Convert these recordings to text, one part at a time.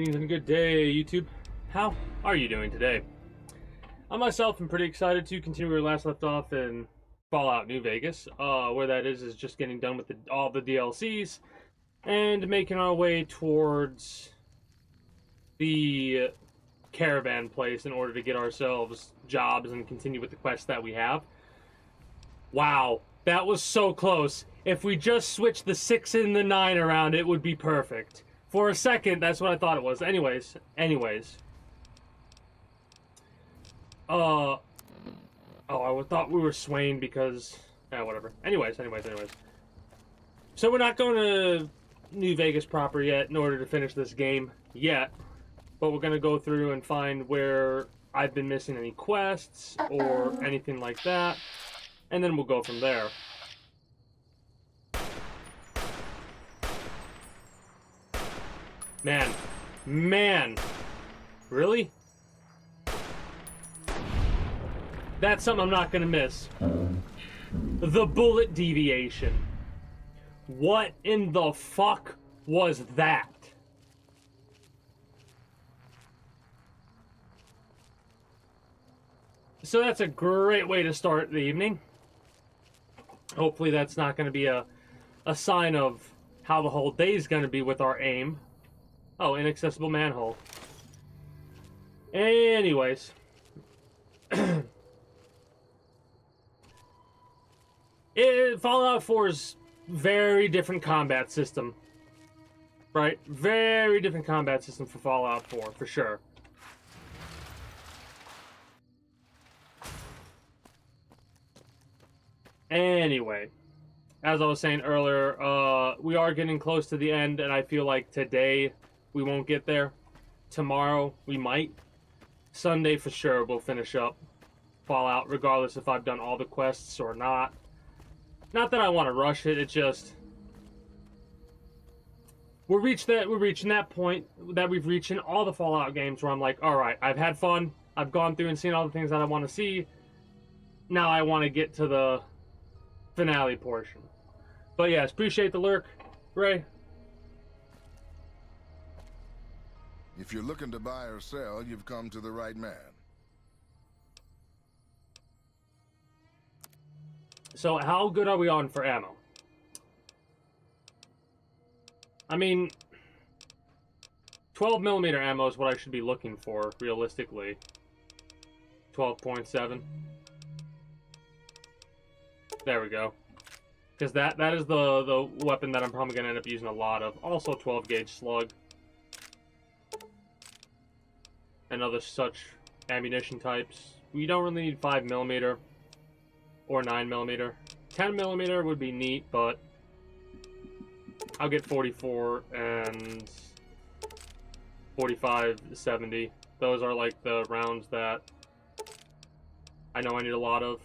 Greetings and good day, YouTube. How are you doing today? I myself am pretty excited to continue where we last left off in Fallout New Vegas. Where that is just getting done with all the DLCs and making our way towards the caravan place in order to get ourselves jobs and continue with the quests that we have. Wow, that was so close. If we just switched the 6 and the 9 around, it would be perfect. For a second, that's what I thought it was. Anyways. Oh, I thought we were Swain because... whatever. Anyways. So we're not going to New Vegas proper yet in order to finish this game yet. But we're going to go through and find where I've been missing any quests or anything like that. And then we'll go from there. Man. Really? That's something I'm not gonna miss. The bullet deviation. What in the fuck was that? So that's a great way to start the evening. Hopefully that's not going to be a sign of how the whole day is going to be with our aim. Oh, inaccessible manhole. Anyways. Fallout 4's very different combat system. Right? Very different combat system for Fallout 4, for sure. Anyway, as I was saying earlier, we are getting close to the end, and I feel like today we won't get there. Tomorrow we might. Sunday for sure we'll finish up Fallout, regardless if I've done all the quests or not. Not that I want to rush it, it's just... We're reaching that point that we've reached in all the Fallout games where I'm like, alright, I've had fun, I've gone through and seen all the things that I want to see. Now I want to get to the finale portion. But yes, appreciate the lurk, Ray. If you're looking to buy or sell, you've come to the right man. So how good are we on for ammo? I mean, 12mm ammo is what I should be looking for, realistically. 12.7. There we go. Because that is the weapon that I'm probably going to end up using a lot of. Also 12 gauge slug. And other such ammunition types. We don't really need 5mm or 9mm. 10mm would be neat, but I'll get 44 and 45-70. Those are like the rounds that I know I need a lot of.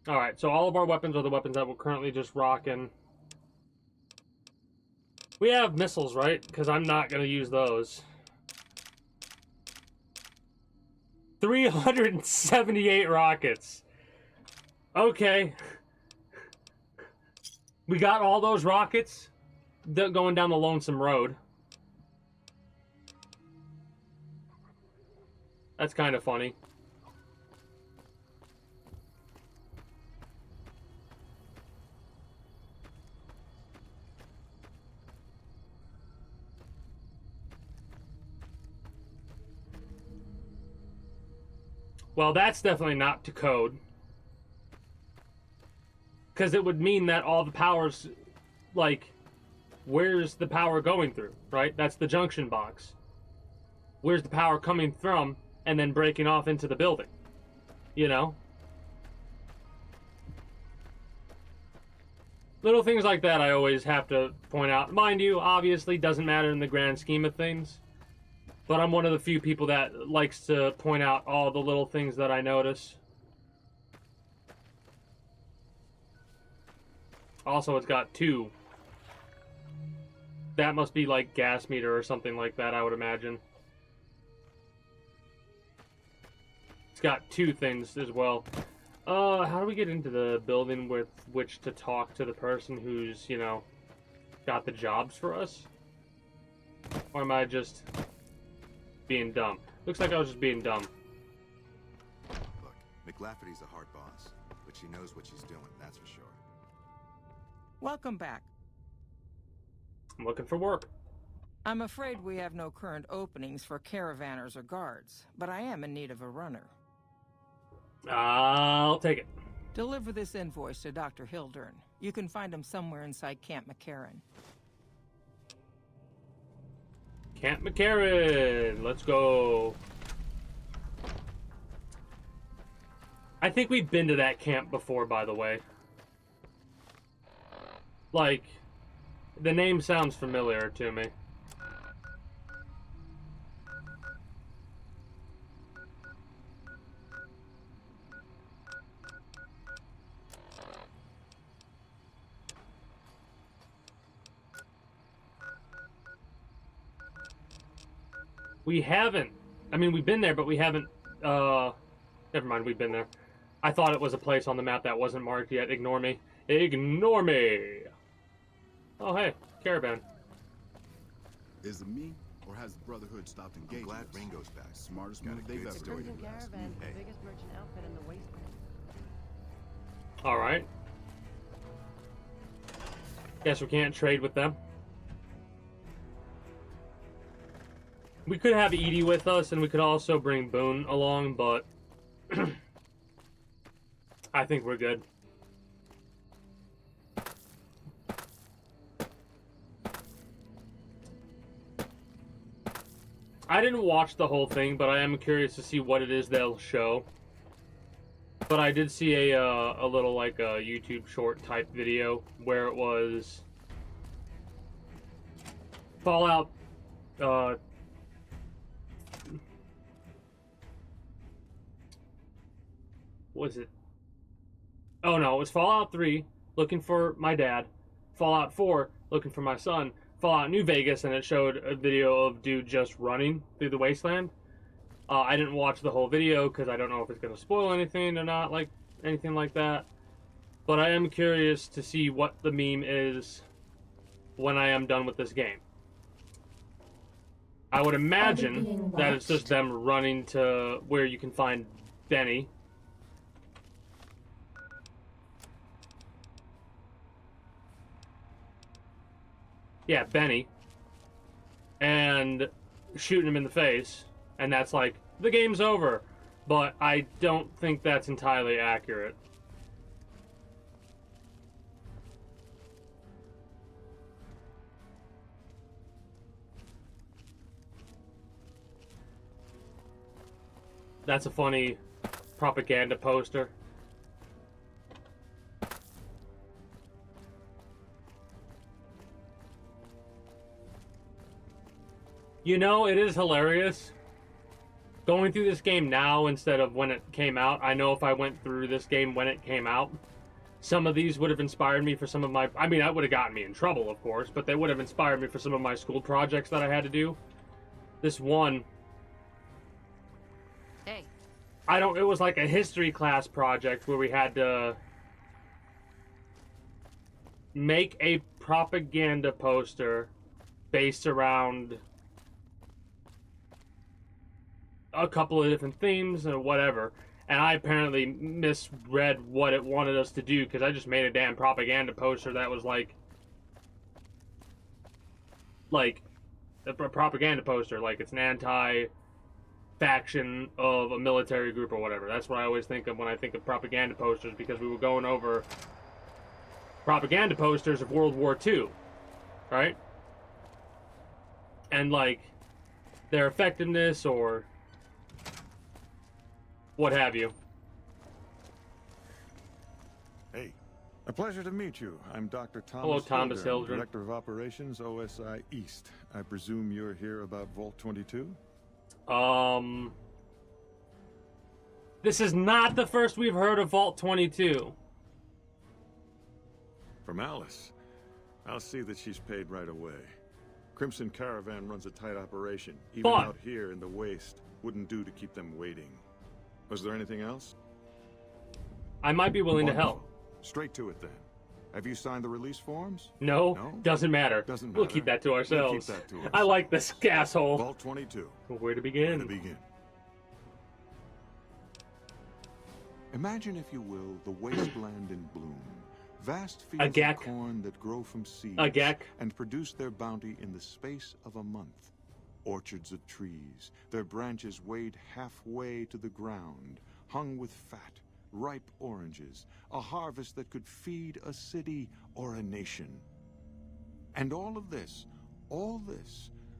Alright, so all of our weapons are the weapons that we're currently just rocking. We have missiles, right? Because I'm not going to use those. 378 rockets. Okay. We got all those rockets going down the lonesome road. That's kind of funny. Well, that's definitely not to code. Because it would mean that all the power's, like, where's the power going through, right? That's the junction box. Where's the power coming from and then breaking off into the building? You know? Little things like that I always have to point out. Mind you, obviously, doesn't matter in the grand scheme of things. But I'm one of the few people that likes to point out all the little things that I notice. Also, it's got 2. That must be like gas meter or something like that, I would imagine. It's got 2 things as well. How do we get into the building with which to talk to the person who's, you know, got the jobs for us? Or am I just being dumb? Looks like I was just being dumb. Look, McLafferty's a hard boss, but she knows what she's doing, that's for sure. Welcome back. I'm looking for work. I'm afraid we have no current openings for caravanners or guards, but I am in need of a runner. I'll take it. Deliver this invoice to Dr. Hildern. You can find him somewhere inside Camp McCarran. Camp McCarran. Let's go. I think we've been to that camp before, by the way. Like, the name sounds familiar to me. We haven't. I mean, we've been there, but we haven't. Never mind, we've been there. I thought it was a place on the map that wasn't marked yet. Ignore me. Ignore me! Oh, hey, caravan. Is it me, or has the Brotherhood stopped engaging Glad us? Ringo's back. Smartest Got a move they've good ever story made. to blast. Caravan, Hey. the biggest merchant outfit in the wasteland. Alright. Guess we can't trade with them. We could have Edie with us, and we could also bring Boone along, but I think we're good. I didn't watch the whole thing, but I am curious to see what it is they'll show. But I did see a little, like, a YouTube short type video where it was Fallout, was it? Oh no, it was Fallout 3, looking for my dad. Fallout 4, looking for my son. Fallout New Vegas, and it showed a video of dude just running through the wasteland. I didn't watch the whole video because I don't know if it's going to spoil anything or not, like anything like that. But I am curious to see what the meme is when I am done with this game. I would imagine that it's just them running to where you can find Benny. Yeah, Benny. And shooting him in the face. And that's like, the game's over. But I don't think that's entirely accurate. That's a funny propaganda poster. You know, it is hilarious. Going through this game now instead of when it came out. I know if I went through this game when it came out, some of these would have inspired me for some of my... I mean, that would have gotten me in trouble, of course, but they would have inspired me for some of my school projects that I had to do. This one... Hey. It was like a history class project where we had to make a propaganda poster based around a couple of different themes or whatever, and I apparently misread what it wanted us to do because I just made a damn propaganda poster that was like a propaganda poster, like it's an anti-faction of a military group or whatever. That's what I always think of when I think of propaganda posters, because we were going over propaganda posters of World War II, right? And like their effectiveness or what have you. Hey, a pleasure to meet you. I'm Dr. Thomas Hello, Thomas Hildren. Director of Operations, OSI East. I presume you're here about Vault 22? This is not the first we've heard of Vault 22. From Alice. I'll see that she's paid right away. Crimson Caravan runs a tight operation. Even Fine. out here in the waste, wouldn't do to keep them waiting. Was there anything else? I might be willing to help. Wonderful. Straight to it then. Have you signed the release forms? No, No? doesn't matter. Doesn't We'll matter. keep that to We'll keep ourselves. that to I us. like this asshole. Vault 22. Where to Where to begin? begin? Imagine, if you will, the wasteland in bloom. Vast fields of geck. corn that grow from seeds A geck. and produce their bounty in the space of a month. Orchards of trees, their branches weighed halfway to the ground, hung with fat, ripe oranges, a harvest that could feed a city or a nation. And all this,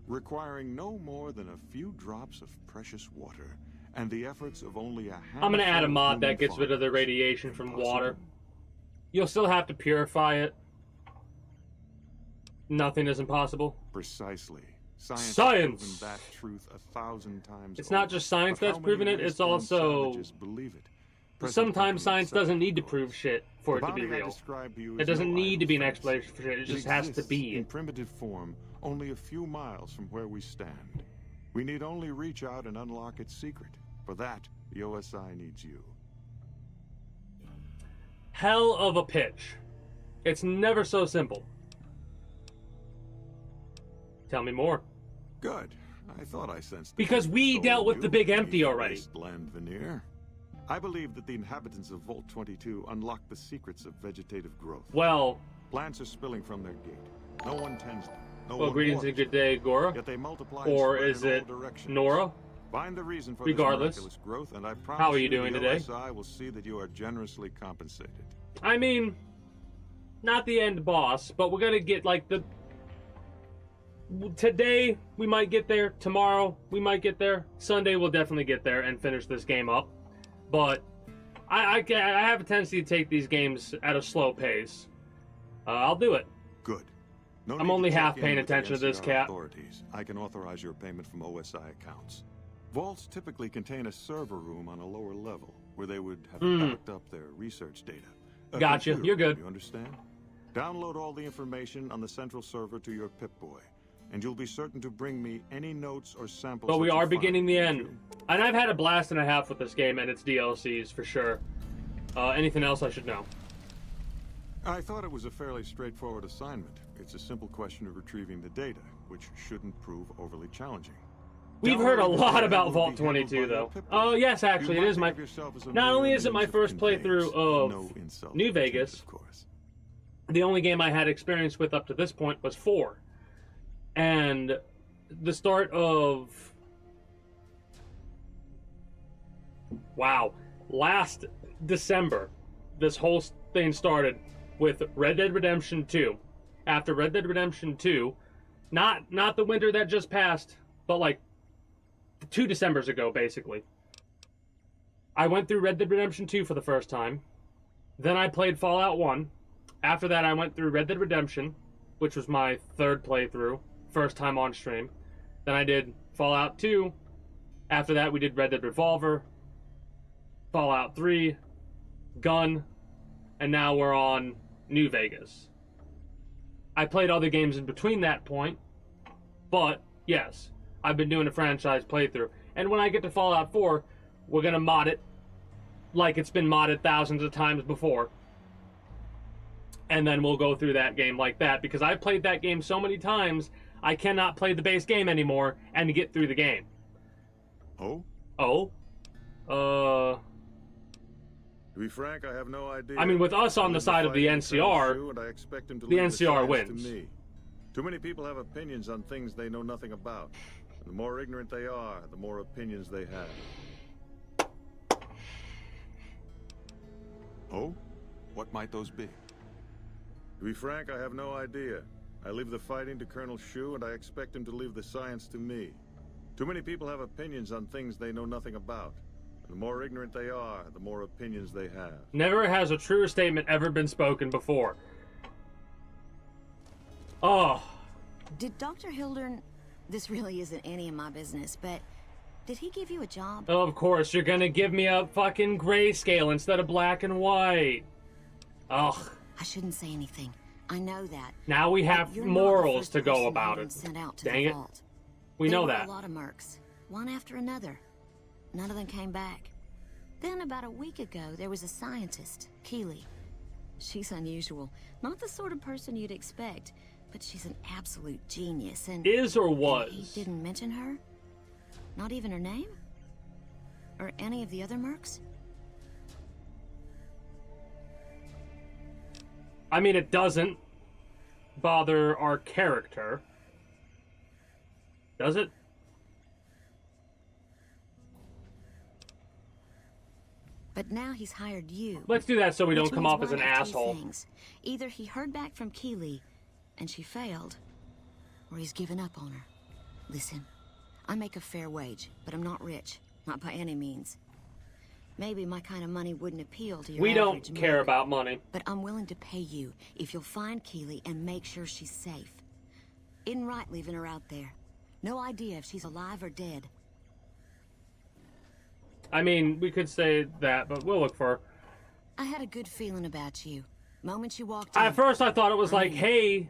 requiring no more than a few drops of precious water, and the efforts of only a handful I'm gonna add a of mod human that gets rid of the farmers. radiation from water. Impossible? You'll still have to purify it. Nothing is impossible. Precisely. Science Science! has proven that truth 1,000 times It's not over. just science But how that's many proven it, it's wasteland also... savages believe it? Present Sometimes government science sector, doesn't need to of prove course. shit for it The to be bounty I real. described to you It is doesn't no need to be an idle fantasy. explanation for shit, it just has to exists be. in primitive form, only a few miles from where we stand. We need only reach out and unlock its secret. For that, the OSI needs you. Hell of a pitch. It's never so simple. Tell me more. Good. I thought I sensed. Because we soul dealt with in the you, big empty you already. Wasteland veneer. I believe that the inhabitants of Vault 22 unlock the secrets of vegetative growth. Well, Plants are spilling from their gate. No one tends them. No well, one greetings and waters good day, Gora. Yet they multiply Or and is spread in it all directions. Nora? Find the reason for Regardless, this miraculous growth, and I promise how are you doing the today? OSI will see that you are generously compensated. I mean, not the end boss, but we're gonna get like the... Today, we might get there. Tomorrow, we might get there. Sunday, we'll definitely get there and finish this game up. But I have a tendency to take these games at a slow pace. I'll do it. Good. No I'm need only to check half in paying with the attention to this NCR cat. Authorities. I can authorize your payment from OSI accounts. Vaults typically contain a server room on a lower level where they would have backed up their research data. A Gotcha. computer You're good. room, you understand? Download all the information on the central server to your Pip-Boy, and you'll be certain to bring me any notes or samples. But we that you are find, beginning the won't end. you? And I've had a blast and a half with this game and its DLCs, for sure. Anything else I should know? I thought it was a fairly straightforward assignment. It's a simple question of retrieving the data, which shouldn't prove overly challenging. We've heard a Downloading the lot data about will Vault be handled 22, by your though. Pip-Boy. Oh, yes, You actually, it might is think my... of yourself as a Not only mere is it my means of first playthrough conveyance. of No insult New intended, Vegas, of course. the only game I had experience with up to this point was 4. And the start of... Wow. Last December, this whole thing started with Red Dead Redemption 2. After Red Dead Redemption 2, not the winter that just passed, but like 2 Decembers ago, basically. I went through Red Dead Redemption 2 for the first time. Then I played Fallout 1. After that, I went through Red Dead Redemption, which was my 3rd playthrough, first time on stream. Then I did Fallout 2. After that, we did Red Dead Revolver, Fallout 3, Gun, and now we're on New Vegas. I played other games in between that point, but yes, I've been doing a franchise playthrough. And when I get to Fallout 4, we're going to mod it like it's been modded thousands of times before. And then we'll go through that game like that, because I've played that game so many times, I cannot play the base game anymore and get through the game. Oh? Oh? To be frank, I have no idea. I mean, with us on the side of the NCR, and I expect him to the leave NCR science wins. To me. Too many people have opinions on things they know nothing about. And the more ignorant they are, the more opinions they have. Oh? What might those be? To be frank, I have no idea. I leave the fighting to Colonel Shu, and I expect him to leave the science to me. Too many people have opinions on things they know nothing about. And the more ignorant they are, the more opinions they have. never has a truer statement ever been spoken before. Oh, Did Dr. Hildern... This really isn't any of my business, but... Did he give you a job? of course, you're gonna give me a fucking grayscale instead of black and white. Ugh. I shouldn't say anything. I know that. Now we but have you're not the morals first to go person about Hilden it. sent out to Dang the it. vault. We There know were that. a lot of mercs, one after another. None of them came back. Then about a week ago, there was a scientist, Keeley. She's unusual. Not the sort of person you'd expect, but she's an absolute genius, and... Is or and he was? didn't mention her? Not even her name? Or any of the other mercs? I mean, it doesn't bother our character. Does it? But now he's hired you. Let's do that so we don't Which come means off as an one of two asshole. things. Either he heard back from Keeley, and she failed, or he's given up on her. Listen, I make a fair wage, but I'm not rich. Not by any means. Maybe my kind of money wouldn't appeal to your We don't average care merc, about money. but I'm willing to pay you if you'll find Keeley and make sure she's safe. Isn't right leaving her out there. No idea if she's alive or dead. I mean, we could say that, but we'll look for her. I had a good feeling about you. Moment you walked in. At first, I thought it was like, hey,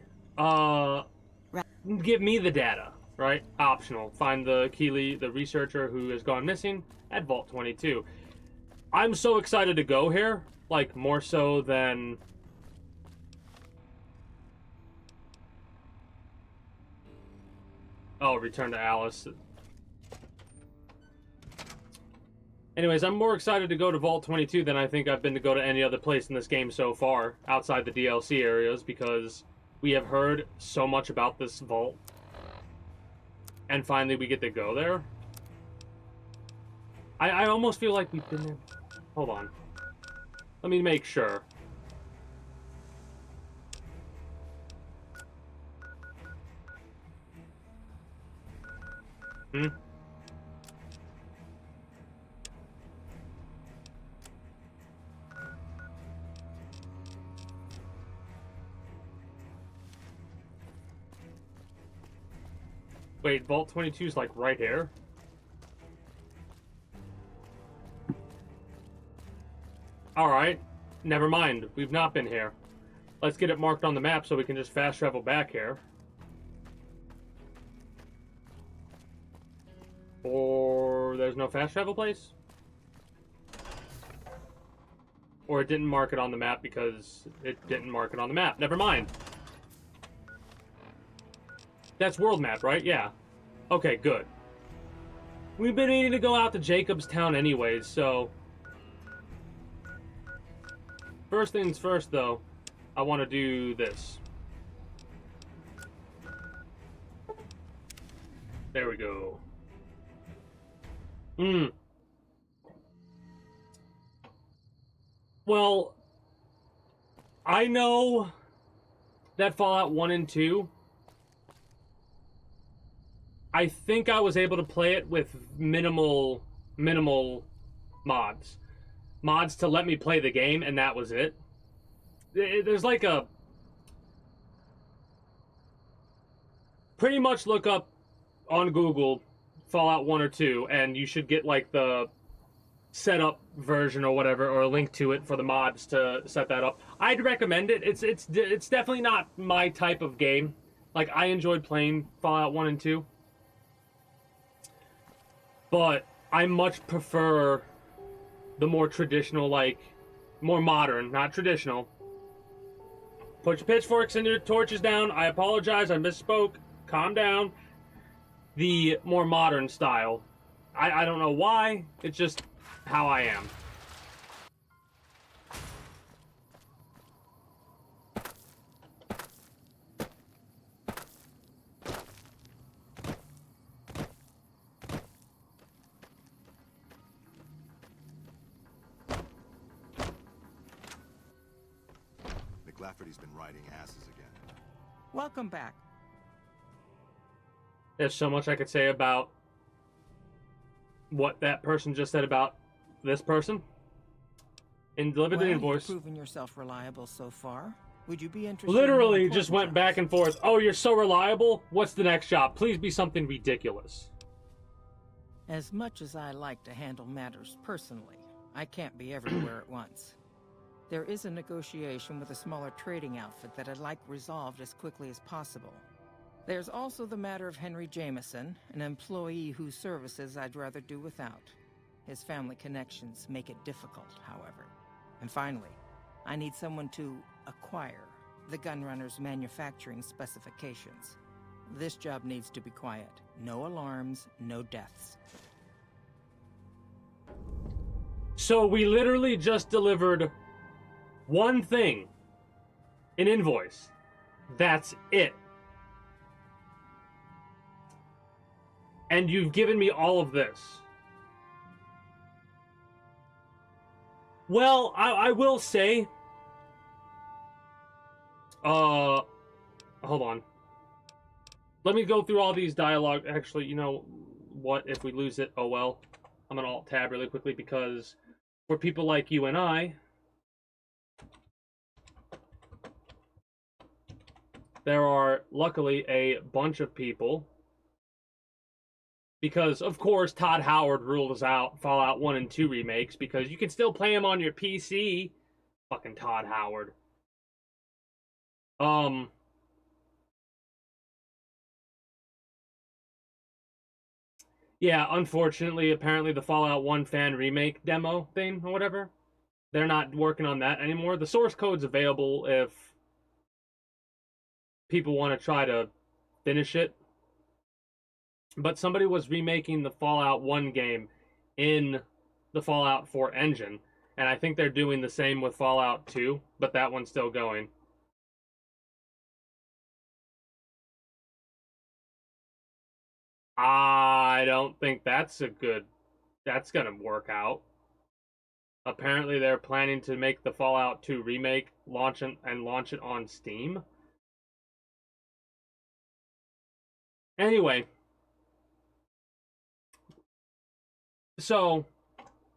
give me the data, right? Optional. Find the Keeley, the researcher who has gone missing at Vault 22. I'm so excited to go here, like, more so than... Oh, return to Alice. Anyways, I'm more excited to go to Vault 22 than I think I've been to go to any other place in this game so far, outside the DLC areas, because we have heard so much about this vault. And finally we get to go there. I almost feel like we've been there. Hold on. Let me make sure. Hmm? Wait, Vault 22 is like right here? Alright, never mind. We've not been here. Let's get it marked on the map so we can just fast travel back here. Or there's no fast travel place? Or it didn't mark it on the map because it didn't mark it on the map. Never mind. That's world map, right? Yeah. Okay, good. We've been needing to go out to Jacobstown anyways, so... First things first, though, I want to do this. There we go. Well, I know that Fallout 1 and 2... I think I was able to play it with minimal mods. Mods to let me play the game, and that was it. There's like a... Pretty much look up on Google Fallout 1 or 2, and you should get like the setup version or whatever, or a link to it for the mods to set that up. I'd recommend it. It's definitely not my type of game. Like, I enjoyed playing Fallout 1 and 2. But I much prefer the more traditional, like, more modern, not traditional. Put your pitchforks and your torches down. I apologize, I misspoke. Calm down. The more modern style. I don't know why, it's just how I am. McLafferty's been riding asses again. Welcome back. There's so much I could say about what that person just said about this person. And delivered the invoice. You've proven yourself reliable so far. Would you be interested? Literally in just went back and forth. Oh, you're so reliable? What's the next job? Please be something ridiculous. As much as I like to handle matters personally, I can't be everywhere at once. There is a negotiation with a smaller trading outfit that I'd like resolved as quickly as possible. There's also the matter of Henry Jameson, an employee whose services I'd rather do without. His family connections make it difficult, however. And finally, I need someone to acquire the Gunrunner's manufacturing specifications. This job needs to be quiet. No alarms, no deaths. So we literally just delivered one thing. An invoice. That's it. And you've given me all of this. Well, I will say... hold on. Let me go through all these dialogue. Actually, you know what? If we lose it, oh well. I'm gonna alt-tab really quickly because for people like you and I, there are luckily a bunch of people, because of course Todd Howard rules out Fallout 1 and 2 remakes because you can still play them on your PC. Fucking Todd Howard. Yeah, unfortunately, apparently the Fallout 1 fan remake demo thing or whatever, they're not working on that anymore. The source code's available if people want to try to finish it. But somebody was remaking the Fallout 1 game in the Fallout 4 engine, and I think they're doing the same with Fallout 2, but that one's still going. I don't think that's gonna work out. Apparently they're planning to make the Fallout 2 remake, launch it on Steam. Anyway, so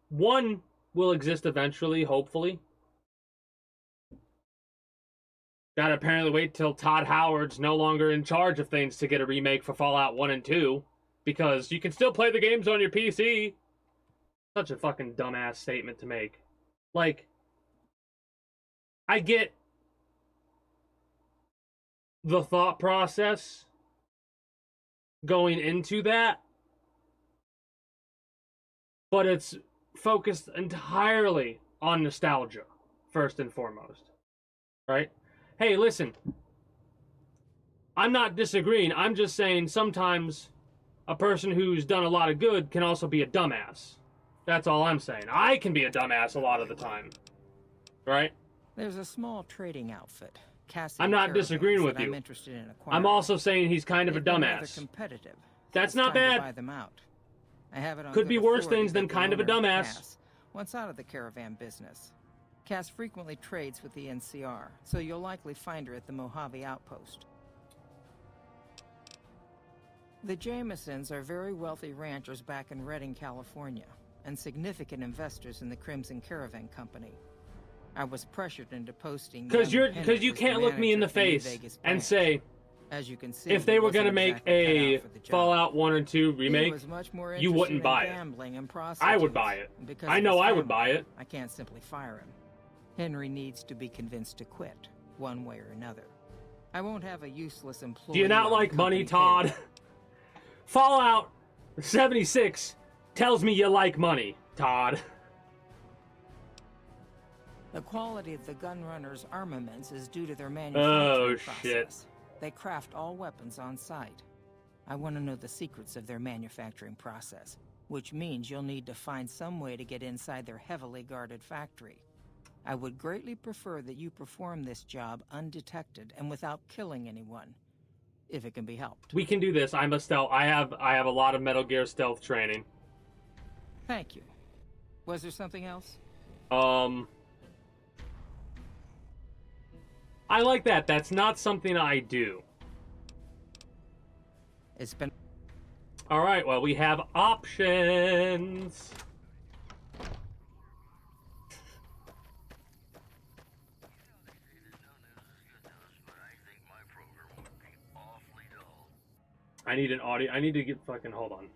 1 will exist eventually, hopefully. Gotta apparently wait till Todd Howard's no longer in charge of things to get a remake for Fallout 1 and 2. Because you can still play the games on your PC. Such a fucking dumbass statement to make. Like, I get the thought process going into that, but it's focused entirely on nostalgia, first and foremost. Right? Hey, listen. I'm not disagreeing. I'm just saying sometimes a person who's done a lot of good can also be a dumbass. That's all I'm saying. I can be a dumbass a lot of the time. Right? There's a small trading outfit. I'm not disagreeing with you. I'm also saying he's kind of a dumbass. Competitive. That's not bad. Buy them out. I have it on Could be good worse authority things than that the kind of a owner, dumbass. Cass, wants out of the caravan business. Cass frequently trades with the NCR, so you'll likely find her at the Mojave outpost. The Jamesons are very wealthy ranchers back in Redding, California, and significant investors in the Crimson Caravan Company. I was pressured into posting because you can't look me in the face and say, as you can see, if they were going to make a Fallout 1 or 2 remake, you wouldn't buy it. I would buy it. I know I would buy it. I can't simply fire him. Henry needs to be convinced to quit, one way or another. I won't have a useless employee. Do you not like money, Todd? Fallout 76 tells me you like money, Todd. The quality of the Gunrunner's armaments is due to their manufacturing process. Shit. They craft all weapons on site. I want to know the secrets of their manufacturing process, which means you'll need to find some way to get inside their heavily guarded factory. I would greatly prefer that you perform this job undetected and without killing anyone, if it can be helped. We can do this. I'm a stealth. I have a lot of Metal Gear stealth training. Thank you. Was there something else? I like that. That's not something I do. It's been... All right, well, we have options. I need an audio. I need to get fucking... Hold on.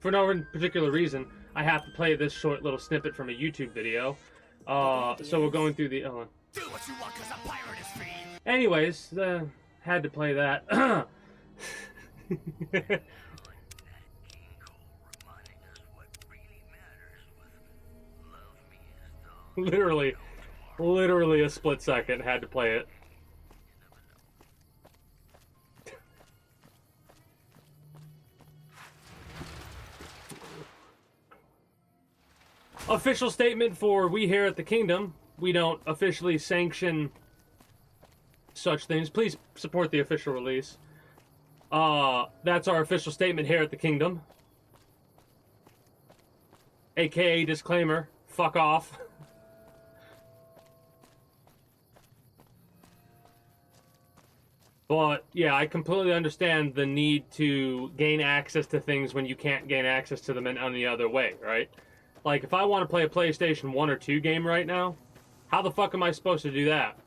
for no particular reason, I have to play this short little snippet from a YouTube video. So we're going through the... Do what you want, 'cause a pirate is free. Anyways, had to play that. Literally a split second, had to play it. Official statement for we here at the Kingdom. We don't officially sanction such things. Please support the official release. That's our official statement here at the Kingdom. AKA disclaimer, fuck off. But, yeah, I completely understand the need to gain access to things when you can't gain access to them in any other way, right? Like, if I want to play a PlayStation 1 or 2 game right now, how the fuck am I supposed to do that?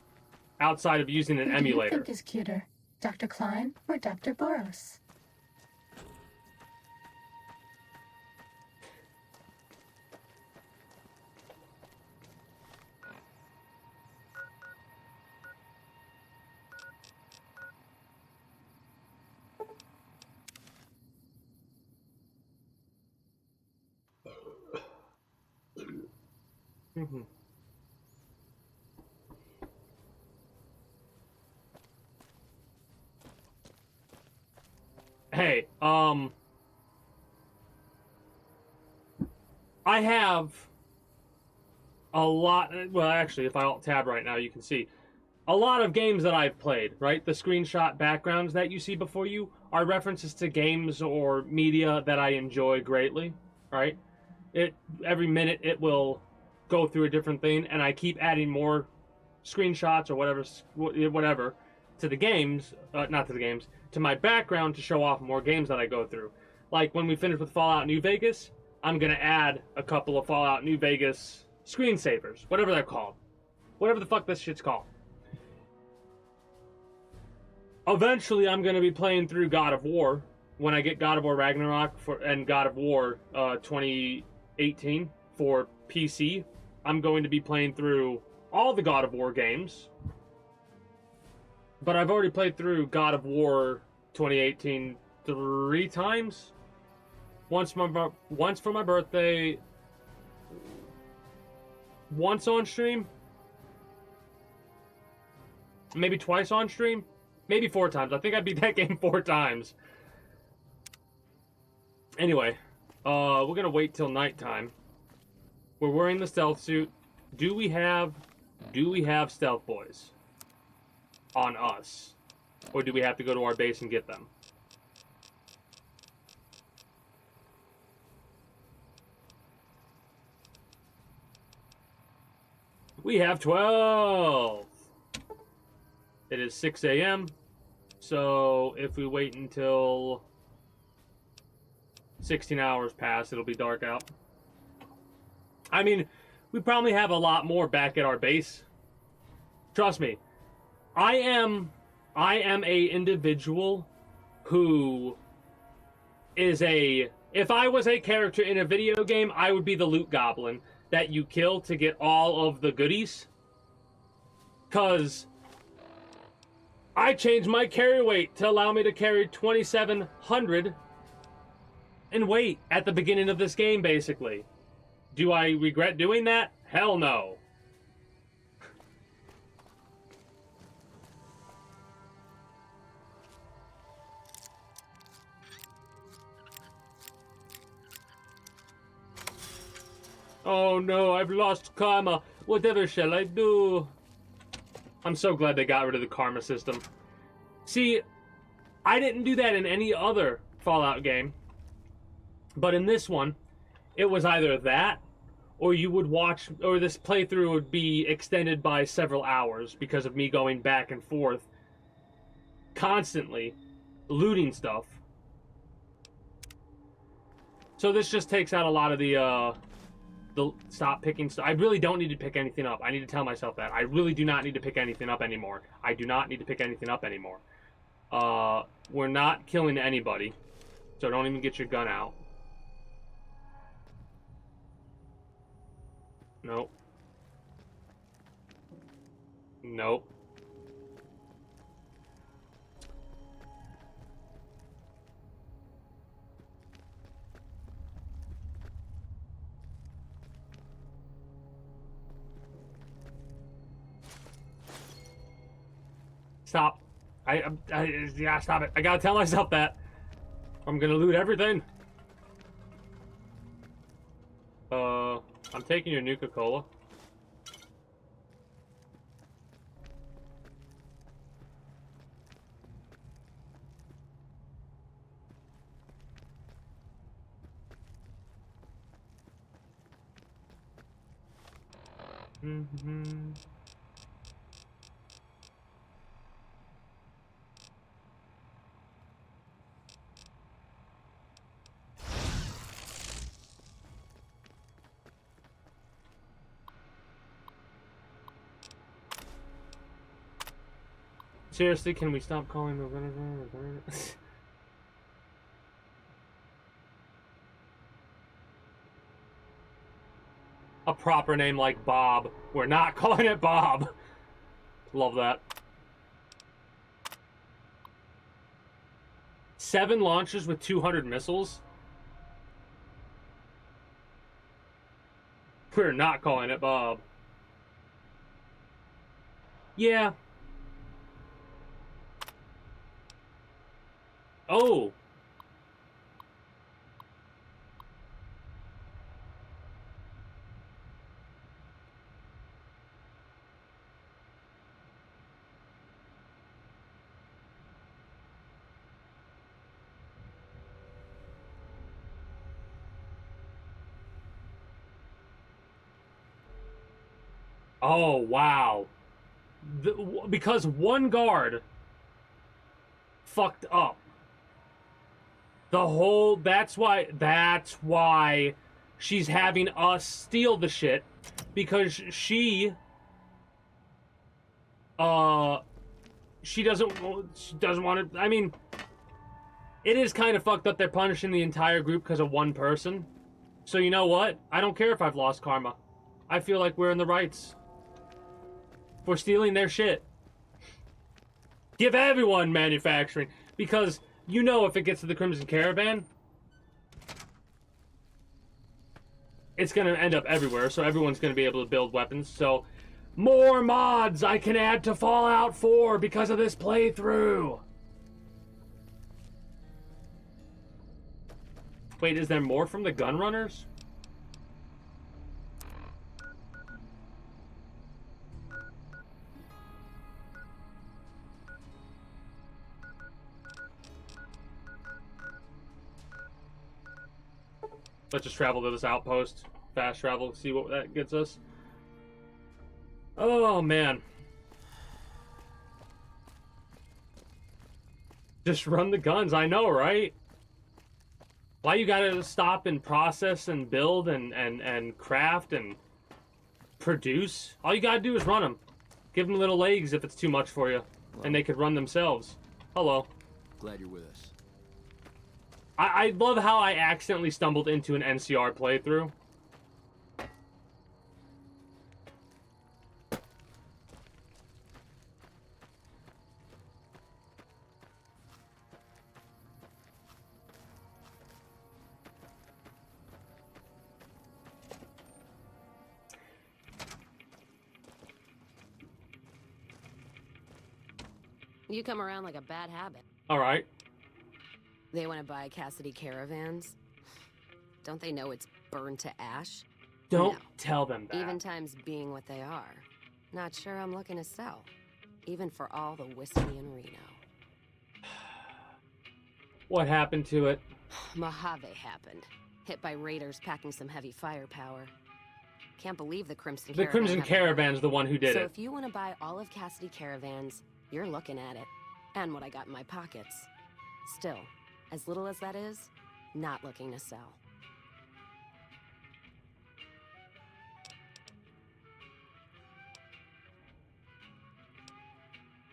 Outside of using an emulator. Who do you think is cuter, Dr. Klein or Dr. Boros? Mm-hmm. Hey, I have a lot, well, actually, if I alt-tab right now, you can see a lot of games that I've played, right? The screenshot backgrounds that you see before you are references to games or media that I enjoy greatly, right? Every minute it will go through a different thing, and I keep adding more screenshots or whatever to the games, not to the games, to my background to show off more games that I go through. Like when we finish with Fallout New Vegas, I'm gonna add a couple of Fallout New Vegas screensavers, whatever they're called, whatever the fuck this shit's called. Eventually, I'm gonna be playing through God of War when I get God of War Ragnarok and God of War 2018 for PC. I'm going to be playing through all the God of War games. But I've already played through God of War 2018 3 times. Once for my birthday. Once on stream. Maybe twice on stream. Maybe 4 times. I think I beat that game 4 times. Anyway, we're gonna wait till nighttime. We're wearing the stealth suit. Do we have stealth boys on us? Or do we have to go to our base and get them? We have 12! It is 6 a.m. So if we wait until 16 hours pass, it'll be dark out. I mean, we probably have a lot more back at our base. Trust me. I am a individual who is if I was a character in a video game, I would be the loot goblin that you kill to get all of the goodies. 'Cause I changed my carry weight to allow me to carry 2,700 in weight at the beginning of this game, basically. Do I regret doing that? Hell no. Oh no, I've lost karma. Whatever shall I do? I'm so glad they got rid of the karma system. See, I didn't do that in any other Fallout game. But in this one, it was either that, or you would watch, or this playthrough would be extended by several hours because of me going back and forth constantly, looting stuff. So this just takes out a lot of the stop picking stuff. I really don't need to pick anything up. I need to tell myself that. I really do not need to pick anything up anymore. I do not need to pick anything up anymore. We're not killing anybody, so don't even get your gun out. Nope. Nope. Stop. Yeah, stop it. I gotta tell myself that. I'm gonna loot everything. I'm taking your Nuka-Cola. Mm-hmm. Seriously, can we stop calling the a proper name like Bob? We're not calling it Bob. Love that. 7 launchers with 200 missiles. We're not calling it Bob. Yeah. Oh. Oh, wow. Because one guard fucked up. The whole... That's why she's having us steal the shit. Because she doesn't want to... I mean, it is kind of fucked up they're punishing the entire group because of one person. So you know what? I don't care if I've lost karma. I feel like we're in the rights for stealing their shit. Give everyone manufacturing, because you know if it gets to the Crimson Caravan, it's going to end up everywhere, so everyone's going to be able to build weapons. So, more mods I can add to Fallout 4 because of this playthrough. Wait, is there more from the Gunrunners? Let's just travel to this outpost. Fast travel, see what that gets us. Oh, man. Just run the guns, I know, right? Why you gotta stop and process and build and craft and produce? All you gotta do is run them. Give them little legs if it's too much for you. And they could run themselves. Hello. Glad you're with us. I love how I accidentally stumbled into an NCR playthrough. You come around like a bad habit. All right. They want to buy Cassidy caravans. Don't they know it's burned to ash? Don't No. tell them that. Even times being what they are. Not sure I'm looking to sell. Even for all the whiskey in Reno. What happened to it? Mojave happened. Hit by raiders packing some heavy firepower. Can't believe the Crimson Caravan. The Crimson have- Caravan's the one who did So it. if you want to buy all of Cassidy caravans, you're looking at it. And what I got in my pockets. Still, as little as that is, not looking to sell.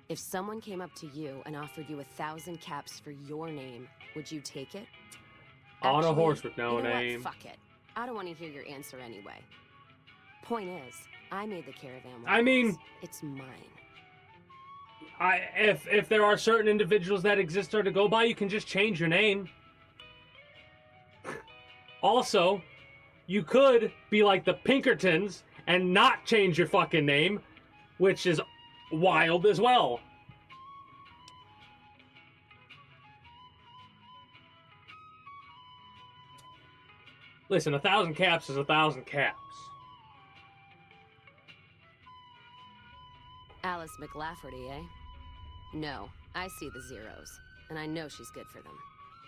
If someone came up to you and offered you 1,000 caps for your name, would you take it? On a Actually, horse with no you know name. What? Fuck it. I don't want to hear your answer anyway. Point is, I made the caravan. I mean, it's mine. If there are certain individuals that exist there to go by, you can just change your name. Also, you could be like the Pinkertons and not change your fucking name, which is wild as well. Listen, 1,000 caps is 1,000 caps. Alice McLafferty, eh? No, I see the zeros, and I know she's good for them.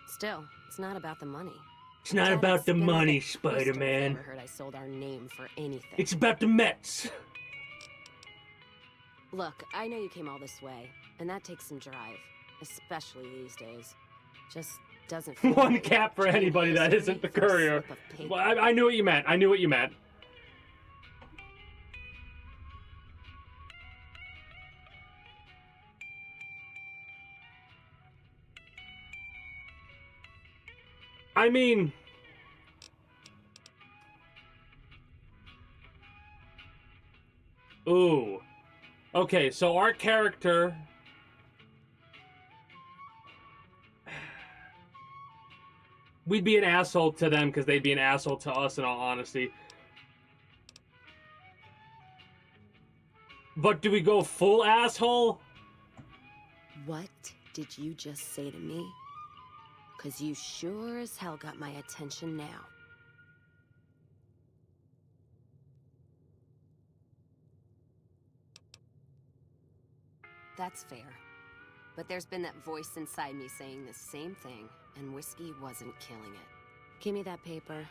Still, it's not about the money. It's not about the money, Spider-Man. I never heard I sold our name for anything. It's about the Mets. Look, I know you came all this way, and that takes some drive, especially these days. Just doesn't feel One right. cap for anybody that isn't the courier. Well, I knew what you meant. I knew what you meant. I mean, ooh. Okay, so our character... We'd be an asshole to them because they'd be an asshole to us, in all honesty. But do we go full asshole? What did you just say to me? Because you sure as hell got my attention now. That's fair. But there's been that voice inside me saying the same thing, and whiskey wasn't killing it. Give me that paper.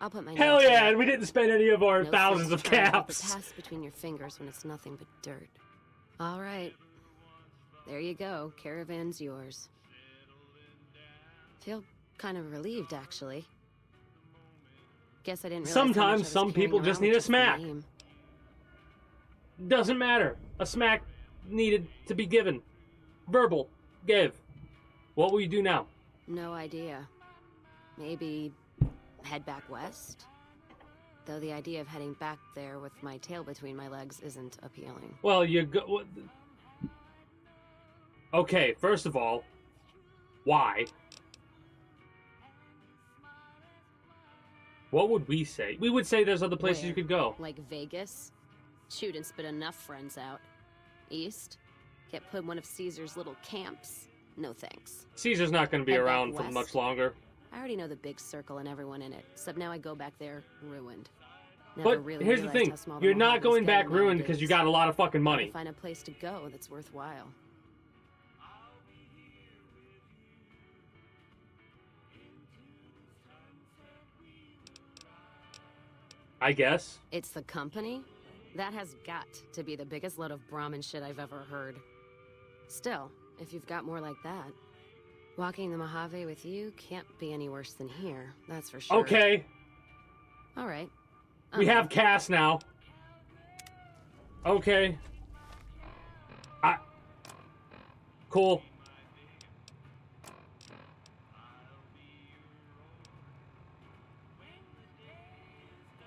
I'll put my Hell yeah, and we didn't spend any of our thousands of caps. Pass between your fingers when it's nothing but dirt. All right. There you go. Caravan's yours. Feel kind of relieved, actually. Guess I didn't realize Sometimes some people just need a smack. Doesn't matter. A smack needed to be given. Verbal. Give. What will you do now? No idea. Maybe head back west? Though the idea of heading back there with my tail between my legs isn't appealing. Well, you go... Okay, first of all, why? What would we say? We would say there's other places you could go. Like Vegas? Shoot and spit enough friends out. East? Get put in one of Caesar's little camps? No thanks. Caesar's not going to be Head around back for west. much longer. I already know the big circle and everyone in it, except now I go back there ruined. But really here's the thing, realized how small you're the not Mojave's going back getting ruined because you got a lot of fucking money. Gotta find a place to go that's worthwhile. I guess. It's the company? That has got to be the biggest load of Brahmin shit I've ever heard. Still, if you've got more like that, walking the Mojave with you can't be any worse than here, that's for sure. Okay. All right. We have Cass now. Okay. Cool.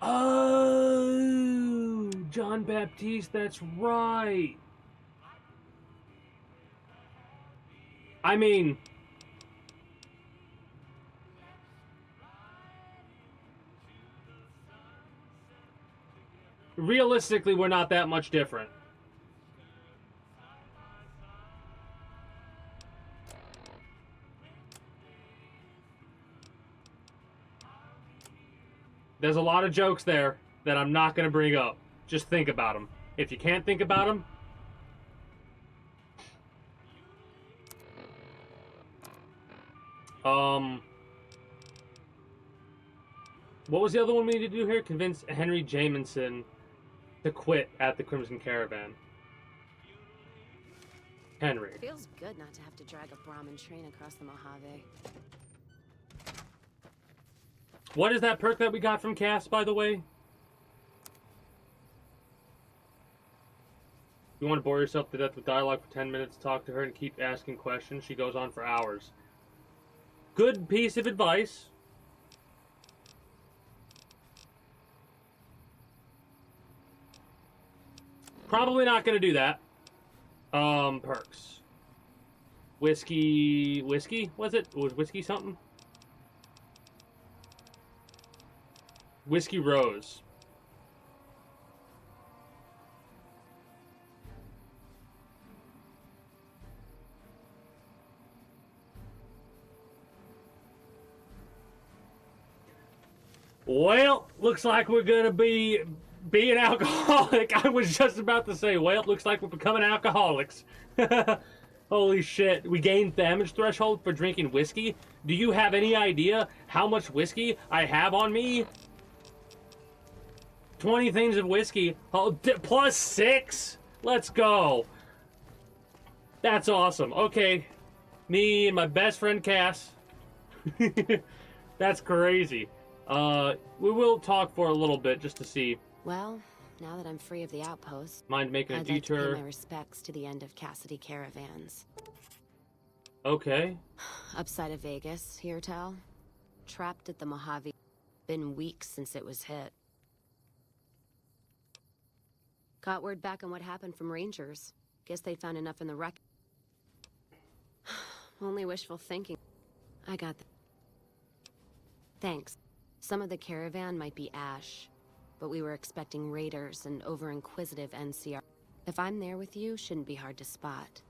Oh, John Baptiste, that's right. I mean... realistically, we're not that much different. There's a lot of jokes there that I'm not going to bring up. Just think about them. If you can't think about them... what was the other one we need to do here? Convince Henry Jameson to quit at the Crimson Caravan. Henry. Feels good not to have to drag a Brahmin train across the Mojave. What is that perk that we got from Cass, by the way? You want to bore yourself to death with dialogue for 10 minutes, talk to her, and keep asking questions? She goes on for hours. Good piece of advice. Probably not going to do that. Perks. Whiskey? Was it? Was whiskey something? Whiskey Rose. Well, looks like we're gonna be an alcoholic. I was just about to say, well, looks like we're becoming alcoholics. Holy shit. We gained damage threshold for drinking whiskey. Do you have any idea how much whiskey I have on me? 20 things of whiskey. Oh, plus 6? Let's go. That's awesome. Okay. Me and my best friend Cass. That's crazy. We will talk for a little bit just to see. Well, now that I'm free of the outpost, mind making a I'd detour? like to pay my respects to the end of Cassidy Caravans. Okay. Upside of Vegas, here, Tal. Trapped at the Mojave. Been weeks since it was hit. Got word back on what happened from Rangers. Guess they found enough in the wreck. Only wishful thinking. I got Thanks. Some of the caravan might be ash, but we were expecting raiders and over-inquisitive NCR. If I'm there with you, shouldn't be hard to spot.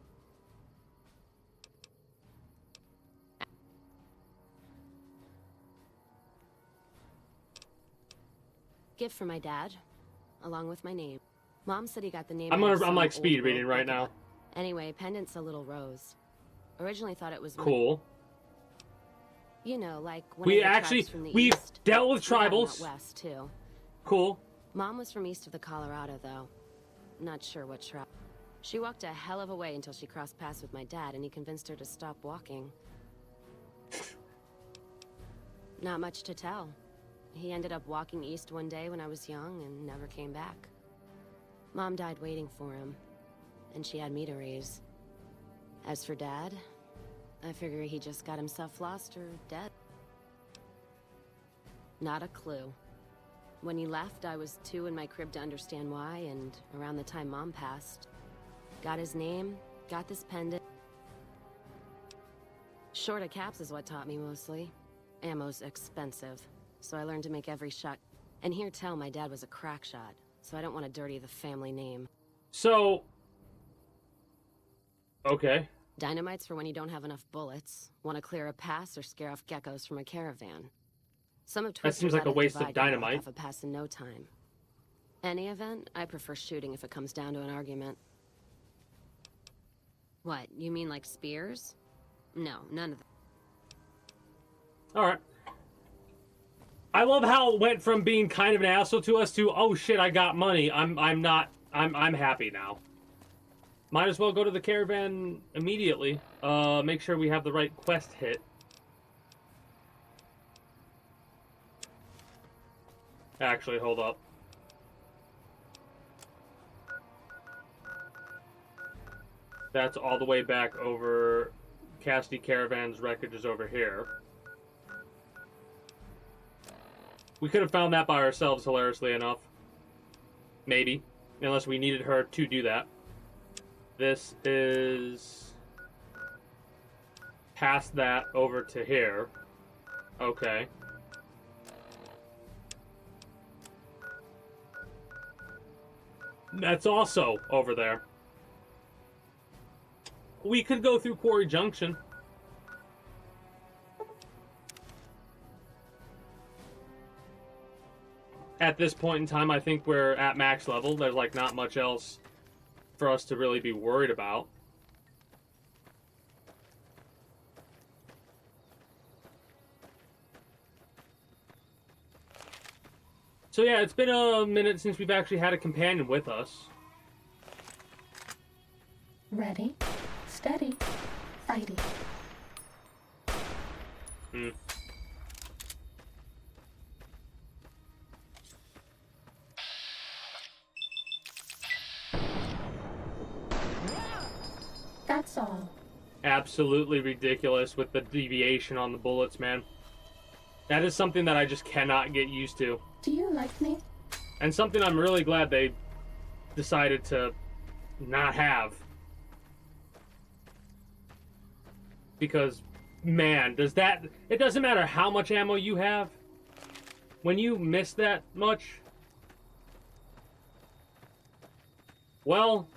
Gift for my dad, along with my name. Mom said he got the name. I'm like speed reading right now. Anyway, pendant's a little rose. Originally thought it was cool. You know, like when we've dealt with tribals. West too. Cool. Mom was from east of the Colorado, though. Not sure what tribe. She walked a hell of a way until she crossed paths with my dad, and he convinced her to stop walking. Not much to tell. He ended up walking east one day when I was young and never came back. Mom died waiting for him, and she had me to raise. As for Dad, I figure he just got himself lost or dead. Not a clue. When he left, I was 2 in my crib to understand why, and around the time Mom passed, got his name, got this pendant. Short of caps is what taught me mostly. Ammo's expensive, so I learned to make every shot. And here tell my dad was a crack shot, so I don't want to dirty the family name. So... okay. Dynamite's for when you don't have enough bullets, want to clear a pass or scare off geckos from a caravan. Some of that seems like a waste of dynamite. Off a pass in no time. Any event, I prefer shooting if it comes down to an argument. What, you mean like spears? No, none of that. Alright. I love how it went from being kind of an asshole to us to, oh shit, I got money. I'm happy now. Might as well go to the caravan immediately. Make sure we have the right quest hit. Actually, hold up. That's all the way back over. Cassidy Caravan's wreckage is over here. We could have found that by ourselves, hilariously enough. Maybe. Unless we needed her to do that. This is... past that over to here. Okay. That's also over there. We could go through Quarry Junction. At this point in time, I think we're at max level. There's like not much else for us to really be worried about. So yeah, it's been a minute since we've actually had a companion with us. Ready, steady, fighty. That's all. Absolutely ridiculous with the deviation on the bullets, man. That is something that I just cannot get used to. Do you like me? And something I'm really glad they decided to not have. Because, man, it doesn't matter how much ammo you have. When you miss that much, well,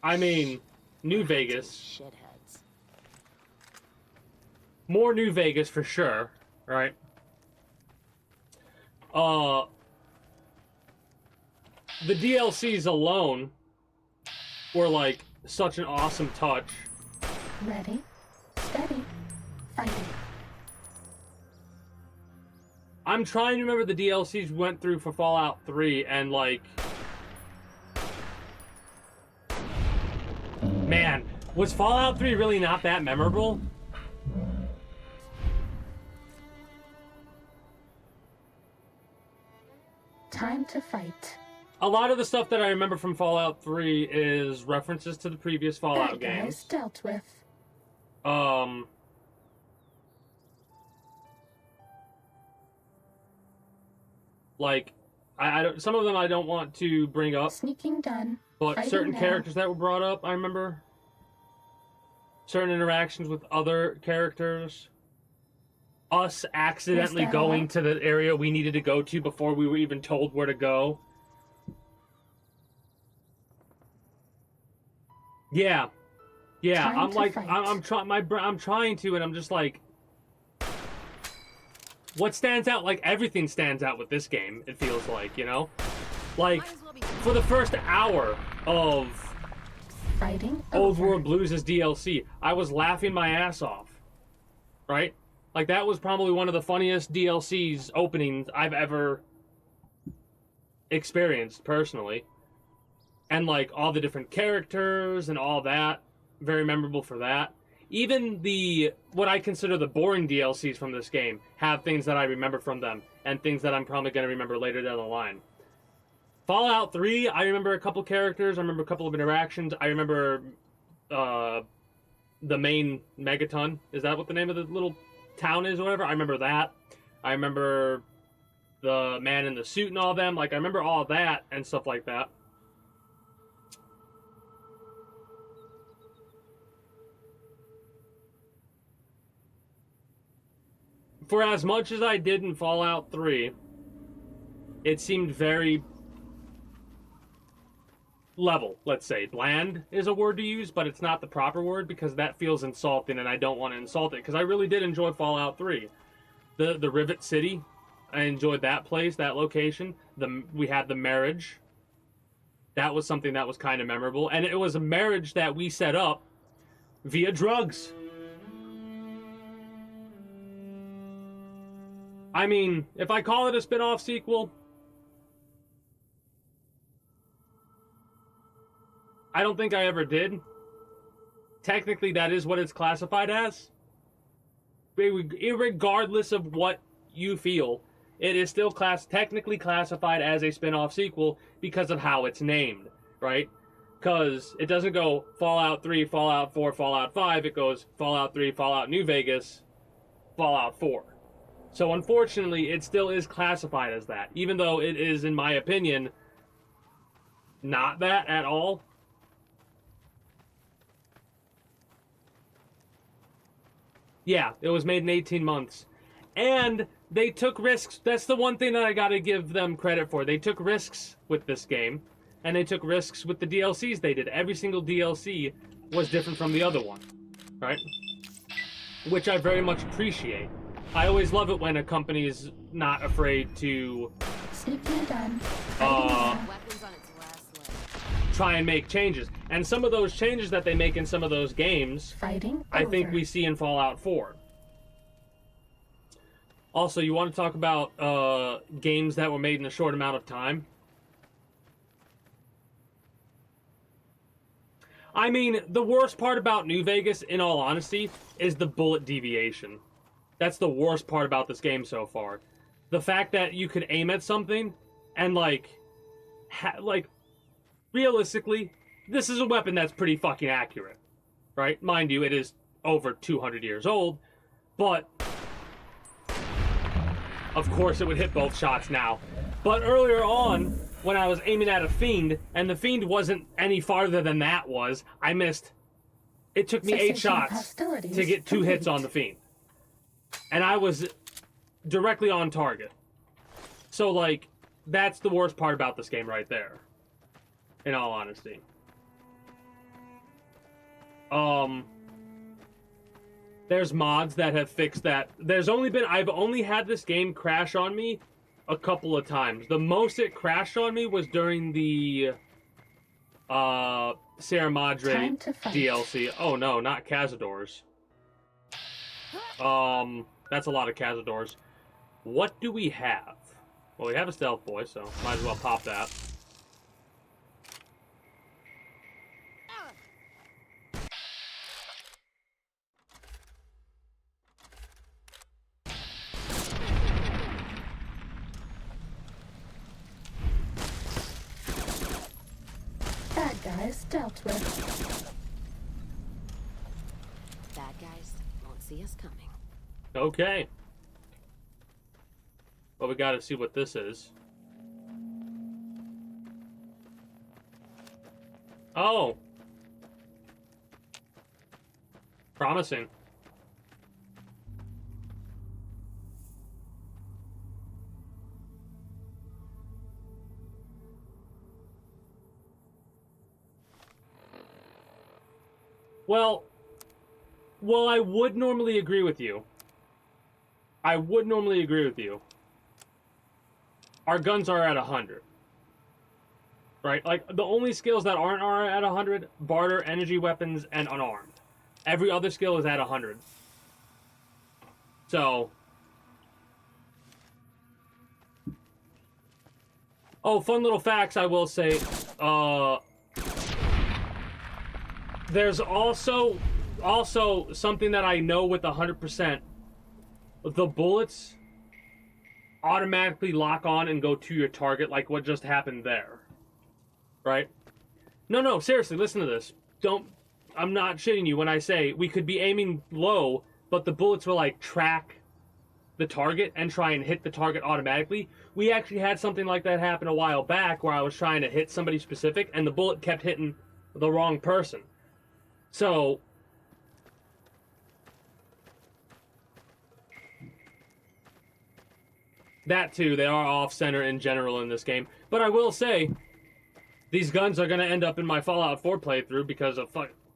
I mean, New Vegas. Shitheads. More New Vegas for sure, right? The DLCs alone were like such an awesome touch. Ready, steady, fighting. I'm trying to remember the DLCs went through for Fallout 3, and like, man, was Fallout 3 really not that memorable? Time to fight. A lot of the stuff that I remember from Fallout 3 is references to the previous Fallout Bad guys games. dealt with. Like, I don't, some of them I don't want to bring up, Sneaking done. but Fighting certain now. characters that were brought up, I remember. Certain interactions with other characters. Us accidentally that going all? to the area we needed to go to before we were even told where to go. Yeah. Yeah, Time I'm to like, fight. I'm trying to, and I'm just like, what stands out? Like, everything stands out with this game, it feels like, you know? Like, Might as well be. for the first hour of Fighting Old over. World Blues' DLC, I was laughing my ass off. Right? Like, that was probably one of the funniest DLCs openings I've ever experienced, personally. And, like, all the different characters and all that. Very memorable for that. Even what I consider the boring DLCs from this game have things that I remember from them. And things that I'm probably going to remember later down the line. Fallout 3, I remember a couple characters. I remember a couple of interactions. I remember the main Megaton. Is that what the name of the little town is or whatever? I remember that. I remember the man in the suit and all them. Like, I remember all that and stuff like that. For as much as I did in Fallout 3, it seemed very level, let's say. Bland is a word to use, but it's not the proper word because that feels insulting and I don't want to insult it because I really did enjoy Fallout 3. The Rivet City, I enjoyed that place, that location. We had the marriage. That was something that was kind of memorable, and it was a marriage that we set up via drugs. I mean, if I call it a spin-off sequel, I don't think I ever did. Technically, that is what it's classified as. Regardless of what you feel, it is still technically classified as a spin-off sequel because of how it's named, right? Because it doesn't go Fallout 3, Fallout 4, Fallout 5. It goes Fallout 3, Fallout New Vegas, Fallout 4. So unfortunately, it still is classified as that, even though it is, in my opinion, not that at all. Yeah, it was made in 18 months. And they took risks. That's the one thing that I gotta give them credit for. They took risks with this game, and they took risks with the DLCs they did. Every single DLC was different from the other one, right? Which I very much appreciate. I always love it when a company is not afraid to Sneaking done. Fighting now. Weapons on its last leg. try and make changes. And some of those changes that they make in some of those games, Fighting I think over. we see in Fallout 4. Also, you want to talk about games that were made in a short amount of time? I mean, the worst part about New Vegas, in all honesty, is the bullet deviation. That's the worst part about this game so far. The fact that you could aim at something and, like, realistically, this is a weapon that's pretty fucking accurate, right? Mind you, it is over 200 years old, but of course it would hit both shots now. But earlier on, when I was aiming at a Fiend, and the Fiend wasn't any farther than that was, I missed. It took me 8 shots to get 2 hits on the Fiend. And I was directly on target. So, like, that's the worst part about this game right there. In all honesty. There's mods that have fixed that. I've only had this game crash on me a couple of times. The most it crashed on me was during the Sierra Madre DLC. Oh no, not Cazadors. That's a lot of Cazadors. What do we have? Well, we have a stealth boy, so might as well pop that. Bad guys dealt with. Bad guys won't see us coming. Okay. Well, we gotta see what this is. Oh! Promising. Well, I would normally agree with you. Our guns are at 100. Right? Like, the only skills that aren't are at 100, barter, energy weapons, and unarmed. Every other skill is at 100. So... Oh, fun little facts, I will say. There's also something that I know with 100%. The bullets automatically lock on and go to your target, like what just happened there. Right? No, seriously, listen to this. I'm not shitting you when I say we could be aiming low, but the bullets will, like, track the target and try and hit the target automatically. We actually had something like that happen a while back where I was trying to hit somebody specific and the bullet kept hitting the wrong person. So... that too, they are off-center in general in this game. But I will say, these guns are going to end up in my Fallout 4 playthrough because of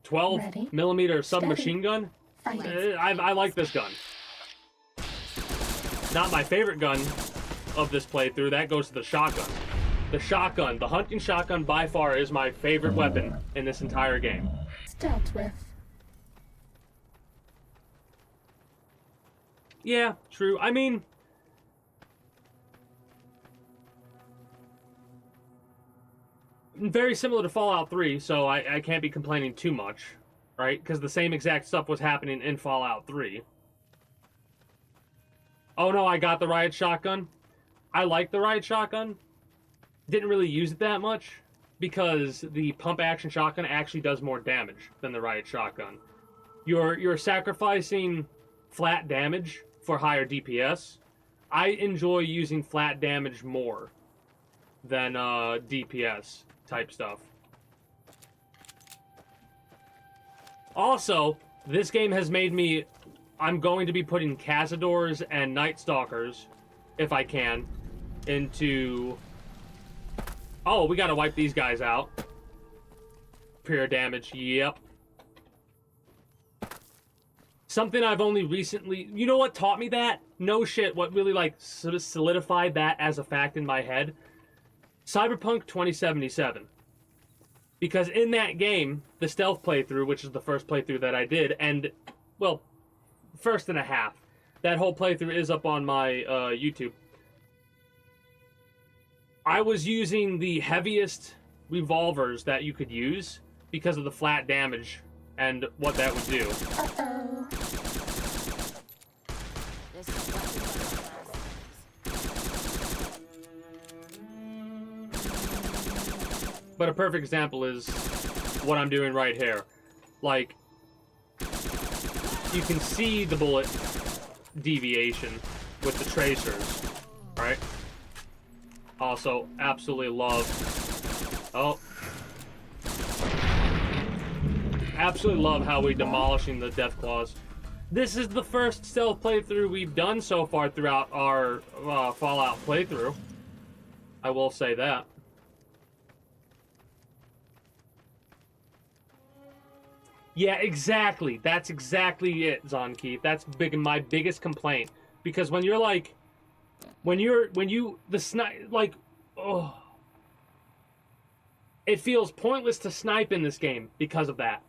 12mm submachine gun. I like this gun. Not my favorite gun of this playthrough, that goes to the shotgun. The hunting shotgun by far is my favorite weapon in this entire game. Dealt with. Yeah, true. I mean... very similar to Fallout 3, so I can't be complaining too much, right? Because the same exact stuff was happening in Fallout 3. Oh no, I got the riot shotgun. I like the riot shotgun. Didn't really use it that much, because the pump-action shotgun actually does more damage than the riot shotgun. You're sacrificing flat damage for higher DPS. I enjoy using flat damage more than DPS type stuff. Also, this game has made me... I'm going to be putting Cazadors and Night Stalkers, if I can, into... Oh, we gotta wipe these guys out. Pure damage, yep. Something I've only recently... You know what taught me that? No shit, what really, like, sort of solidified that as a fact in my head? Cyberpunk 2077. Because in that game, the stealth playthrough, which is the first playthrough that I did, and, well, first and a half. That whole playthrough is up on my YouTube. I was using the heaviest revolvers that you could use because of the flat damage and what that would do. Uh-oh. But a perfect example is what I'm doing right here. Like, you can see the bullet deviation with the tracers. Right? Also, absolutely love... Oh. Absolutely love how we're demolishing the Death Claws. This is the first stealth playthrough we've done so far throughout our Fallout playthrough. I will say that. Yeah, exactly. That's exactly it, Zonkeith. That's my biggest complaint. Because when you're like... the snipe... Like, oh... It feels pointless to snipe in this game because of that.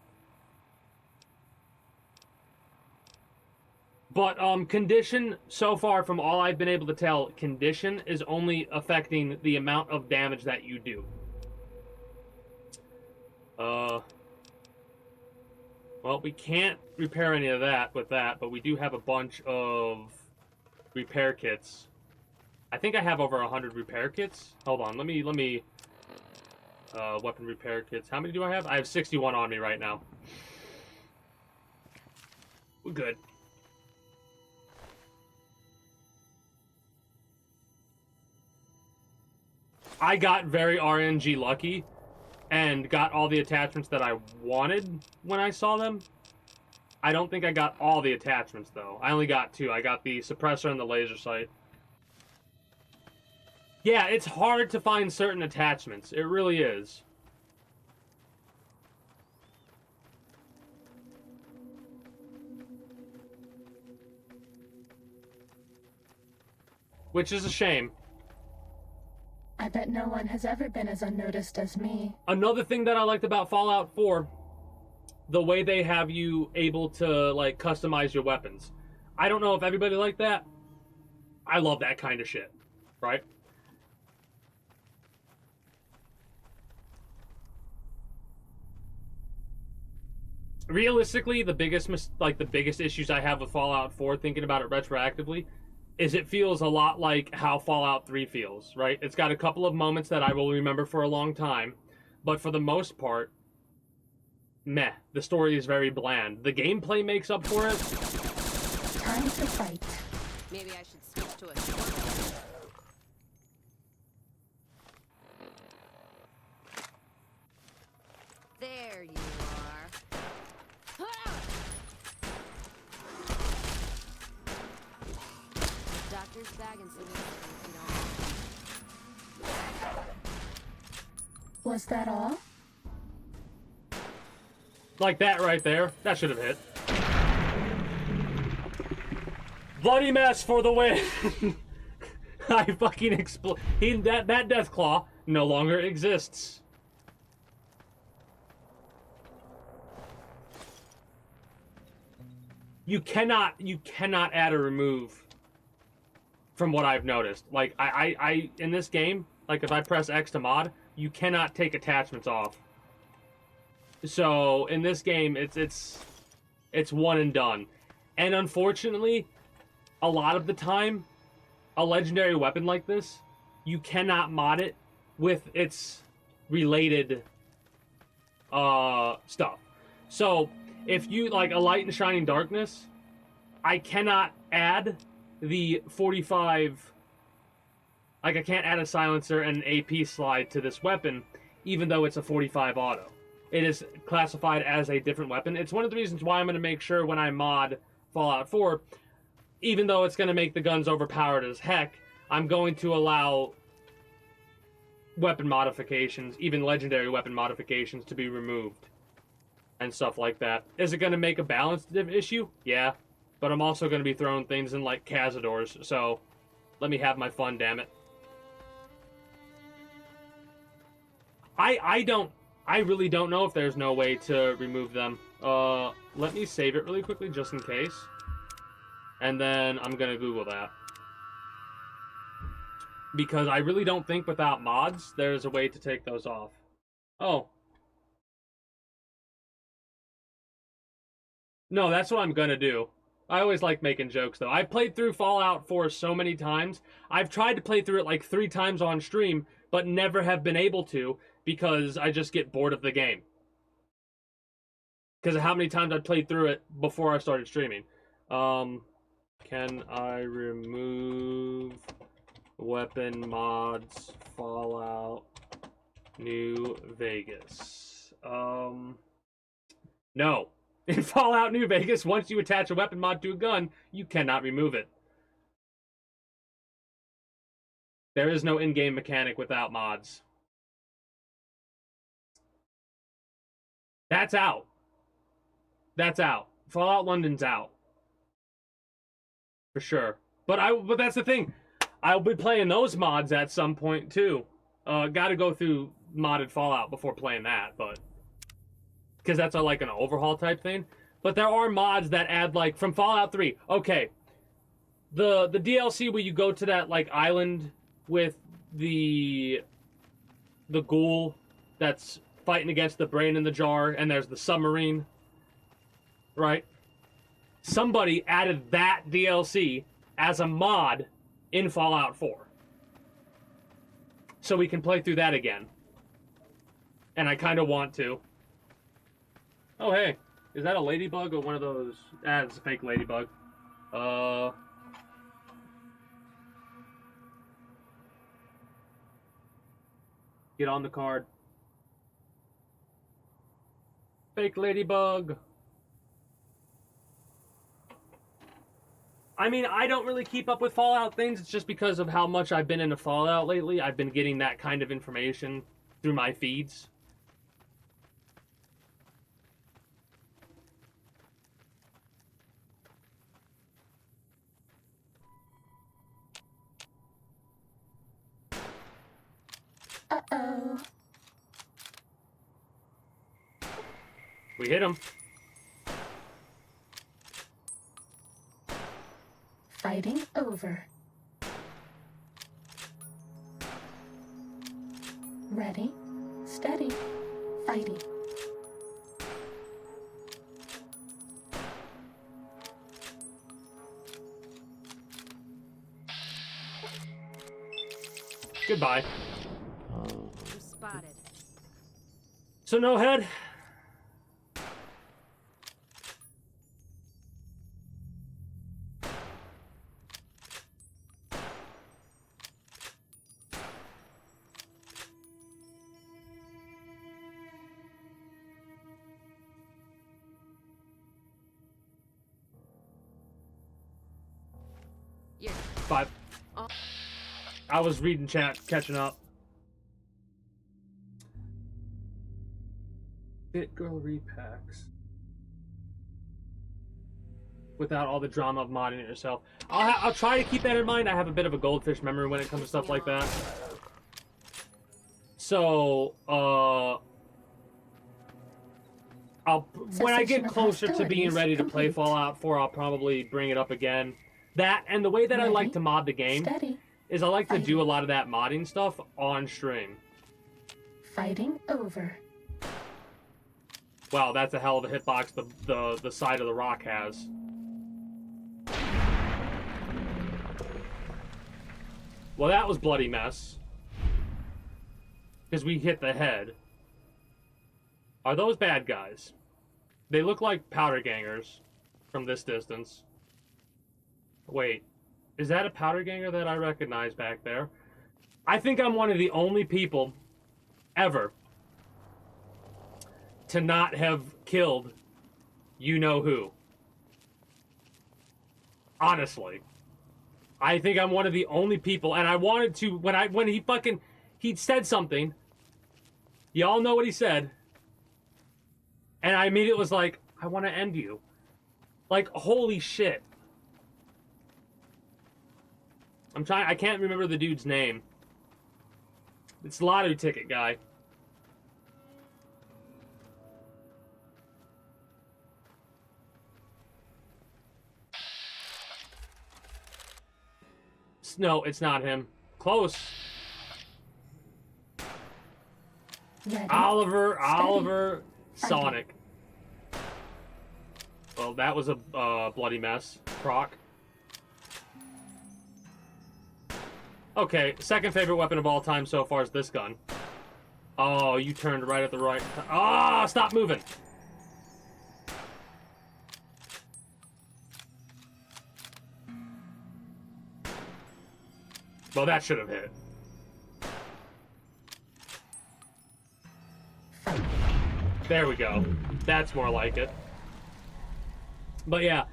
But, condition, so far from all I've been able to tell, condition is only affecting the amount of damage that you do. Well, we can't repair any of that with that, but we do have a bunch of repair kits. I think I have over 100 repair kits. Hold on, let me, weapon repair kits. How many do I have? I have 61 on me right now. We're good. I got very RNG lucky and got all the attachments that I wanted when I saw them. I don't think I got all the attachments, though. I only got 2. I got the suppressor and the laser sight. Yeah, it's hard to find certain attachments. It really is. Which is a shame. I bet no one has ever been as unnoticed as me. Another thing that I liked about Fallout 4, the way they have you able to, like, customize your weapons. I don't know if everybody liked that. I love that kind of shit, right? Realistically, the biggest issues I have with Fallout 4, thinking about it retroactively, is it feels a lot like how Fallout 3 feels, right? It's got a couple of moments that I will remember for a long time, but for the most part, meh. The story is very bland. The gameplay makes up for it. Time to fight. Maybe I should switch to a sword. There you are. Doctor's bag and some if you don't. Was that all? Like that right there. That should have hit. Bloody mess for the win! I fucking explode. That Death Claw no longer exists. You cannot add or remove from what I've noticed. Like, I in this game, like if I press X to mod, you cannot take attachments off. So in this game, it's one and done. And unfortunately, a lot of the time, a legendary weapon like this, you cannot mod it with its related stuff. So if you like a light and shining darkness, I cannot add the 45. Like I can't add a silencer and an AP slide to this weapon, even though it's a 45 auto. It is classified as a different weapon. It's one of the reasons why I'm going to make sure when I mod Fallout 4, even though it's going to make the guns overpowered as heck, I'm going to allow weapon modifications, even legendary weapon modifications, to be removed. And stuff like that. Is it going to make a balanced issue? Yeah. But I'm also going to be throwing things in like Cazadors, so let me have my fun, damn it. I really don't know if there's no way to remove them. Let me save it really quickly just in case. And then I'm gonna Google that. Because I really don't think without mods, there's a way to take those off. Oh. No, that's what I'm gonna do. I always like making jokes, though. I've played through Fallout 4 so many times. I've tried to play through it like 3 times on stream, but never have been able to because I just get bored of the game. Because of how many times I played through it before I started streaming. Can I remove Weapon mods, Fallout, New Vegas. No. In Fallout New Vegas, once you attach a weapon mod to a gun, you cannot remove it. There is no in-game mechanic without mods. That's out. That's out. Fallout London's out. For sure. But that's the thing. I'll be playing those mods at some point too. Gotta go through modded Fallout before playing that, but because that's like an overhaul type thing. But there are mods that add, like, from Fallout 3. Okay. The DLC where you go to that, like, island with the ghoul that's fighting against the brain in the jar, and there's the submarine, right? Somebody added that DLC as a mod in Fallout 4. So we can play through that again. And I kind of want to. Oh, hey. Is that a ladybug or one of those? Ah, it's a fake ladybug. Get on the card. Fake ladybug. I mean, I don't really keep up with Fallout things. It's just because of how much I've been into Fallout lately. I've been getting that kind of information through my feeds. Uh-oh. We hit him. Fighting over. Ready, steady, fighting. Goodbye. You're spotted. So no head? Yeah. 5. I was reading chat, catching up. Fit girl repacks. Without all the drama of modding it yourself. I'll try to keep that in mind. I have a bit of a goldfish memory when it comes to stuff like that. So, when I get closer to being ready to play Fallout 4, I'll probably bring it up again. That, and the way that I like to mod the game is I like to do a lot of that modding stuff on stream. Fighting over. Wow, that's a hell of a hitbox the side of the rock has. Well, that was bloody mess. Because we hit the head. Are those bad guys? They look like powder gangers from this distance. Wait, is that a powder ganger that I recognize back there? I think I'm one of the only people ever to not have killed you-know-who. Honestly. I think I'm one of the only people, and I wanted to, when he said something, y'all know what he said, and I immediately was like, I want to end you. Like, holy shit. I can't remember the dude's name. It's lottery ticket guy. No, it's not him. Close. Ready, Oliver Sonic. Well, that was a bloody mess. Proc. Okay, second favorite weapon of all time so far is this gun. Oh, you turned right at the right time. Ah, stop moving. Well, that should have hit. There we go. That's more like it. But yeah,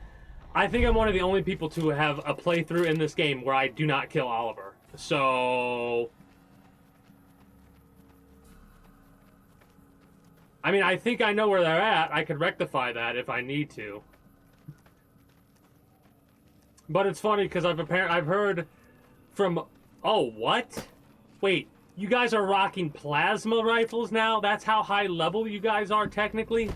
I think I'm one of the only people to have a playthrough in this game where I do not kill Oliver. So... I mean, I think I know where they're at. I could rectify that if I need to. But it's funny because I've heard from... Oh, what? Wait, you guys are rocking plasma rifles now? That's how high level you guys are technically?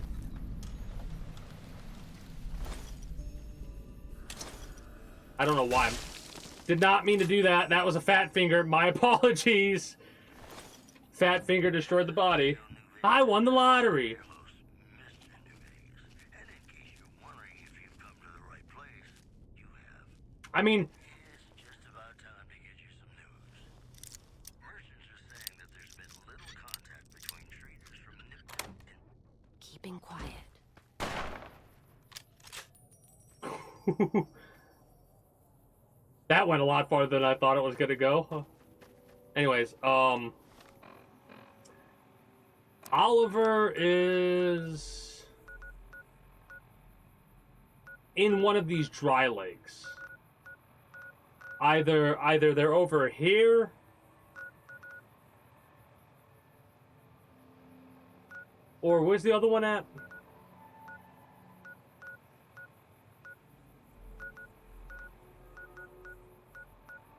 I don't know why. Did not mean to do that. That was a fat finger. My apologies. Fat finger destroyed the body. I won the lottery. I mean, keeping quiet. That went a lot farther than I thought it was gonna go. Anyways, Oliver is in one of these dry lakes. Either they're over here, or where's the other one at?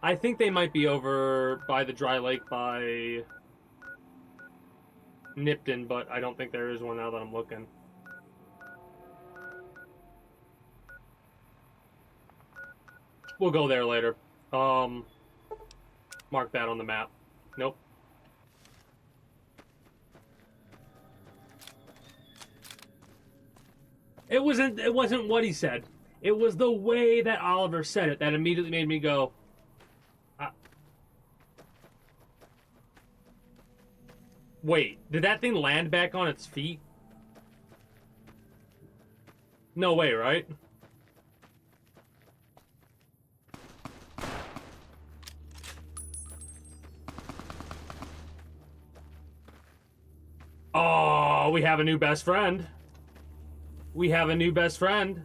I think they might be over by the dry lake by Nipton, but I don't think there is one now that I'm looking. We'll go there later. Mark that on the map. Nope. It wasn't what he said. It was the way that Oliver said it that immediately made me go, wait, did that thing land back on its feet? No way, right? Oh, we have a new best friend. We have a new best friend.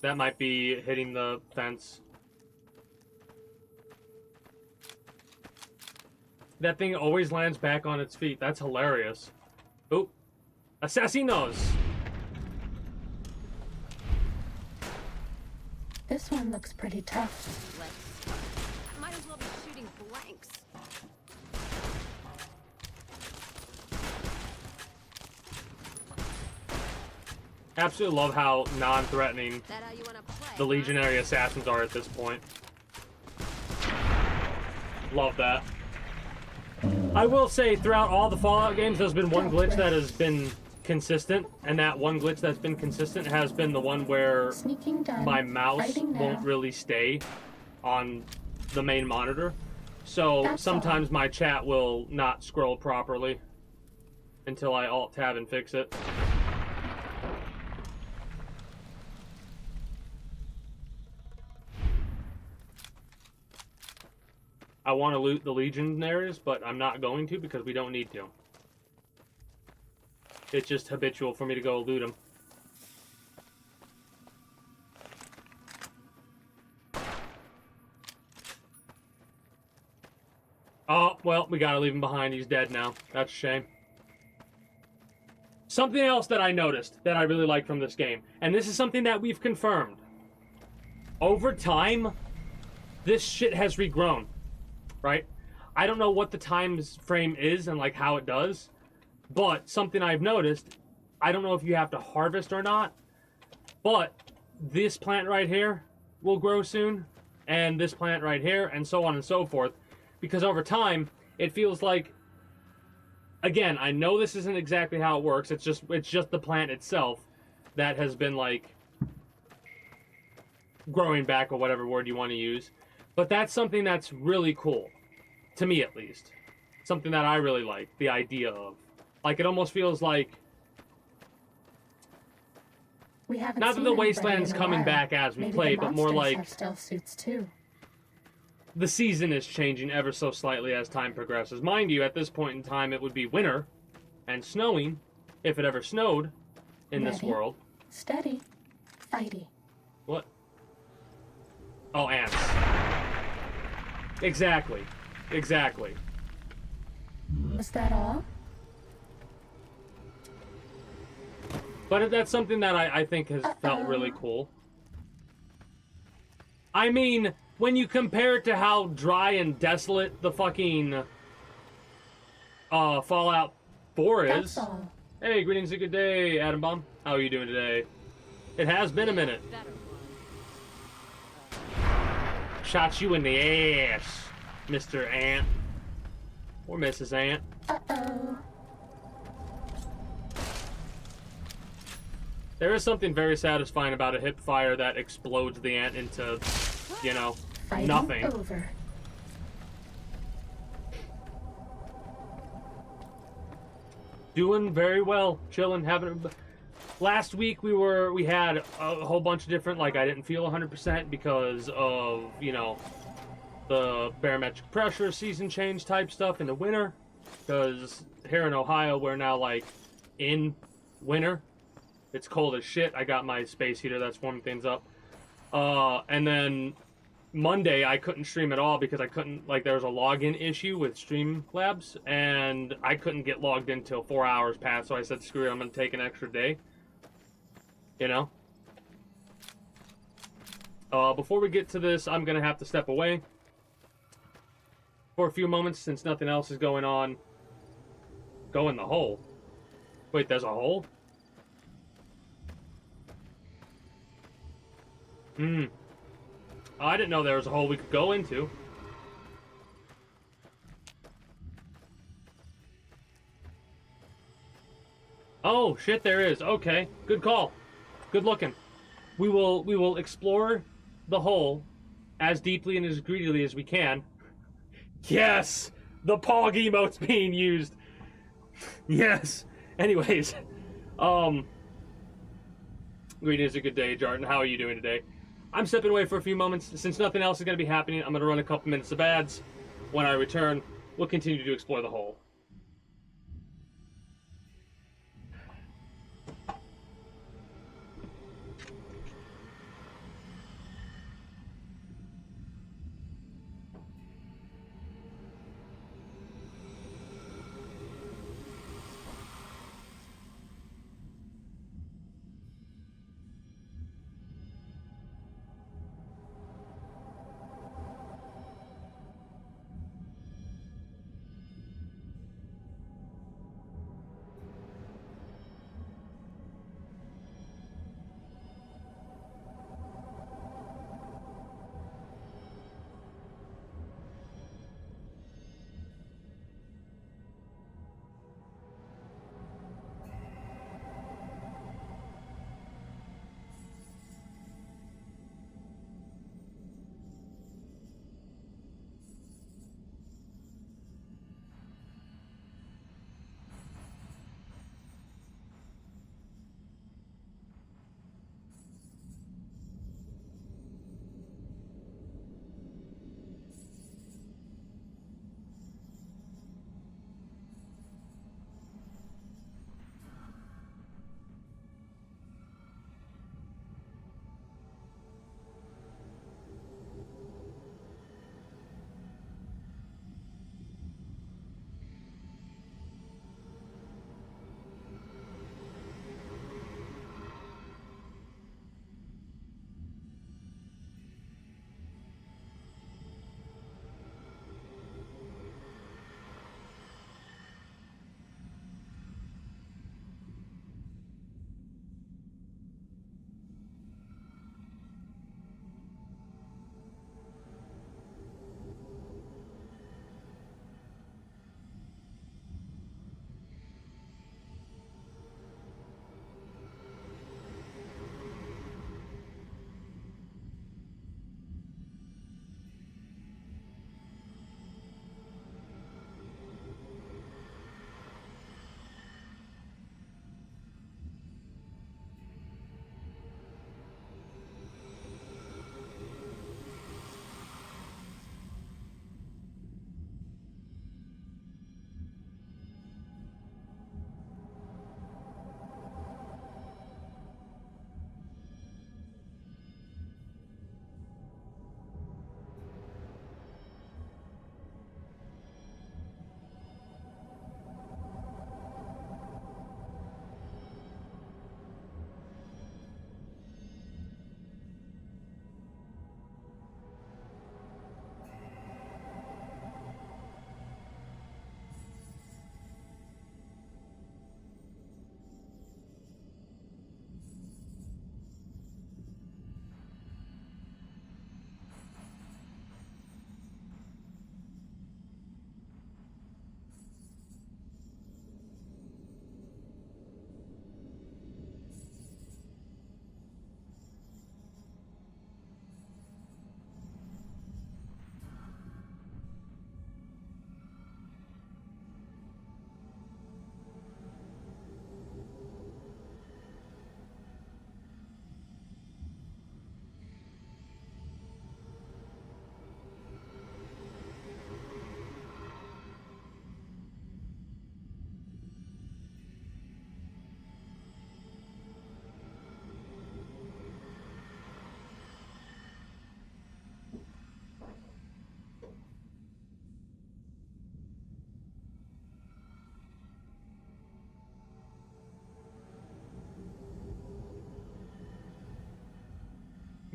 That might be hitting the fence. That thing always lands back on its feet. That's hilarious. Oop. Assassinos! This one looks pretty tough. Might as well be shooting blanks. Absolutely love how non-threatening the legionary assassins are at this point. Love that. I will say, throughout all the Fallout games, there's been one glitch that has been consistent, and that one glitch that's been consistent has been the one where my mouse won't really stay on the main monitor. So sometimes my chat will not scroll properly until I Alt-Tab and fix it. I want to loot the legionaries, but I'm not going to because we don't need to. It's just habitual for me to go loot them. Oh, well, we gotta leave him behind. He's dead now. That's a shame. Something else that I noticed that I really like from this game, and this is something that we've confirmed. Over time, this shit has regrown, right? I don't know what the time frame is and like how it does, but something I've noticed, I don't know if you have to harvest or not, but this plant right here will grow soon, and this plant right here, and so on and so forth. Because over time, it feels like, again, I know this isn't exactly how it works. It's just the plant itself that has been like growing back, or whatever word you want to use. But that's something that's really cool, to me at least. Something that I really like the idea of. Like, it almost feels like We haven't Not that seen the anybody Wasteland's in a coming while. back as we Maybe play, the but more monsters like have stealth suits too. the season is changing ever so slightly as time progresses. Mind you, at this point in time, it would be winter and snowing, if it ever snowed in this Ready, world. steady, fighty. What? Oh, ants. Exactly. Exactly. Was that all? But that's something that I think has felt really cool. I mean, when you compare it to how dry and desolate the fucking Fallout 4 is. That's all. Hey, greetings and good day, Adam Bomb. How are you doing today? It has been a minute. Shot you in the ass, Mr. Ant. Or Mrs. Ant. Uh-oh. There is something very satisfying about a hip fire that explodes the ant into, you know, Fighting nothing. over. Doing very well, chilling, having. Last week we had a whole bunch of different, like, I didn't feel 100% because of, you know, the barometric pressure, season change type stuff in the winter. Because here in Ohio we're now like in winter. It's cold as shit. I got my space heater that's warming things up. And then Monday I couldn't stream at all because I couldn't, like, there was a login issue with Streamlabs and I couldn't get logged in till 4 hours passed. So I said, screw it, I'm gonna take an extra day. You know? Before we get to this, I'm gonna have to step away for a few moments since nothing else is going on. Go in the hole. Wait, there's a hole? I didn't know there was a hole we could go into. Oh, shit, there is. Okay, good call. Good looking. We will explore the hole as deeply and as greedily as we can. Yes! The Pog emote's being used. Yes. Anyways, greetings, a good day, Jarton. How are you doing today? I'm stepping away for a few moments. Since nothing else is going to be happening, I'm going to run a couple minutes of ads. When I return, we'll continue to explore the hole.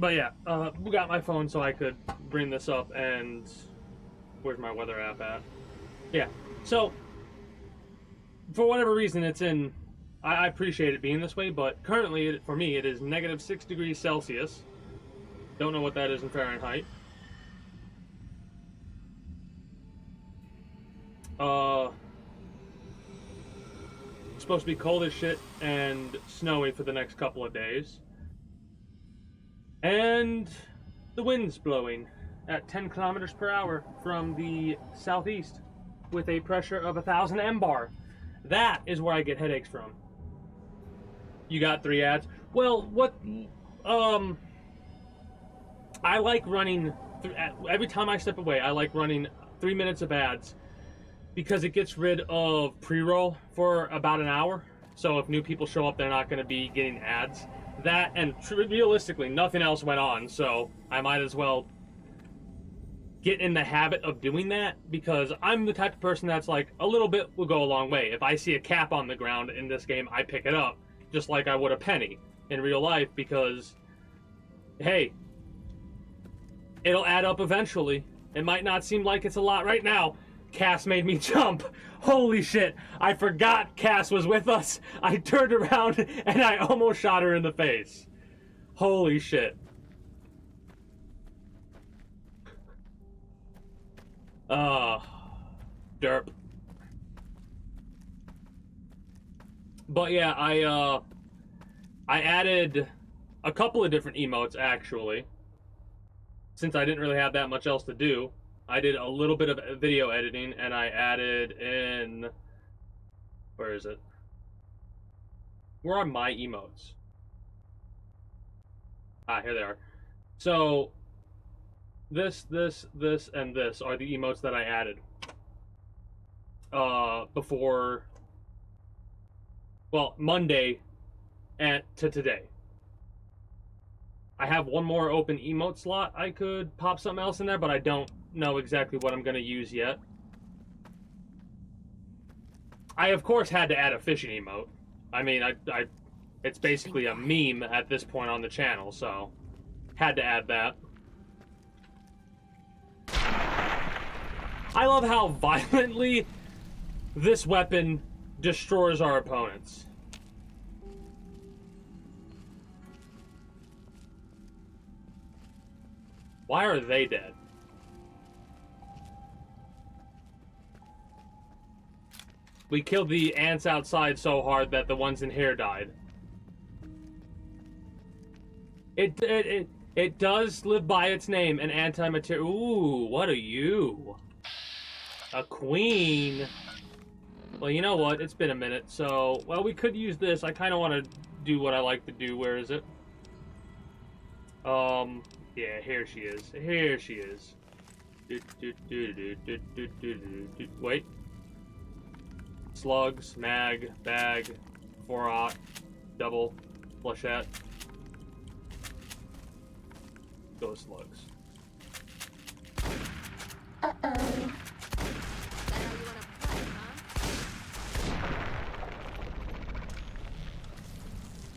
But yeah, we got my phone so I could bring this up, and where's my weather app at? Yeah, so for whatever reason it's in, I appreciate it being this way, but currently for me it is -6 degrees Celsius. Don't know what that is in Fahrenheit. It's supposed to be cold as shit and snowy for the next couple of days. And the wind's blowing at 10 kilometers per hour from the southeast with a pressure of 1,000 mbar. That is where I get headaches from. You got 3 ads. Well, what? I like running. Every time I step away, I like running 3 minutes of ads because it gets rid of pre-roll for about an hour. So if new people show up, they're not going to be getting ads. That, and realistically, nothing else went on, so I might as well get in the habit of doing that, because I'm the type of person that's like, a little bit will go a long way. If I see a cap on the ground in this game, I pick it up, just like I would a penny in real life, because, hey, it'll add up eventually. It might not seem like it's a lot right now. Cass made me jump. Holy shit, I forgot Cass was with us. I turned around and I almost shot her in the face. Holy shit. Derp. But yeah, I added a couple of different emotes, actually. Since I didn't really have that much else to do, I did a little bit of video editing, and I added in... Where is it? Where are my emotes? Ah, here they are. So, this, and this are the emotes that I added. Before... Well, Monday to today. I have one more open emote slot. I could pop something else in there, but I don't know exactly what I'm going to use yet. I, of course, had to add a fishing emote. I mean, it's basically a meme at this point on the channel, so had to add that. I love how violently this weapon destroys our opponents. Why are they dead? We killed the ants outside so hard that the ones in here died. It does live by its name, an anti-material. Ooh, what are you? A queen. Well, you know what? It's been a minute, so... Well, we could use this. I kind of want to do what I like to do. Where is it? Yeah, here she is. Here she is. Wait. Slugs, mag, bag, 4-aught, double, flechette. Go slugs. Uh-oh.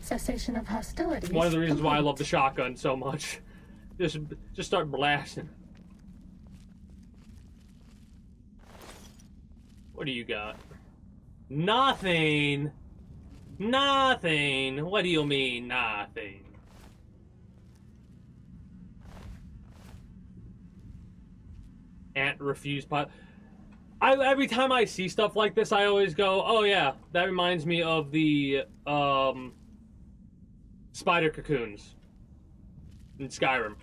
Cessation of hostilities. One of the reasons why I love the shotgun so much. Just start blasting. What do you got? Nothing. Nothing. What do you mean, nothing? Ant refused pot. Every time I see stuff like this, I always go, oh yeah, that reminds me of the spider cocoons in Skyrim.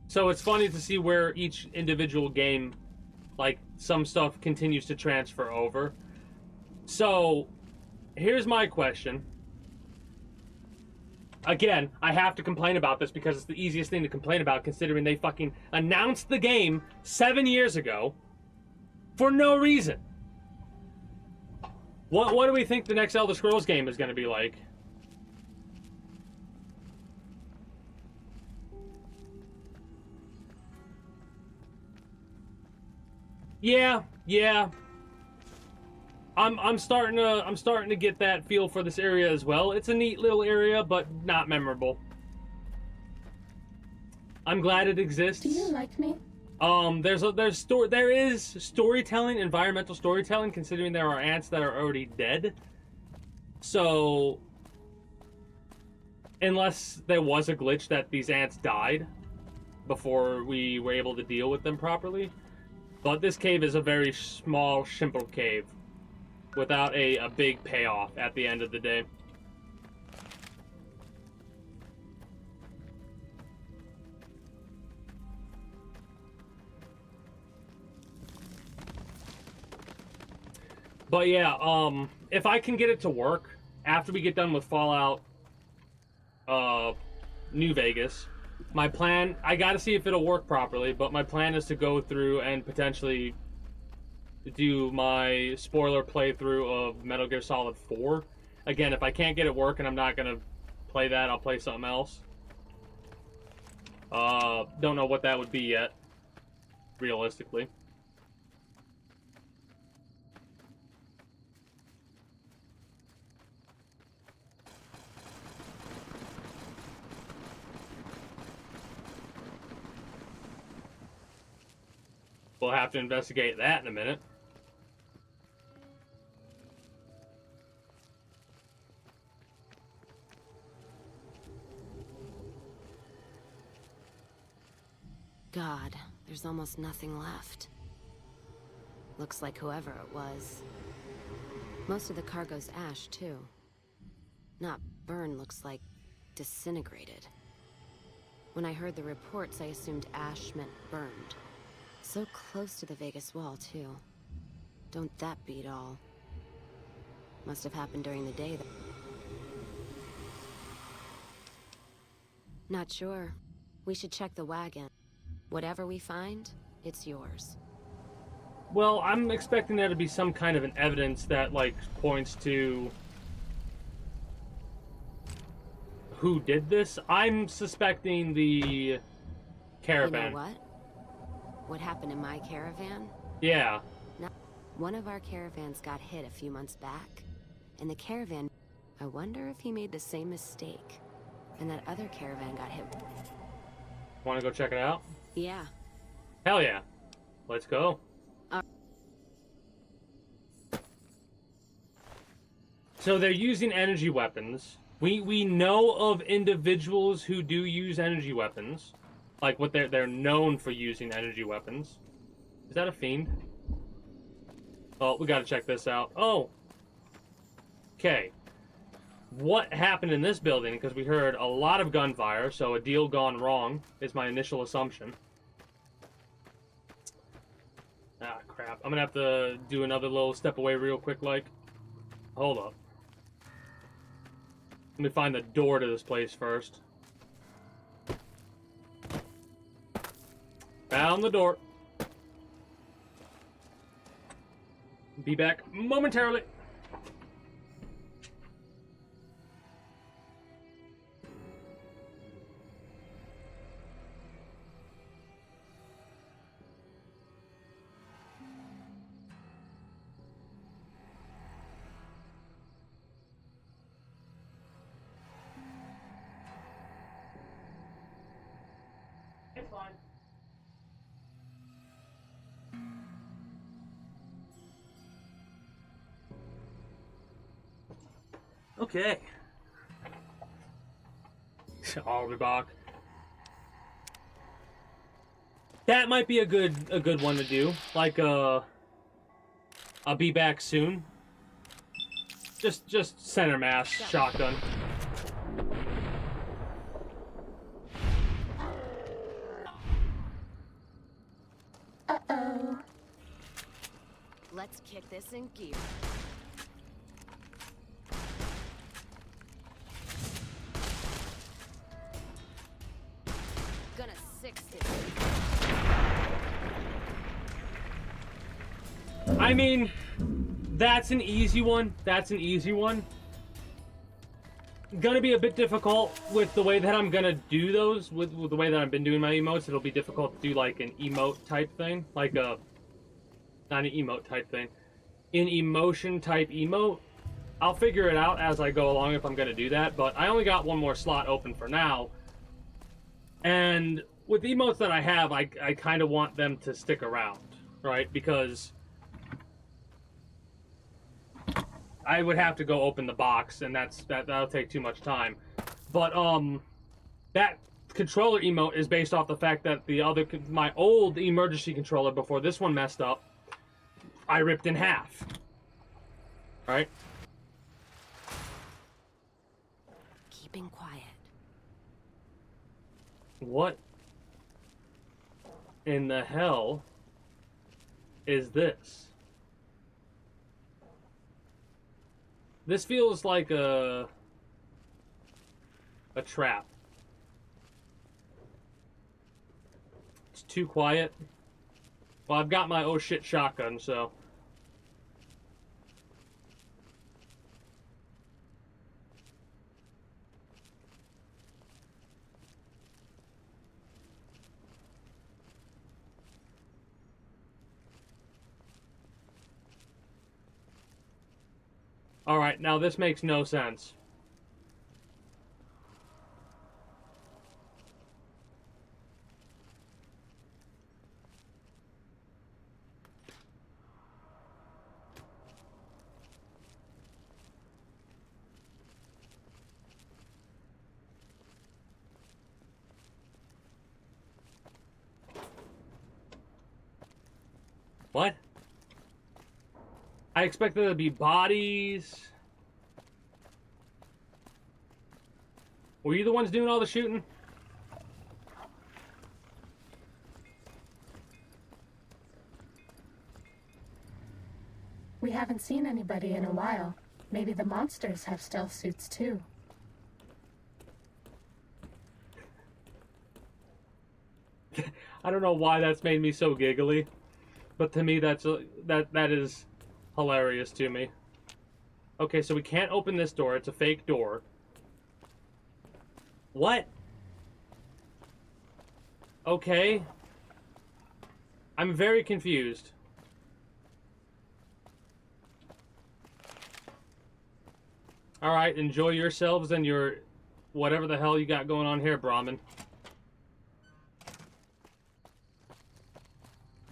So it's funny to see where each individual game, like, some stuff continues to transfer over. So, here's my question. Again, I have to complain about this because it's the easiest thing to complain about, considering they fucking announced the game 7 years ago for no reason. What do we think the next Elder Scrolls game is going to be like? Yeah. I'm starting to get that feel for this area as well. It's a neat little area, but not memorable. I'm glad it exists. Do you like me? There is storytelling, environmental storytelling, considering there are ants that are already dead. So, unless there was a glitch that these ants died before we were able to deal with them properly. But this cave is a very small, simple cave without a big payoff at the end of the day. But yeah, if I can get it to work after we get done with Fallout New Vegas, my plan, I gotta see if it'll work properly, but my plan is to go through and potentially do my spoiler playthrough of Metal Gear Solid 4. Again, if I can't get it working, I'm not gonna play that, I'll play something else. Don't know what that would be yet, realistically. We'll have to investigate that in a minute. God, there's almost nothing left. Looks like whoever it was. Most of the cargo's ash, too. Not burned, looks like disintegrated. When I heard the reports, I assumed ash meant burned. So close to the Vegas wall, too. Don't that beat all? Must have happened during the day, though. Not sure. We should check the wagon. Whatever we find, it's yours. Well, I'm expecting there to be some kind of an evidence that, like, points to who did this. I'm suspecting the caravan. You know what? What happened in my caravan? Yeah. Now, one of our caravans got hit a few months back. And the caravan... I wonder if he made the same mistake. And that other caravan got hit. Want to go check it out? Yeah. Hell yeah. Let's go. So they're using energy weapons. We know of individuals who do use energy weapons. Like, what they're known for using energy weapons. Is that a fiend? Oh, we gotta check this out. Oh! Okay. What happened in this building? Because we heard a lot of gunfire, so a deal gone wrong is my initial assumption. Ah, crap. I'm gonna have to do another little step away real quick, like. Hold up. Let me find the door to this place first. Found the door. Be back momentarily. It's fine. Okay. I'll be back. That might be a good one to do. Like I'll be back soon. Just center mass shotgun. Uh-oh. Let's kick this in gear. Gonna 60. I mean, that's an easy one. That's an easy one. Gonna be a bit difficult with the way that I'm gonna do those, with the way that I've been doing my emotes. It'll be difficult to do like an emote type thing, like a, not an emote type thing. an emotion type emote. I'll figure it out as I go along if I'm going to do that, but I only got one more slot open for now. And with the emotes that I have, I kind of want them to stick around, right? Because I would have to go open the box, and that'll take too much time. But that controller emote is based off the fact that my old emergency controller before this one messed up, I ripped in half. Right? Keeping quiet. What in the hell is this? This feels like a trap. It's too quiet. Well, I've got my oh shit shotgun, so. Alright, now this makes no sense. What? I expected there to be bodies. Were you the ones doing all the shooting? We haven't seen anybody in a while. Maybe the monsters have stealth suits too. I don't know why that's made me so giggly, but to me that is hilarious to me. Okay, so we can't open this door. It's a fake door. What? Okay. I'm very confused. Alright, enjoy yourselves and your whatever the hell you got going on here, Brahmin.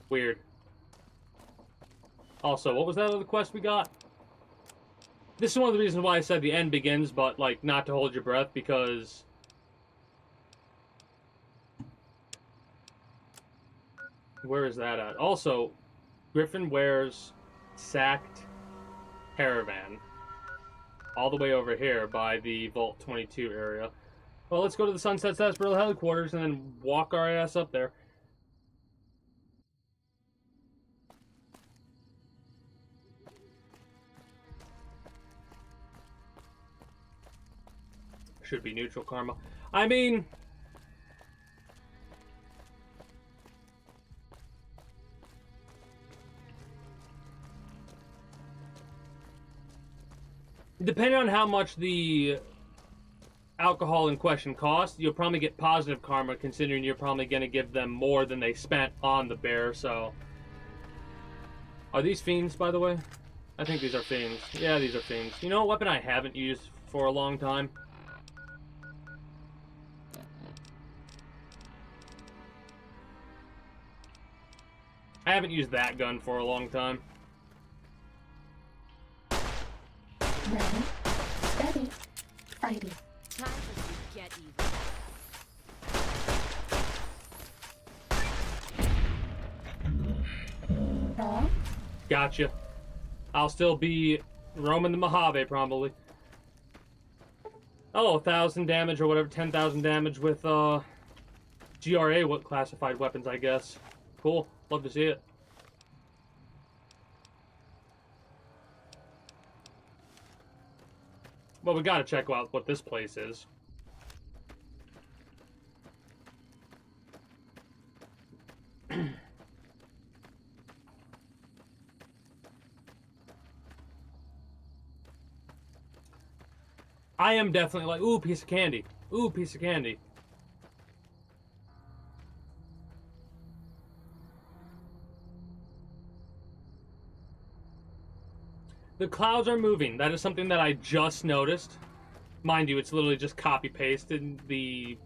Weird. Also, what was that other quest we got? This is one of the reasons why I said the end begins, but, like, not to hold your breath, because... Where is that at? Also, Griffin wears sacked caravan. All the way over here by the Vault 22 area. Well, let's go to the Sunset Sarsaparilla headquarters and then walk our ass up there. Should be neutral karma. I mean... depending on how much the alcohol in question costs, you'll probably get positive karma, considering you're probably going to give them more than they spent on the bear, so... Are these fiends, by the way? I think these are fiends. Yeah, these are fiends. You know what weapon I haven't used for a long time? I haven't used that gun for a long time. Ready, steady, fighting. Time for you to get even. Wrong? Gotcha. I'll still be roaming the Mojave, probably. Oh, 1,000 damage or whatever, 10,000 damage with, GRA classified weapons, I guess. Cool. Love to see it. Well, we gotta check out what this place is. I am definitely like, ooh, piece of candy. Ooh, piece of candy. The clouds are moving. That is something that I just noticed. Mind you, it's literally just copy-pasted the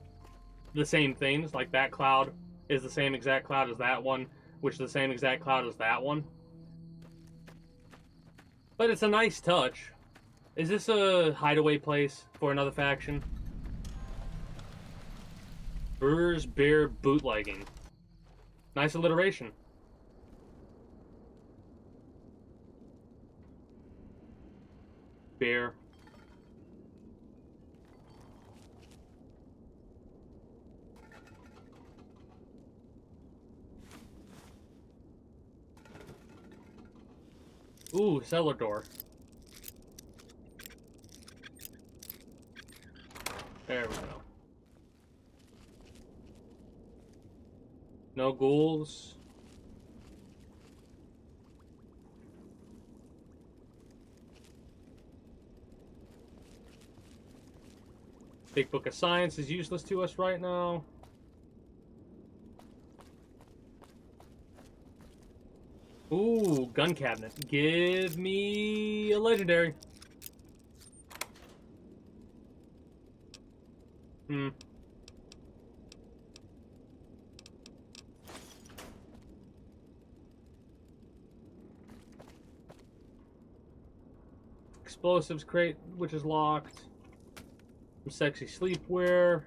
same things. Like that cloud is the same exact cloud as that one, which is the same exact cloud as that one. But it's a nice touch. Is this a hideaway place for another faction? Brewers Beer Bootlegging. Nice alliteration. Beer. Ooh, cellar door. There we go. No ghouls. Big Book of Science is useless to us right now. Ooh, gun cabinet. Give me a legendary. Explosives crate, which is locked. Some sexy sleepwear.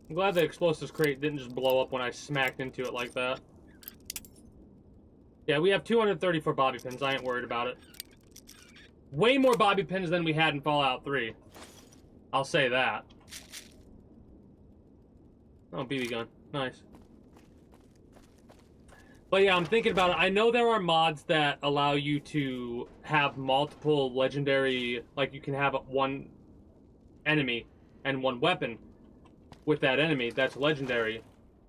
I'm glad the explosives crate didn't just blow up when I smacked into it like that. Yeah, we have 234 bobby pins. I ain't worried about it. Way more bobby pins than we had in Fallout 3. I'll say that. Oh, BB gun. Nice. But yeah, I'm thinking about it. I know there are mods that allow you to have multiple legendary... Like, you can have one enemy and one weapon with that enemy that's legendary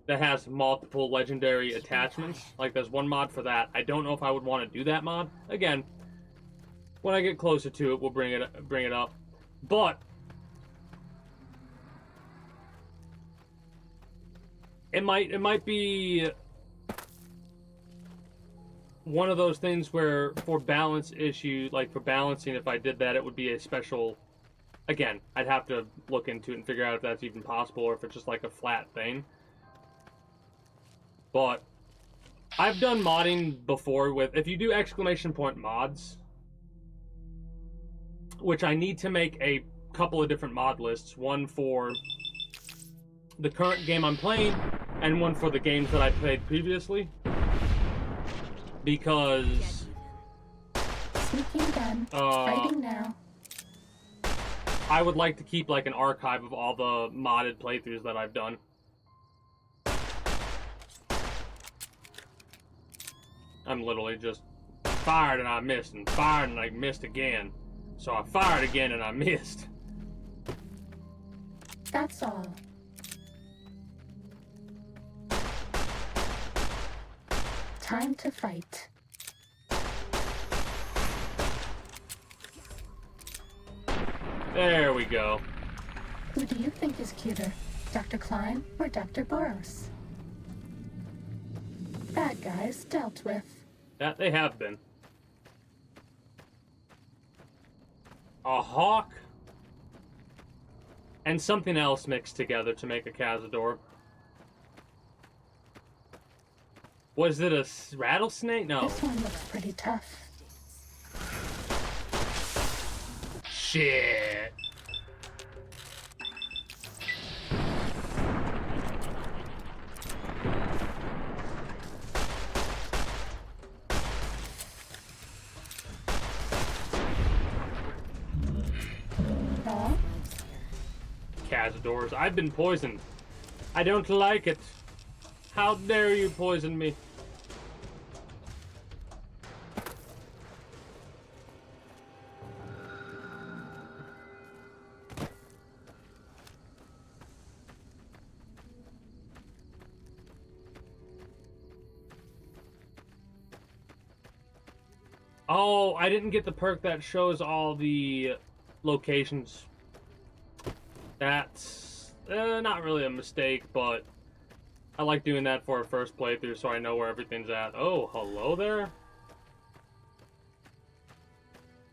that has multiple legendary attachments. Like, there's one mod for that. I don't know if I would want to do that mod. Again, when I get closer to it, we'll bring it up. But it might be one of those things where for balance issue, like for balancing, if I did that, it would be a special. Again, I'd have to look into it and figure out if that's even possible or if it's just like a flat thing. But I've done modding before with, if you do exclamation point mods, which I need to make a couple of different mod lists, one for the current game I'm playing and one for the games that I played previously. Because sneaking gun, fighting now. I would like to keep like an archive of all the modded playthroughs that I've done. I'm literally just fired and I missed and fired and I missed again. So I fired again and I missed. That's all. Time to fight. There we go. Who do you think is cuter, Dr. Klein or Dr. Boros? Bad guys dealt with. That they have been. A hawk and something else mixed together to make a Cazador. Was it a rattlesnake? No. This one looks pretty tough. Shit. No? Cazadors. I've been poisoned. I don't like it. How dare you poison me? Oh, I didn't get the perk that shows all the locations. That's not really a mistake, but I like doing that for a first playthrough so I know where everything's at. Oh, hello there?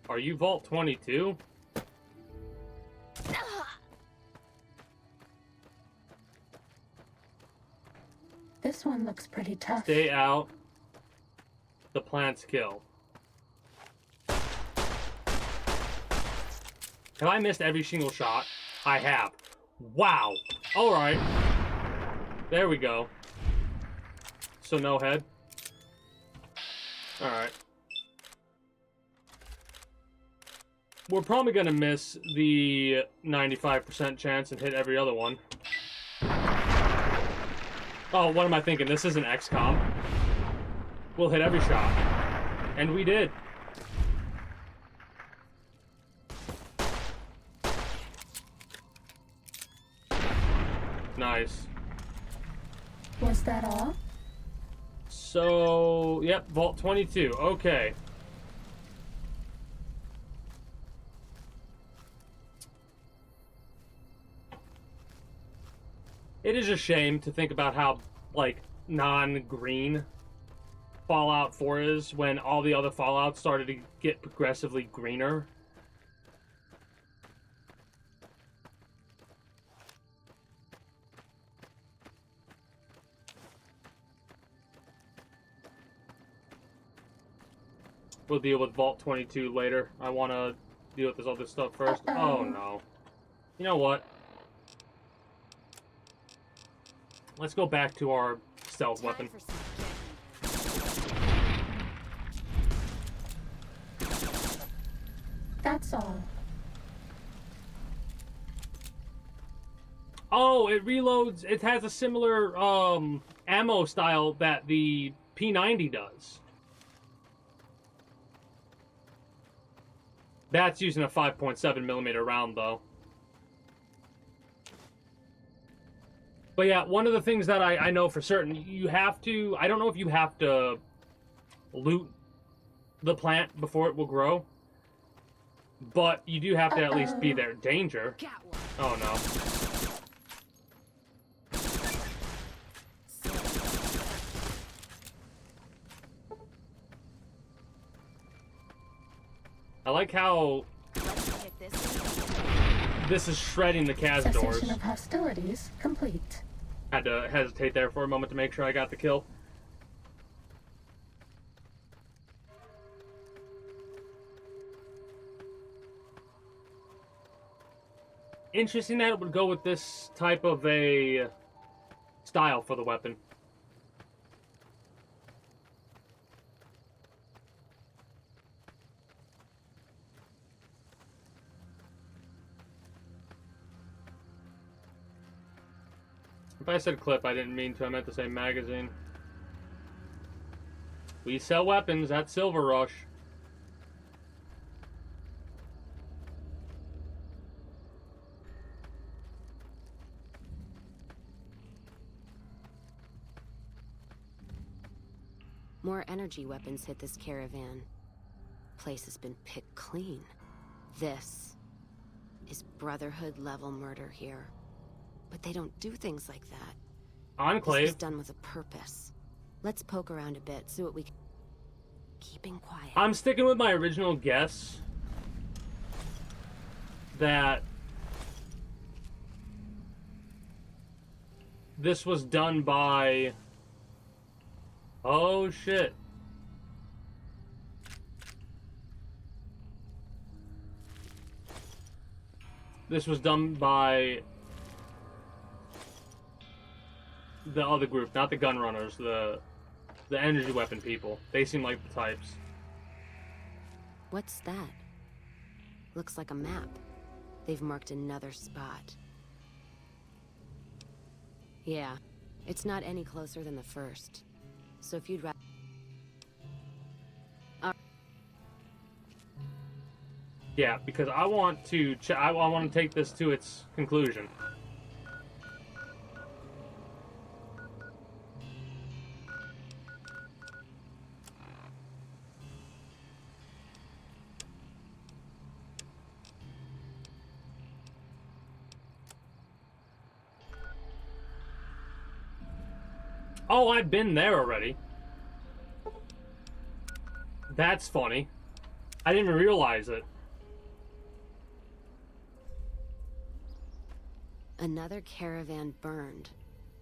Are you Vault 22? This one looks pretty tough. Stay out. The plants kill. Have I missed every single shot? I have. Wow. Alright. There we go. So no head. Alright. We're probably gonna miss the 95% chance and hit every other one. Oh, what am I thinking? This isn't XCOM. We'll hit every shot. And we did. Nice. Was that all? So, yep, Vault 22. Okay. It is a shame to think about how, like, non-green Fallout 4 is when all the other Fallouts started to get progressively greener. We'll deal with Vault 22 later. I want to deal with this other stuff first. Oh, no. You know what? Let's go back to our stealth weapon. That's all. Oh, it reloads. It has a similar ammo style that the P90 does. That's using a 5.7mm round, though. But yeah, one of the things that I know for certain, you have to... I don't know if you have to loot the plant before it will grow. But you do have to at least be there. Danger. Oh, no. I like how this is shredding the Kaz doors. Cessation of hostilities complete. Had to hesitate there for a moment to make sure I got the kill. Interesting that it would go with this type of a style for the weapon. If I said clip, I didn't mean to. I meant to say magazine. We sell weapons. That's Silver Rush. More energy weapons hit this caravan. Place has been picked clean. This is Brotherhood-level murder here. But they don't do things like that. Enclave. This was done with a purpose. Let's poke around a bit, see what we can... Keeping quiet. I'm sticking with my original guess that this was done by... Oh, shit. This was done by the other group, not the gun runners, the energy weapon people. They seem like the types. What's that? Looks like a map. They've marked another spot. Yeah, it's not any closer than the first. So if you'd rather... Yeah, because I want to I want to take this to its conclusion. Oh, I've been there already. That's funny. I didn't even realize it. Another caravan burned.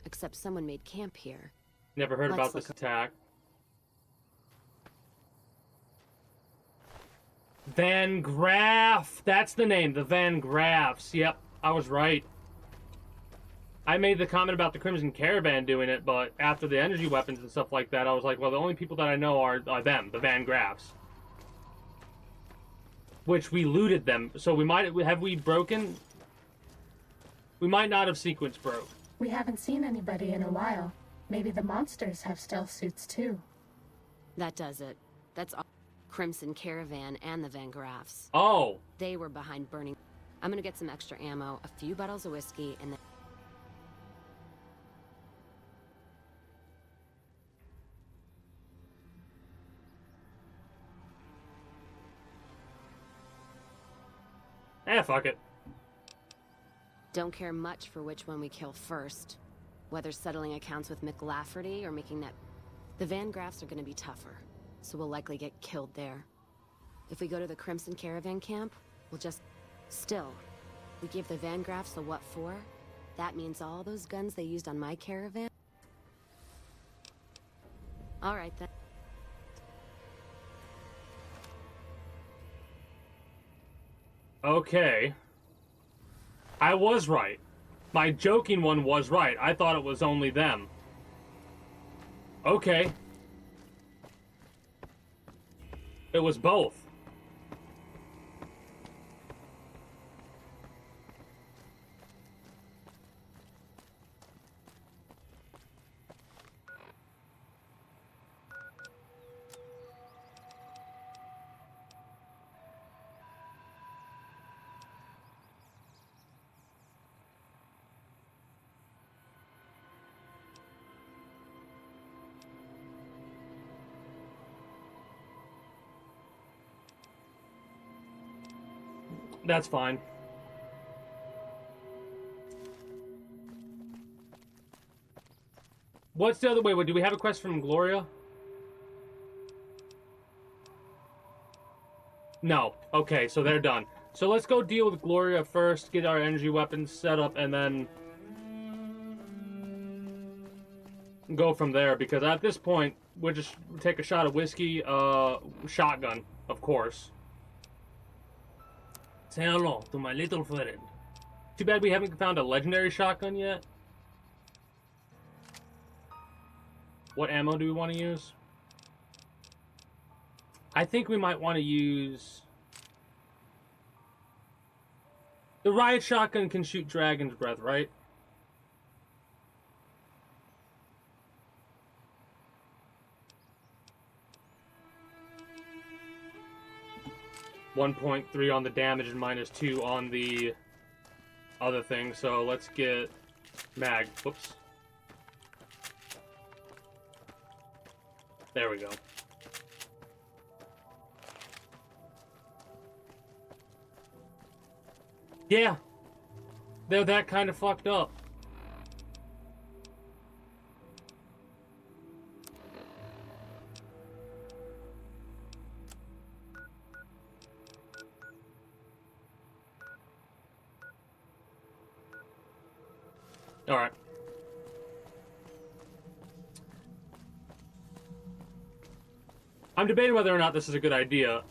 Except someone made camp here. Never heard Let's about this look- attack. Van Graff. That's the name. The Van Graffs. Yep, I was right. I made the comment about the Crimson Caravan doing it, but after the energy weapons and stuff like that, I was like, well, the only people that I know are them, the Van Graffs. Which we looted them, so we might have we broken? We might not have sequence broke. We haven't seen anybody in a while. Maybe the monsters have stealth suits too. That does it. That's all. Crimson Caravan and the Van Graffs. Oh. They were behind burning. I'm gonna get some extra ammo, a few bottles of whiskey, and then... Fuck it. Don't care much for which one we kill first. Whether settling accounts with McLafferty or making that... The Van Graffs are gonna be tougher, so we'll likely get killed there. If we go to the Crimson Caravan camp, we'll just... Still, we give the Van Graffs the what for? That means all those guns they used on my caravan? Alright then. Okay. I was right. My joking one was right. I thought it was only them. Okay. It was both. That's fine. What's the other way? Do we have a quest from Gloria? No. Okay, so they're done. So let's go deal with Gloria first, get our energy weapons set up, and then go from there. Because at this point, we'll just take a shot of whiskey, shotgun, of course. Say hello to my little friend. Too bad we haven't found a legendary shotgun yet. What ammo do we want to use? I think we might want to use... The riot shotgun can shoot dragon's breath, right? (1.3 on the damage and -2 on the other thing. So let's get mag. Whoops. There we go. Yeah. They're that kind of fucked up. Alright. I'm debating whether or not this is a good idea.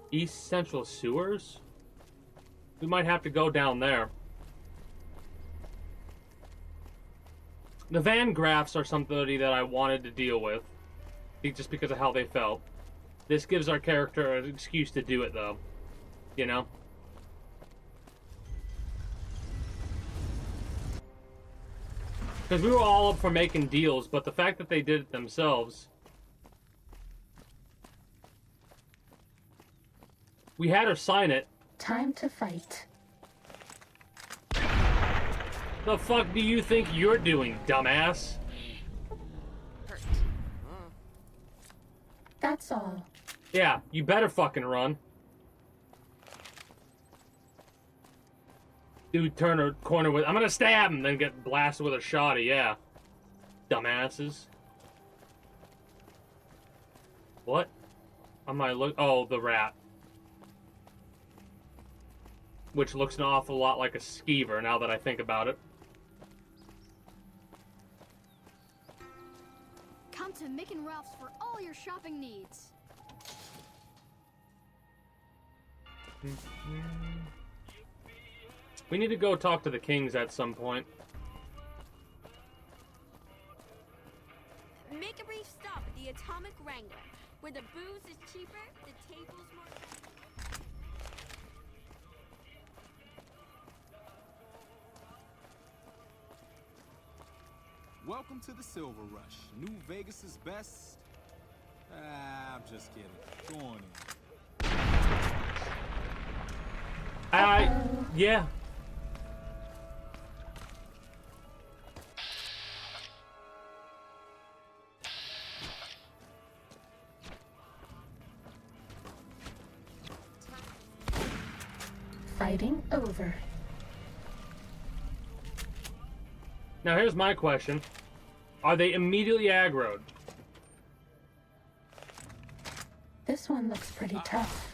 East Central Sewers? We might have to go down there. The Van Graffs are somebody that I wanted to deal with. Just because of how they felt. This gives our character an excuse to do it, though. You know? Because we were all up for making deals, but the fact that they did it themselves... We had her sign it. Time to fight. The fuck do you think you're doing, dumbass? That's all. Yeah, you better fucking run. Dude, turn a corner with... I'm gonna stab him, then get blasted with a shotty, yeah. Dumbasses. What? I might look... Oh, the rat. Which looks an awful lot like a skeever, now that I think about it. Come to Mick and Ralph's for all your shopping needs. We need to go talk to the Kings at some point. Make a brief stop at the Atomic Wrangler, where the booze is cheaper, the tables more... Welcome to the Silver Rush, New Vegas's best... I'm just kidding. Go on in. Yeah. Fighting over. Now here's my question. Are they immediately aggroed? This one looks pretty tough.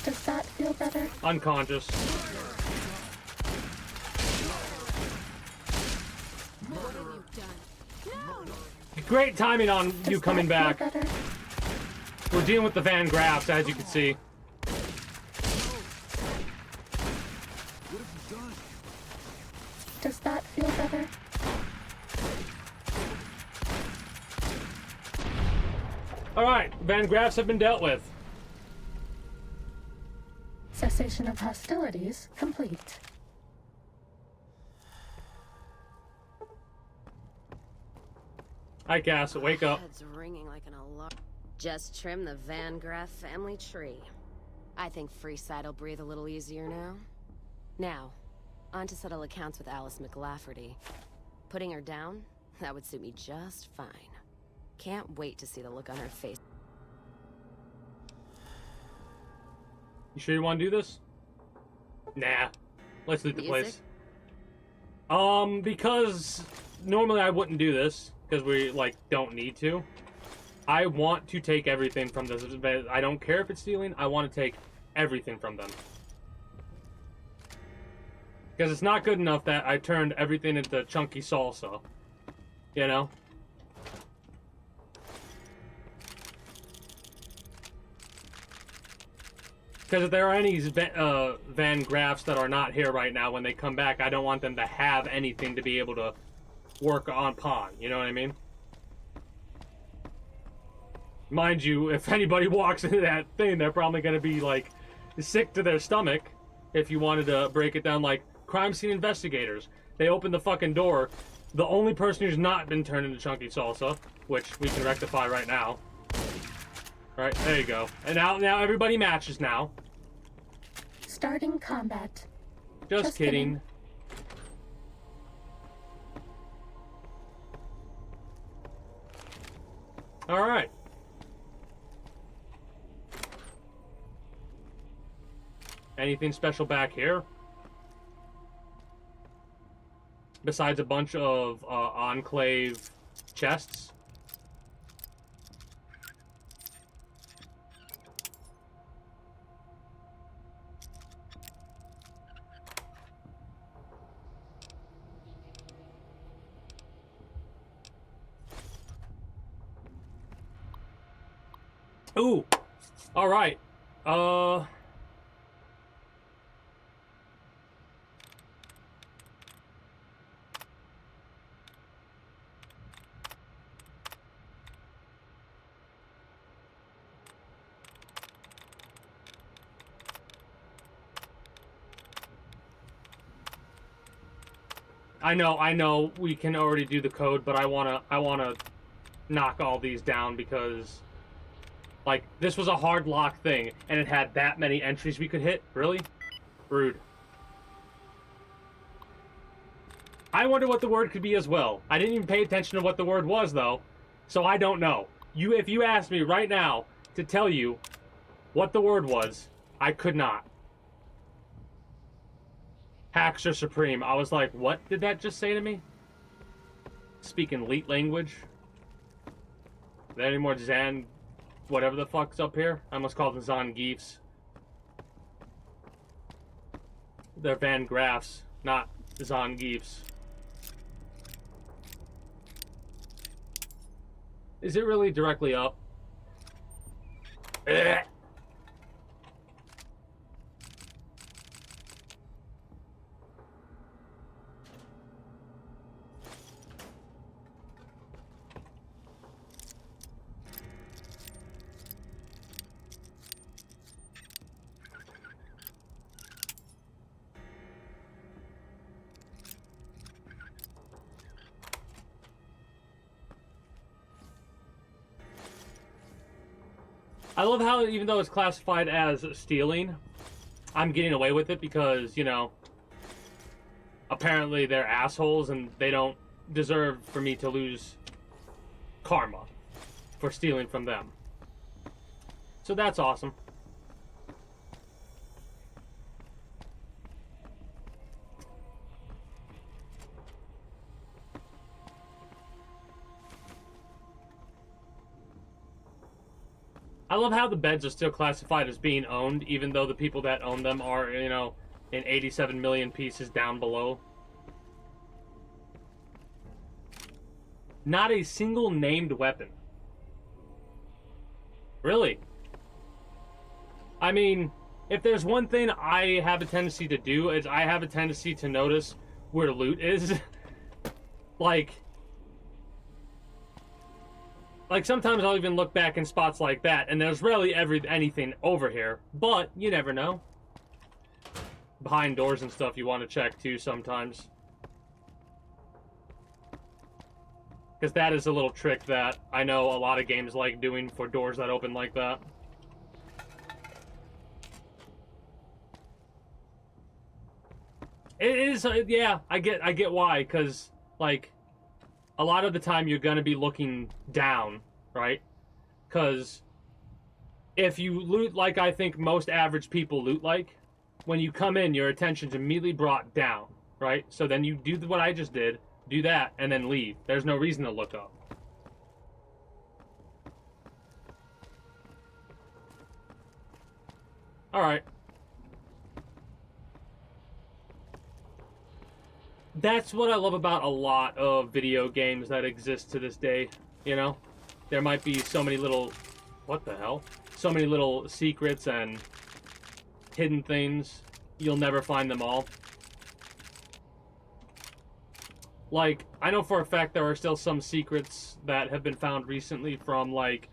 Does that feel better? Unconscious. Great timing on you coming back. We're dealing with the Van Graffs, as you can see. Does that feel better? Alright, Van Graffs have been dealt with. Cessation of hostilities complete. Hi, Cass. Wake up. Head's ringing like an alarm. Just trim the Van Graff family tree. I think Freeside'll breathe a little easier now. Now, on to settle accounts with Alice McLafferty. Putting her down? That would suit me just fine. Can't wait to see the look on her face. You sure you want to do this? Nah. Let's loot the place. Because normally I wouldn't do this, because we, like, don't need to. I want to take everything from this. I don't care if it's stealing, I want to take everything from them. Because it's not good enough that I turned everything into chunky salsa. You know? Because if there are any Van Graffs that are not here right now, when they come back, I don't want them to have anything to be able to work on pawn. You know what I mean? Mind you, if anybody walks into that thing, they're probably going to be, like, sick to their stomach. If you wanted to break it down, like, crime scene investigators. They open the fucking door. The only person who's not been turned into chunky salsa, which we can rectify right now. Right, there you go. And now everybody matches now. Starting combat. Just kidding. Alright. Anything special back here? Besides a bunch of Enclave chests? Ooh! Alright. I know we can already do the code, but I wanna knock all these down because, like, this was a hard lock thing, and it had that many entries we could hit. Really? Rude. I wonder what the word could be as well. I didn't even pay attention to what the word was, though, so I don't know. If you asked me right now to tell you what the word was, I could not. Hacks are supreme. I was like, what did that just say to me? Speaking leet language? Are there any more Zan... whatever the fuck's up here? I almost called them Zangiefs. They're Van Graffs, not Zangiefs. Is it really directly up? Ugh. I love how, even though it's classified as stealing, I'm getting away with it because, you know, apparently they're assholes and they don't deserve for me to lose karma for stealing from them. So that's awesome. I love how the beds are still classified as being owned, even though the people that own them are, you know, in 87 million pieces down below. Not a single named weapon. Really? I mean, if there's one thing I have a tendency to do, is I have a tendency to notice where loot is. Like sometimes I'll even look back in spots like that, and there's rarely anything over here, but you never know. Behind doors and stuff you want to check too sometimes. Because that is a little trick that I know a lot of games like doing for doors that open like that. It is, yeah, I get why, because, like, a lot of the time you're going to be looking down, right? Because if you loot like I think most average people loot like, when you come in, your attention's immediately brought down, right? So then you do what I just did, do that, and then leave. There's no reason to look up. Alright. That's what I love about a lot of video games that exist to this day, you know? There might be so many little... what the hell? So many little secrets and hidden things. You'll never find them all. Like, I know for a fact there are still some secrets that have been found recently from, like,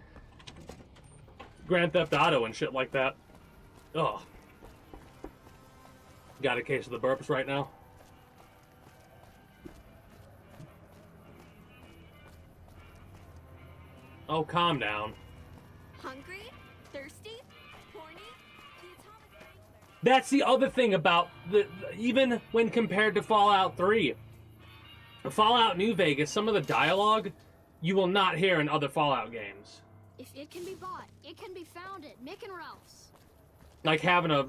Grand Theft Auto and shit like that. Ugh. Got a case of the burps right now. Oh, calm down. Hungry? Thirsty? Horny? That's the other thing about even when compared to Fallout 3. Fallout New Vegas, some of the dialogue you will not hear in other Fallout games. If it can be bought, it can be found at Mick and Ralph's. Like having a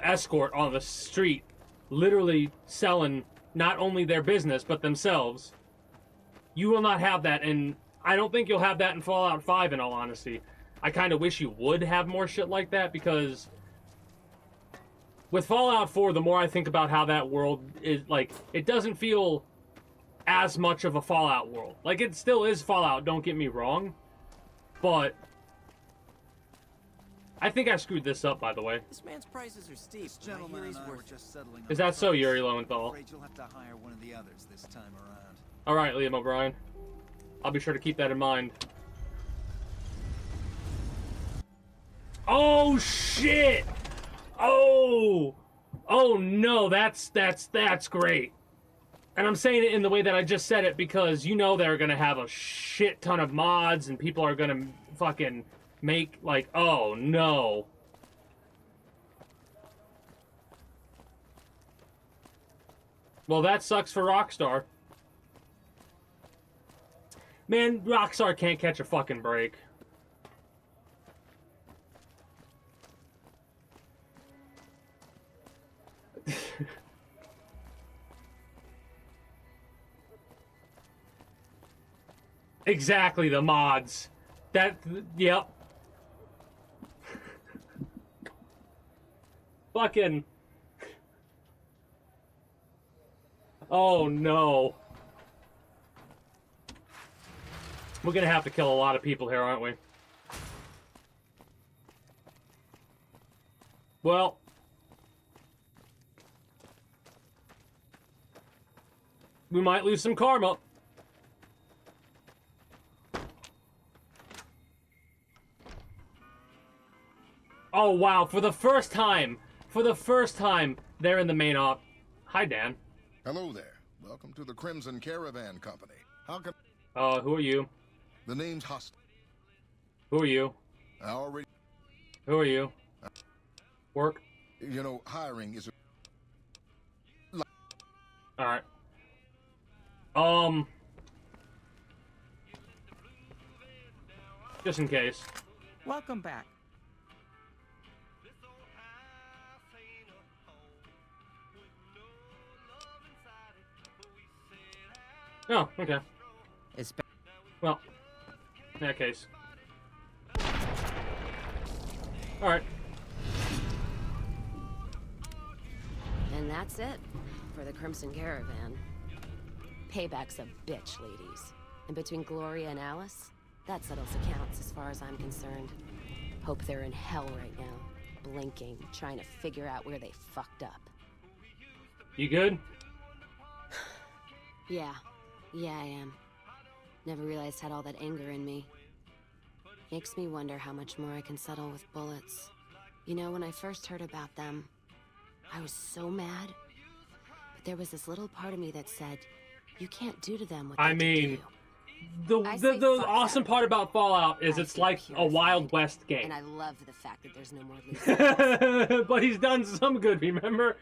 escort on the street, literally selling not only their business but themselves. You will not have that, and I don't think you'll have that in Fallout 5, in all honesty. I kind of wish you would have more shit like that, because with Fallout 4, the more I think about how that world is, like, it doesn't feel as much of a Fallout world. Like, it still is Fallout, don't get me wrong, but I think I screwed this up, by the way. This man's prices are steep. This gentleman and I were just settling on Is that so, price. Yuri Lowenthal? Afraid you'll have to hire one of the others this time around. Alright, Liam O'Brien. I'll be sure to keep that in mind. Oh, shit! Oh! Oh, no, that's great. And I'm saying it in the way that I just said it because you know they're gonna have a shit ton of mods and people are gonna fucking make, like, oh, no. Well, that sucks for Rockstar. Man, Rockstar can't catch a fucking break. Exactly, the mods. Yep. Fucking... Oh, no. We're gonna have to kill a lot of people here, aren't we? Well... we might lose some karma. Oh, wow, for the first time, they're in the main op. Hi, Dan. Hello there. Welcome to the Crimson Caravan Company. How can... who are you? The name's Hust. Who are you? I already... Who are you? Work? You know, hiring is a... Alright. Just in case. Welcome back. Oh, okay. It's well, in that case. Alright. And that's it for the Crimson Caravan. Payback's a bitch, ladies. And between Gloria and Alice, that settles accounts as far as I'm concerned. Hope they're in hell right now, blinking, trying to figure out where they fucked up. You good? Yeah, I am. Never realized I had all that anger in me. Makes me wonder how much more I can settle with bullets. You know, when I first heard about them, I was so mad. But there was this little part of me that said, you can't do to them what they did to you. The awesome part about Fallout is it's like a Wild West game. And I love the fact that there's no more losing. But he's done some good, remember?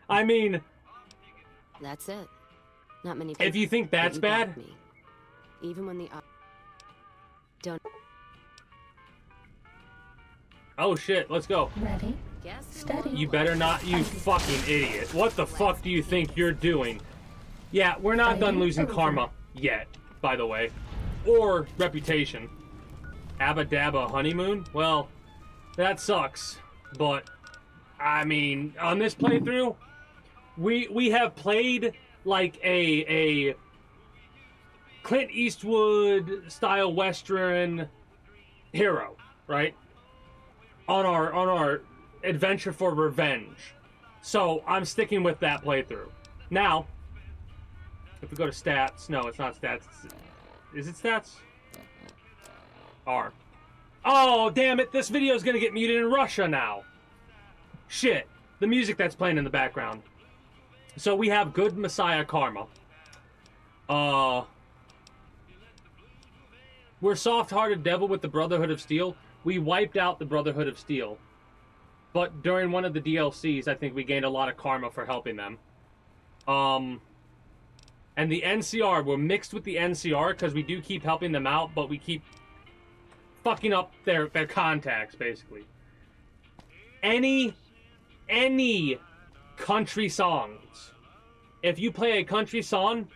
I mean... That's it. Not many people... If you think that's bad... Me. Even when the... Don't... Oh shit, let's go. Ready? Steady. You better not, you fucking idiot. What the fuck do you think you're doing? Yeah, we're not done losing karma yet, by the way. Or reputation. Abba Dabba honeymoon? Well, that sucks. But, I mean, on this playthrough, we have played like a Clint Eastwood style Western hero, right? On our adventure for revenge. So I'm sticking with that playthrough. Now, if we go to stats, no, it's not stats. Is it stats? R. Oh, damn it! This video is gonna get muted in Russia now. Shit, the music that's playing in the background. So we have good Messiah karma. We're soft-hearted devil with the Brotherhood of Steel. We wiped out the Brotherhood of Steel. But during one of the DLCs, I think we gained a lot of karma for helping them. And the NCR, we're mixed with the NCR because we do keep helping them out, but we keep fucking up their contacts, basically. Any country songs. If you play a country song,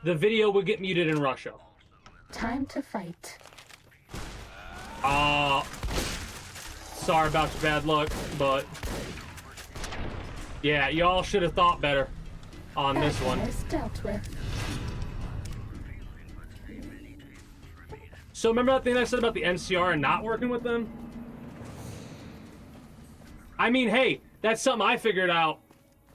the video will get muted in Russia. Time to fight. Sorry about your bad luck, but yeah, y'all should have thought better on this one. Dealt with. So remember that thing I said about the NCR and not working with them? I mean, hey, that's something I figured out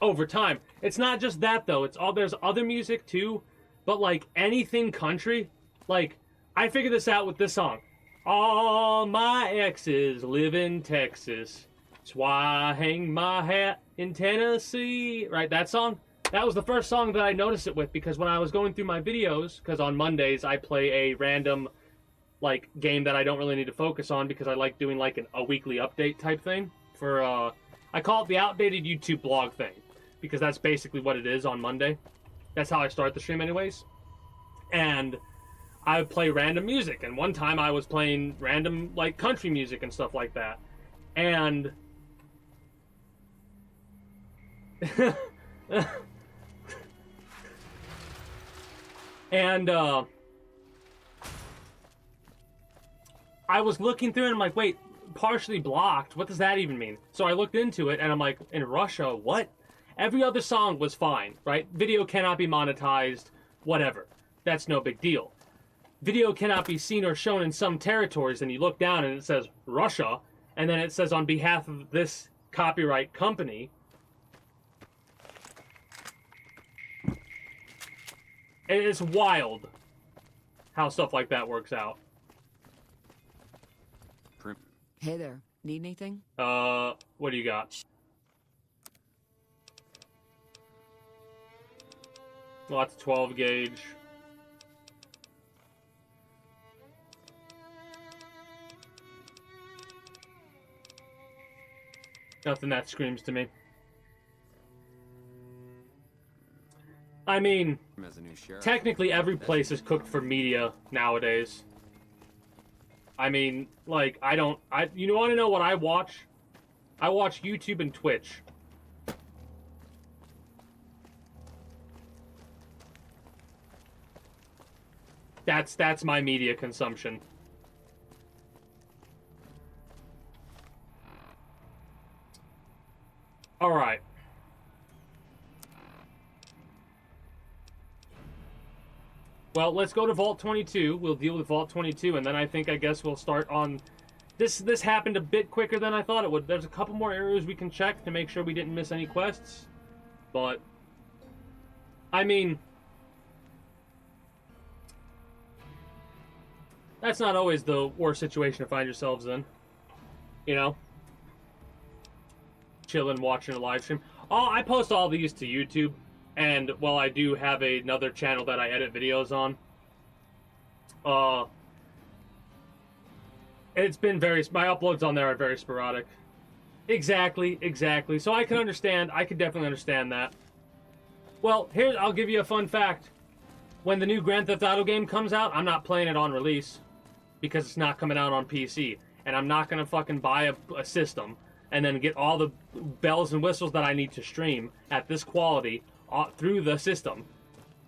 over time. It's not just that though. There's other music too, but like anything country, like I figured this out with this song. All my exes live in Texas. That's why I hang my hat in Tennessee. Right, that song? That was the first song that I noticed it with, because when I was going through my videos, because on Mondays I play a random like game that I don't really need to focus on because I like doing like a weekly update type thing for I call it the outdated YouTube blog thing. because that's basically what it is on Monday. That's how I start the stream anyways. And I would play random music, and one time I was playing random, like, country music and stuff like that. And... and, I was looking through it, and I'm like, wait, partially blocked? What does that even mean? So I looked into it, and I'm like, in Russia, what? Every other song was fine, right? Video cannot be monetized, whatever. That's no big deal. Video cannot be seen or shown in some territories, and you look down and it says Russia, and then it says on behalf of this copyright company. It is wild how stuff like that works out. Hey there. Need anything? What do you got? Lots of 12 gauge. Nothing that screams to me. I mean, technically every place is cooked for media nowadays. I mean, like, you want to know what I watch? I watch YouTube and Twitch. That's my media consumption. All right. Well, let's go to Vault 22. We'll deal with Vault 22, and then I guess we'll start on... This happened a bit quicker than I thought it would. There's a couple more areas we can check to make sure we didn't miss any quests. But, I mean... that's not always the worst situation to find yourselves in. You know? Chilling, watching a live stream. I post all these to YouTube. And, well, I do have another channel that I edit videos on. It's been my uploads on there are very sporadic. Exactly. So I can definitely understand that. Well, I'll give you a fun fact. When the new Grand Theft Auto game comes out, I'm not playing it on release. Because it's not coming out on PC. And I'm not gonna fucking buy a system and then get all the bells and whistles that I need to stream at this quality through the system.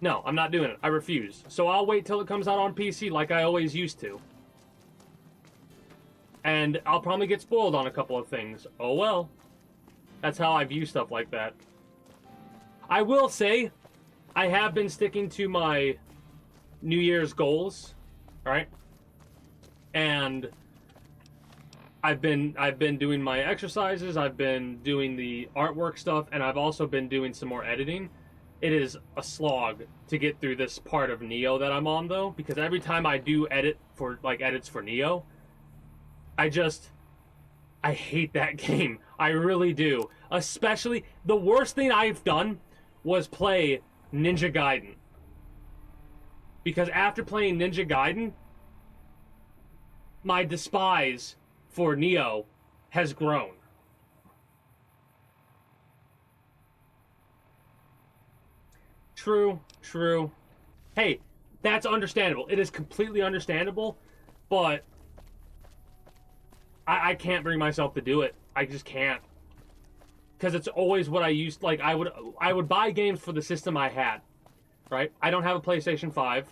No, I'm not doing it. I refuse. So I'll wait till it comes out on PC like I always used to. And I'll probably get spoiled on a couple of things. Oh well. That's how I view stuff like that. I will say, I have been sticking to my New Year's goals. Alright? And I've been doing my exercises, I've been doing the artwork stuff, and I've also been doing some more editing. It is a slog to get through this part of Neo that I'm on, though, because every time I do edits for Neo, I hate that game. I really do. Especially, the worst thing I've done was play Ninja Gaiden. Because after playing Ninja Gaiden, my despise for Neo has grown. True. Hey, that's understandable. It is completely understandable, but I can't bring myself to do it. I just can't. Because it's always what I used, like, I would buy games for the system I had, right? I don't have a PlayStation 5.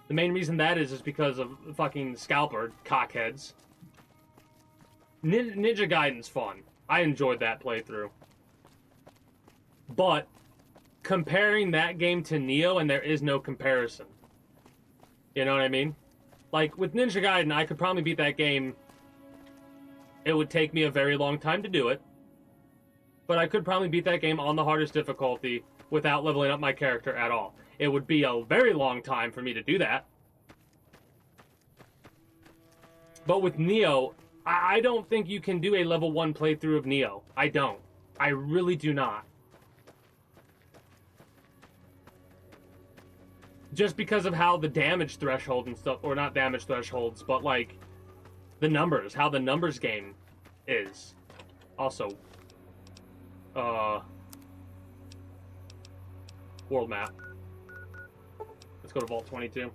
The main reason that is because of fucking scalper cockheads. Ninja Gaiden's fun. I enjoyed that playthrough. But comparing that game to Neo, and there is no comparison. You know what I mean? Like, with Ninja Gaiden, I could probably beat that game. It would take me a very long time to do it. But I could probably beat that game on the hardest difficulty without leveling up my character at all. It would be a very long time for me to do that. But with Neo, I don't think you can do a level 1 playthrough of Neo. I don't. I really do not. Just because of how the damage threshold and stuff, or not damage thresholds, but like the numbers, how the numbers game is. Also, world map. Let's go to Vault 22.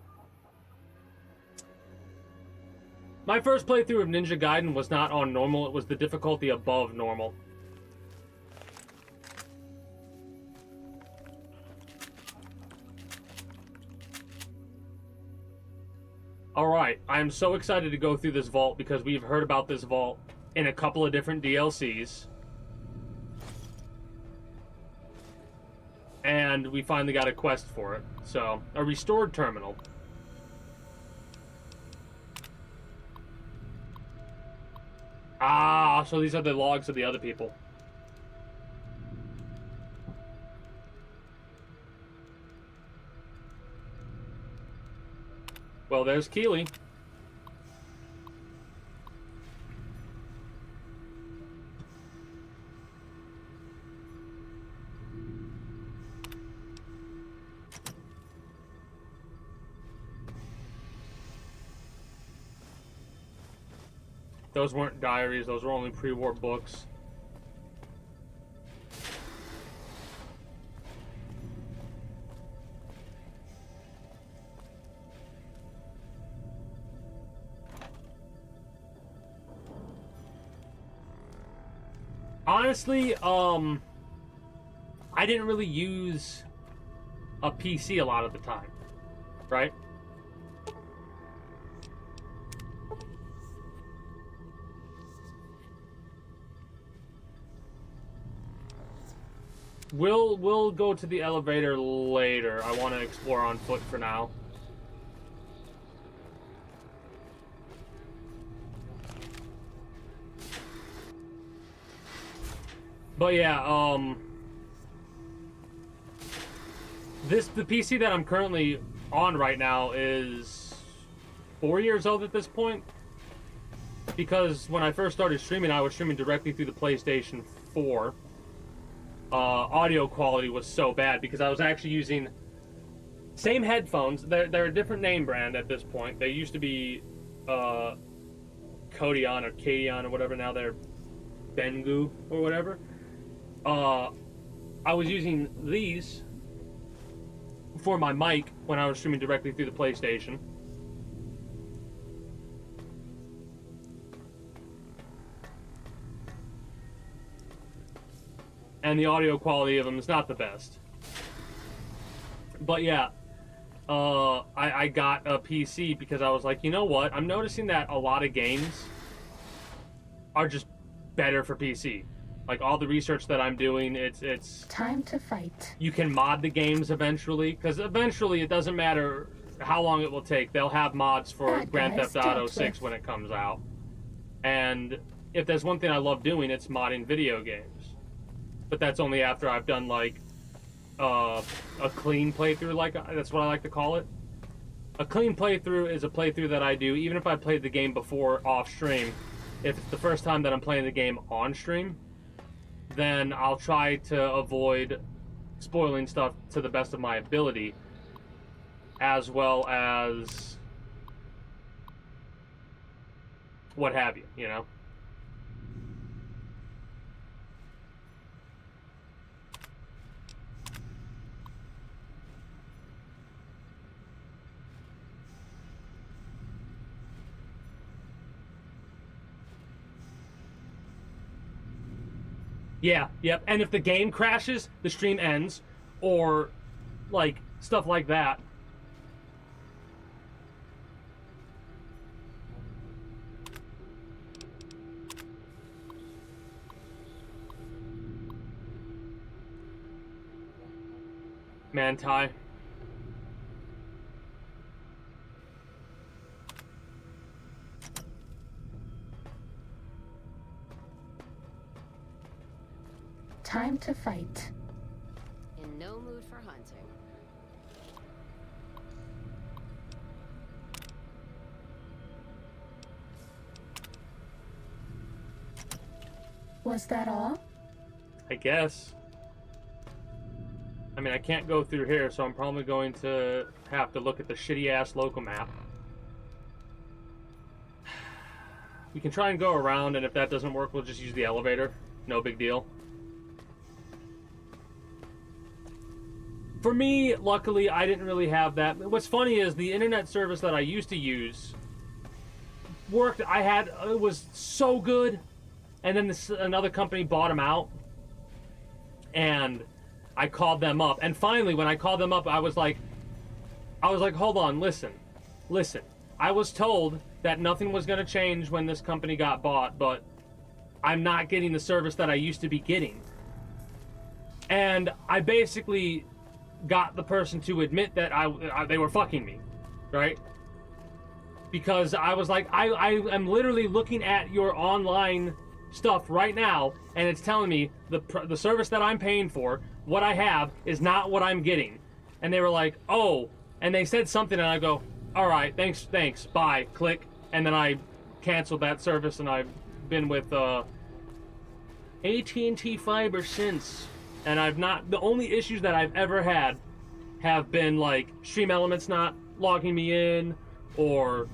My first playthrough of Ninja Gaiden was not on normal, it was the difficulty above normal. Alright, I am so excited to go through this vault because we've heard about this vault in a couple of different DLCs. And we finally got a quest for it. So, a restored terminal. Ah, so these are the logs of the other people. Well, there's Keeley. Those weren't diaries, those were only pre-war books. Honestly, I didn't really use a PC a lot of the time, right? We'll go to the elevator later. I want to explore on foot for now. But yeah, the PC that I'm currently on right now is 4 years old at this point. Because when I first started streaming, I was streaming directly through the PlayStation 4. Audio quality was so bad because I was actually using same headphones. They're a different name brand at this point. They used to be Kodion or Kadion or whatever. Now they're Bengu or whatever. I was using these for my mic when I was streaming directly through the PlayStation. And the audio quality of them is not the best. But yeah, I got a PC because I was like, you know what? I'm noticing that a lot of games are just better for PC. Like all the research that I'm doing, it's time to fight. You can mod the games eventually, because eventually it doesn't matter how long it will take. They'll have mods for Grand Theft Auto 6 when it comes out. And if there's one thing I love doing, it's modding video games. But that's only after I've done like a clean playthrough, like that's what I like to call it. A clean playthrough is a playthrough that I do even if I played the game before off stream. If it's the first time that I'm playing the game on stream, then I'll try to avoid spoiling stuff to the best of my ability, as well as what have you, you know? Yeah, yep. And if the game crashes, the stream ends, or like stuff like that. Manti. Time to fight. In no mood for hunting. Was that all? I guess. I mean, I can't go through here, so I'm probably going to have to look at the shitty-ass local map. We can try and go around, and if that doesn't work, we'll just use the elevator. No big deal. For me, luckily, I didn't really have that. What's funny is the internet service that I used to use worked. It was so good, and then another company bought them out, and I called them up. And finally, when I called them up, I was like, hold on, listen. I was told that nothing was going to change when this company got bought, but I'm not getting the service that I used to be getting. And I basically got the person to admit that they were fucking me, right? Because I was like, I am literally looking at your online stuff right now, and it's telling me the service that I'm paying for, what I have, is not what I'm getting. And they were like, oh, and they said something, and I go, all right, thanks, bye, click, and then I canceled that service, and I've been with AT&T Fiber since. And the only issues that I've ever had have been like Stream Elements not logging me in or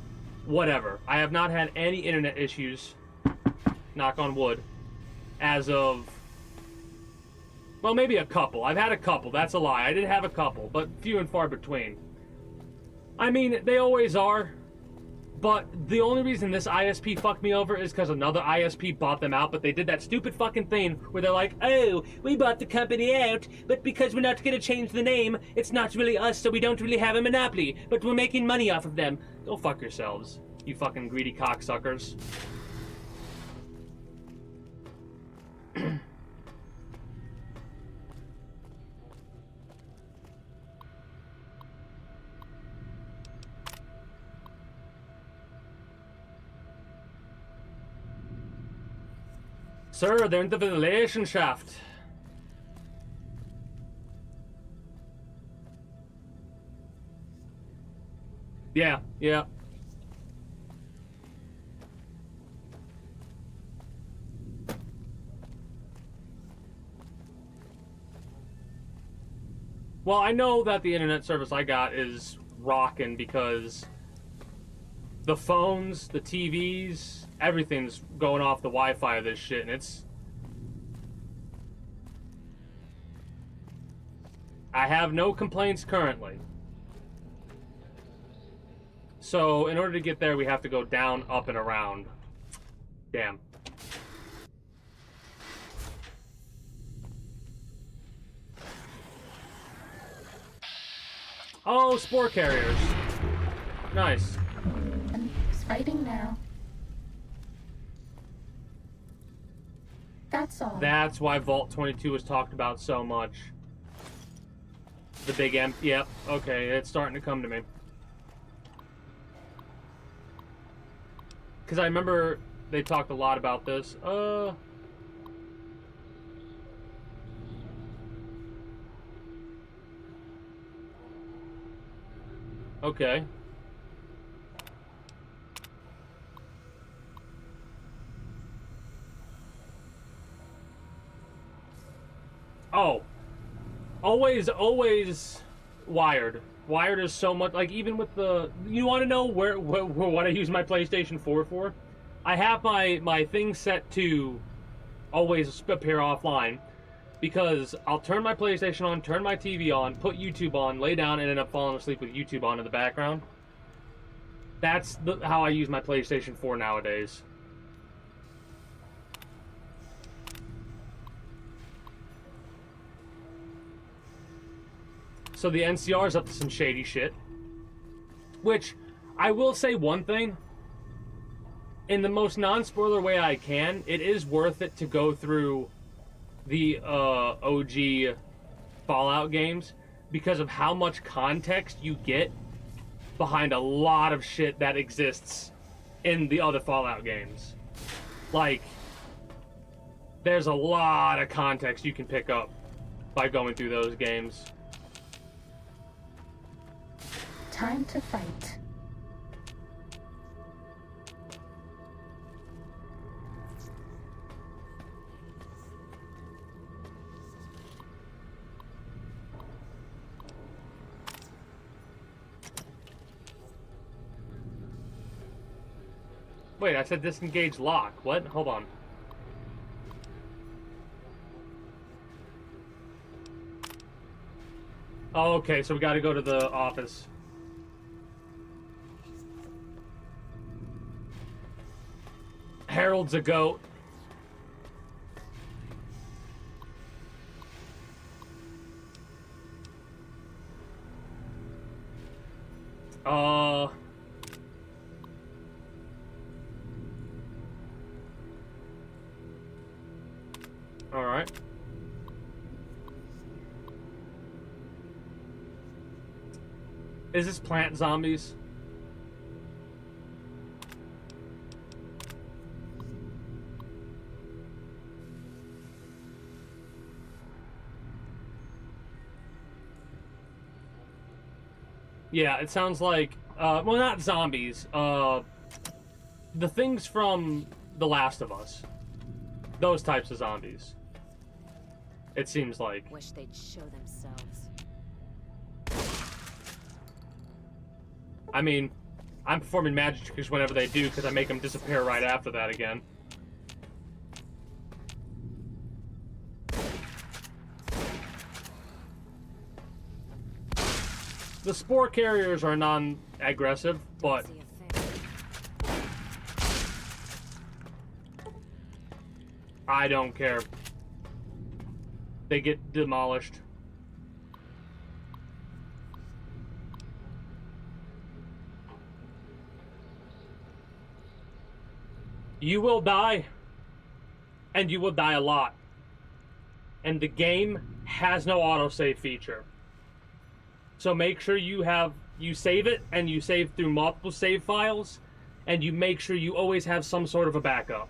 whatever. I have not had any internet issues, knock on wood, as of, well, maybe a couple. I've had a couple, that's a lie. I did have a couple, but few and far between. I mean, they always are. But the only reason this ISP fucked me over is because another ISP bought them out, but they did that stupid fucking thing where they're like, oh, we bought the company out, but because we're not going to change the name, it's not really us, so we don't really have a monopoly, but we're making money off of them. Go fuck yourselves, you fucking greedy cocksuckers. Sir, they're in the ventilation shaft. Yeah. Well, I know that the internet service I got is rocking because the phones, the TVs, everything's going off the Wi-Fi of this shit, and I have no complaints currently. So, in order to get there, we have to go down, up, and around. Damn. Oh, spore carriers. Nice. It's fighting now. That's all. That's why Vault 22 was talked about so much. The big M. Yep. Okay, it's starting to come to me. Because I remember they talked a lot about this. Okay. Oh. Always wired. Wired is so much, like, even with the, you want to know what I use my PlayStation 4 for? I have my thing set to always appear offline, because I'll turn my PlayStation on, turn my TV on, put YouTube on, lay down, and end up falling asleep with YouTube on in the background. That's how I use my PlayStation 4 nowadays. So the NCR's up to some shady shit. Which, I will say one thing. In the most non-spoiler way I can, it is worth it to go through the OG Fallout games because of how much context you get behind a lot of shit that exists in the other Fallout games. Like, there's a lot of context you can pick up by going through those games. Time to fight. Wait, I said disengage lock. What? Hold on. Oh, okay, so we gotta go to the office. Harold's a goat. Alright. Is this plant zombies? Yeah, it sounds like, well, not zombies, the things from The Last of Us. Those types of zombies. It seems like. Wish they'd show themselves. I mean, I'm performing magic tricks whenever they do, because I make them disappear right after that again. The spore carriers are non-aggressive, but I don't care. They get demolished. You will die, and you will die a lot. And the game has no autosave feature. So make sure you save it, and you save through multiple save files, and you make sure you always have some sort of a backup.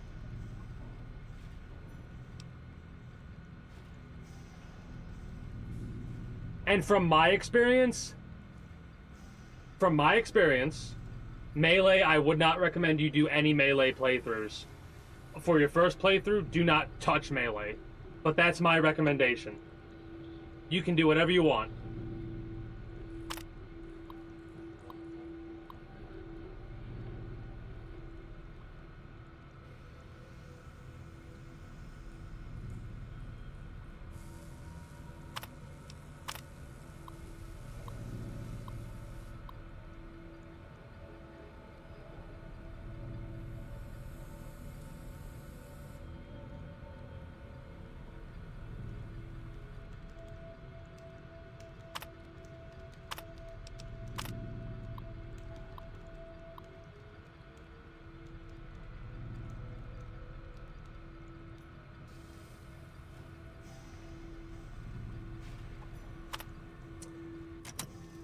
And from my experience, Melee, I would not recommend you do any Melee playthroughs. For your first playthrough, do not touch Melee. But that's my recommendation. You can do whatever you want.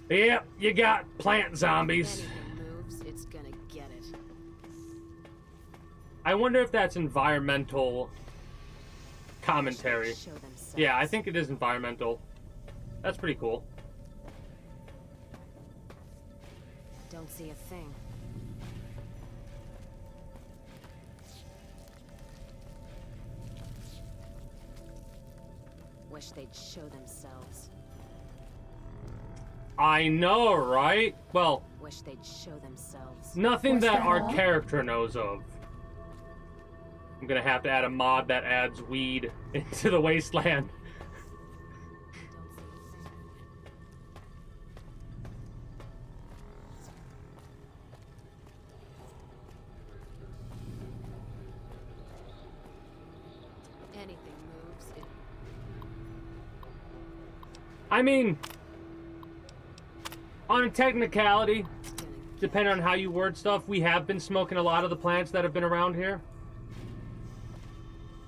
Yep, you got plant zombies. Moves, it's gonna get it. I wonder if that's environmental commentary. Yeah, I think it is environmental. That's pretty cool. Don't see a thing. Wish they'd show themselves. I know, right? Well, wish they'd show themselves. Nothing that our character knows of. I'm gonna have to add a mod that adds weed into the wasteland. Anything moves. I mean, on a technicality, depending on how you word stuff, we have been smoking a lot of the plants that have been around here.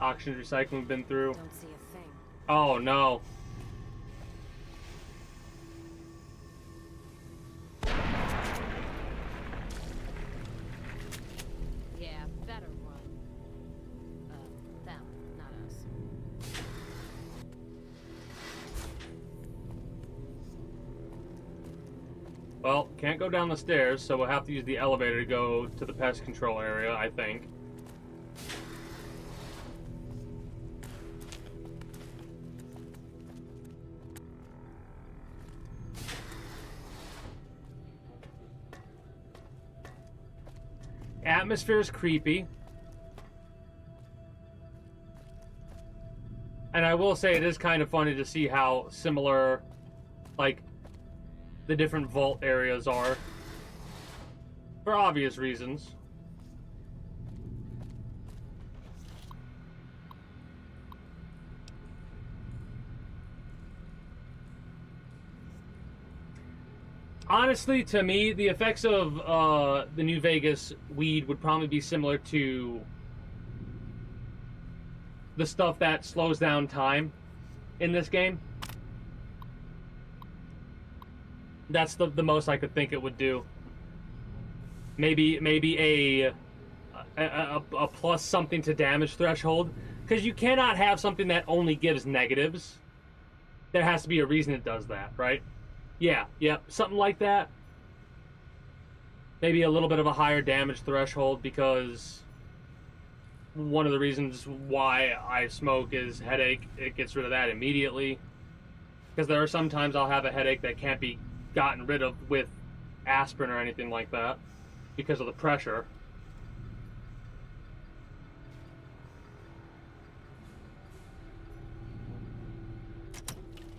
Auction recycling been through. Don't see a thing. Oh no. Yeah, better run. Them, not us. Well, can't go down the stairs, so we'll have to use the elevator to go to the pest control area, I think. Atmosphere is creepy. And I will say it is kind of funny to see how similar like, the different vault areas are. For obvious reasons. Honestly, to me, the effects of the New Vegas weed would probably be similar to the stuff that slows down time in this game. That's the most I could think it would do. Maybe a plus something to damage threshold, because you cannot have something that only gives negatives. There has to be a reason it does that, right? Yeah, something like that. Maybe a little bit of a higher damage threshold, because one of the reasons why I smoke is headache. It gets rid of that immediately. Because there are some times I'll have a headache that can't be gotten rid of with aspirin or anything like that because of the pressure.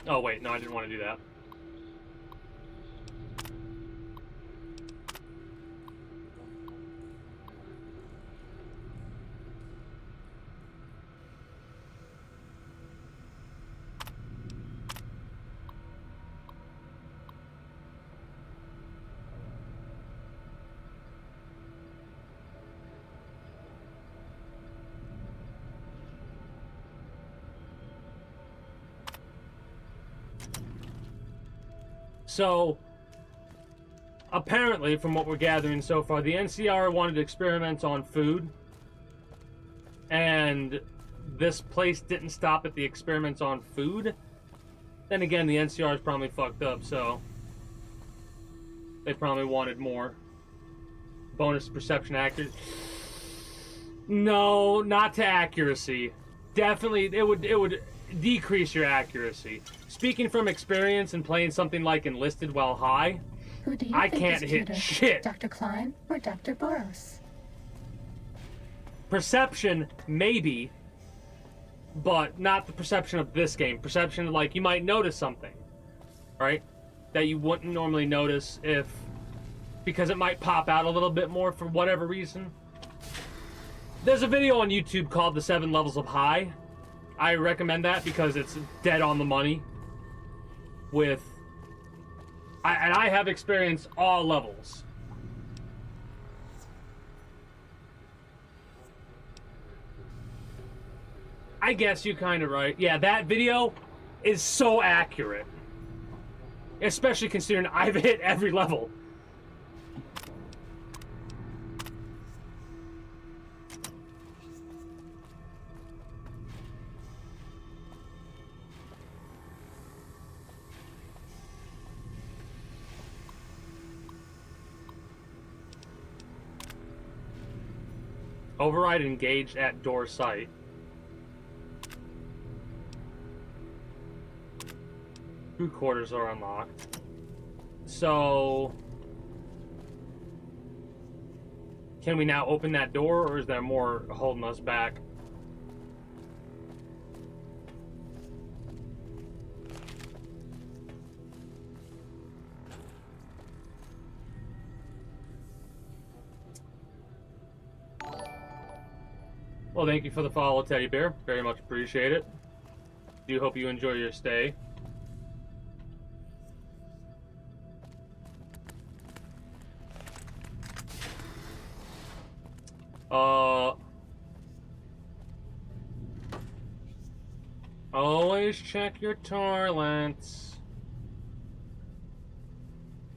Oh wait, no, I didn't want to do that. So, apparently, from what we're gathering so far, the NCR wanted experiments on food, and this place didn't stop at the experiments on food. Then again, the NCR is probably fucked up, so they probably wanted more. Bonus perception accuracy. No, not to accuracy. Definitely, it would decrease your accuracy. Speaking from experience and playing something like Enlisted while high, Who do you I think can't is hit cuter, shit. Dr. Klein or Dr. Boros? Perception, maybe, but not the perception of this game. Perception, like, you might notice something, right? That you wouldn't normally notice because it might pop out a little bit more for whatever reason. There's a video on YouTube called The 7 Levels of High. I recommend that because it's dead on the money with... and I have experienced all levels. I guess you're kind of right. Yeah, that video is so accurate. Especially considering I've hit every level. Override engaged at door site. Crew quarters are unlocked. So... can we now open that door, or is there more holding us back? Well, thank you for the follow, Teddy Bear. Very much appreciate it. Do hope you enjoy your stay. Always check your toilets.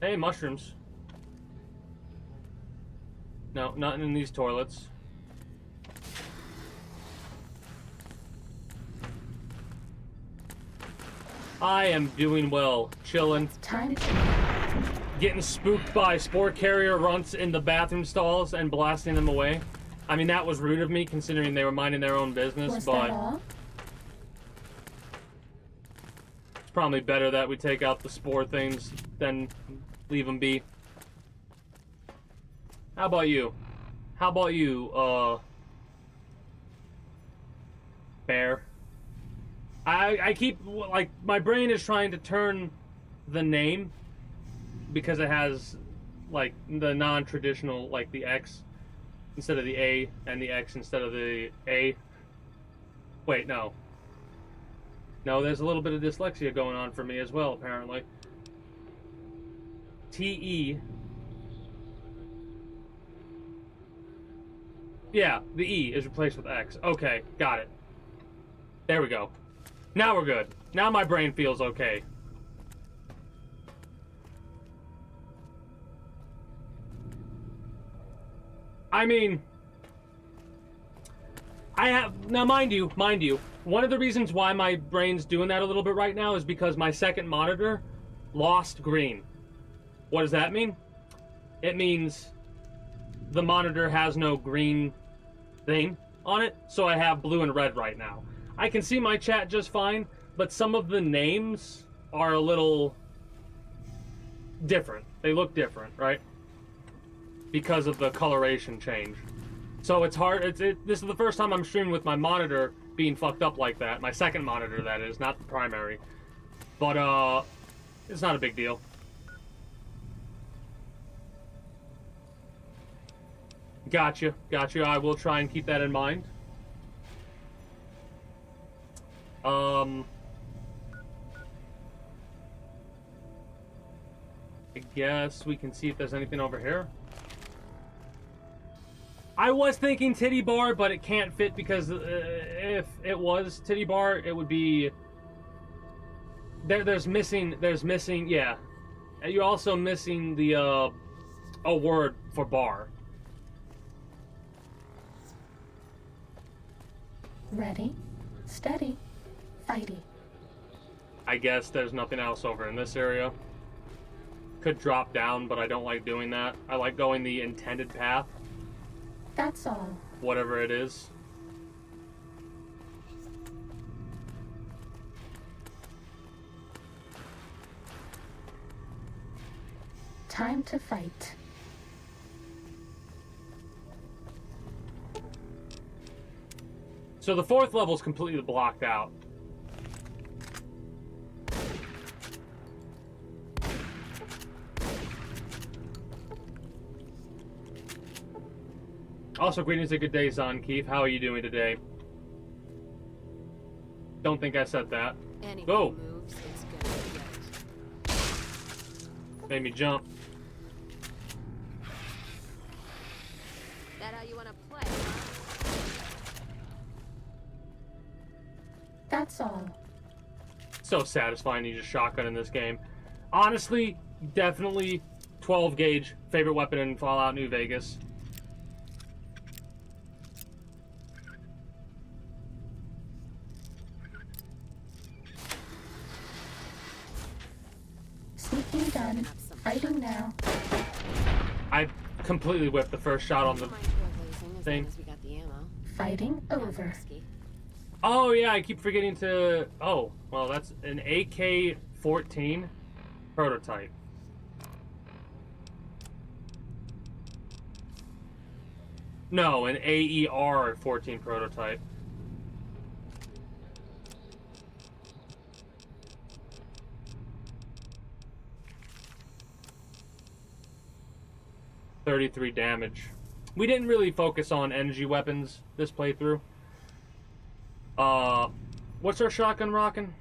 Hey, mushrooms. No, nothing in these toilets. I am doing well, chilling. Time. Getting spooked by spore carrier runts in the bathroom stalls and blasting them away. I mean, that was rude of me, considering they were minding their own business, Was but that all? it's probably better that we take out the spore things than leave them be. How about you? How about you, Bear? I keep, like, my brain is trying to turn the name because it has like the non-traditional, like the X instead of the A and the X instead of the A. Wait, no. No, there's a little bit of dyslexia going on for me as well, apparently. T-E. Yeah, the E is replaced with X. Okay, got it. There we go. Now we're good. Now my brain feels okay. I mean, I have, now mind you, one of the reasons why my brain's doing that a little bit right now is because my second monitor lost green. What does that mean? It means the monitor has no green thing on it, so I have blue and red right now. I can see my chat just fine, but some of the names are a little different. They look different, right? Because of the coloration change. So it's hard. This is the first time I'm streaming with my monitor being fucked up like that. My second monitor, that is, not the primary. But, it's not a big deal. Gotcha. I will try and keep that in mind. I guess we can see if there's anything over here. I was thinking titty bar, but it can't fit because if it was titty bar, it would be... There's missing, yeah. You're also missing the, a word for bar. Ready, steady, fighty. I guess there's nothing else over in this area. Could drop down, but I don't like doing that. I like going the intended path. That's all. Whatever it is. Time to fight. So the fourth level is completely blocked out. Also, greetings and good day, Zon Keith. How are you doing today? Don't think I said that. Go! Moves, it's gonna Made me jump. that how you wanna play? That's all. So satisfying to use a shotgun in this game. Honestly, definitely 12 gauge favorite weapon in Fallout New Vegas. Sneaking done. Fighting now. I completely whipped the first shot on the thing. Fighting over. Oh yeah, I keep forgetting to... Oh, well that's an AK-14 prototype. No, an AER-14 prototype. $33 damage. We didn't really focus on energy weapons this playthrough. What's our shotgun rocking?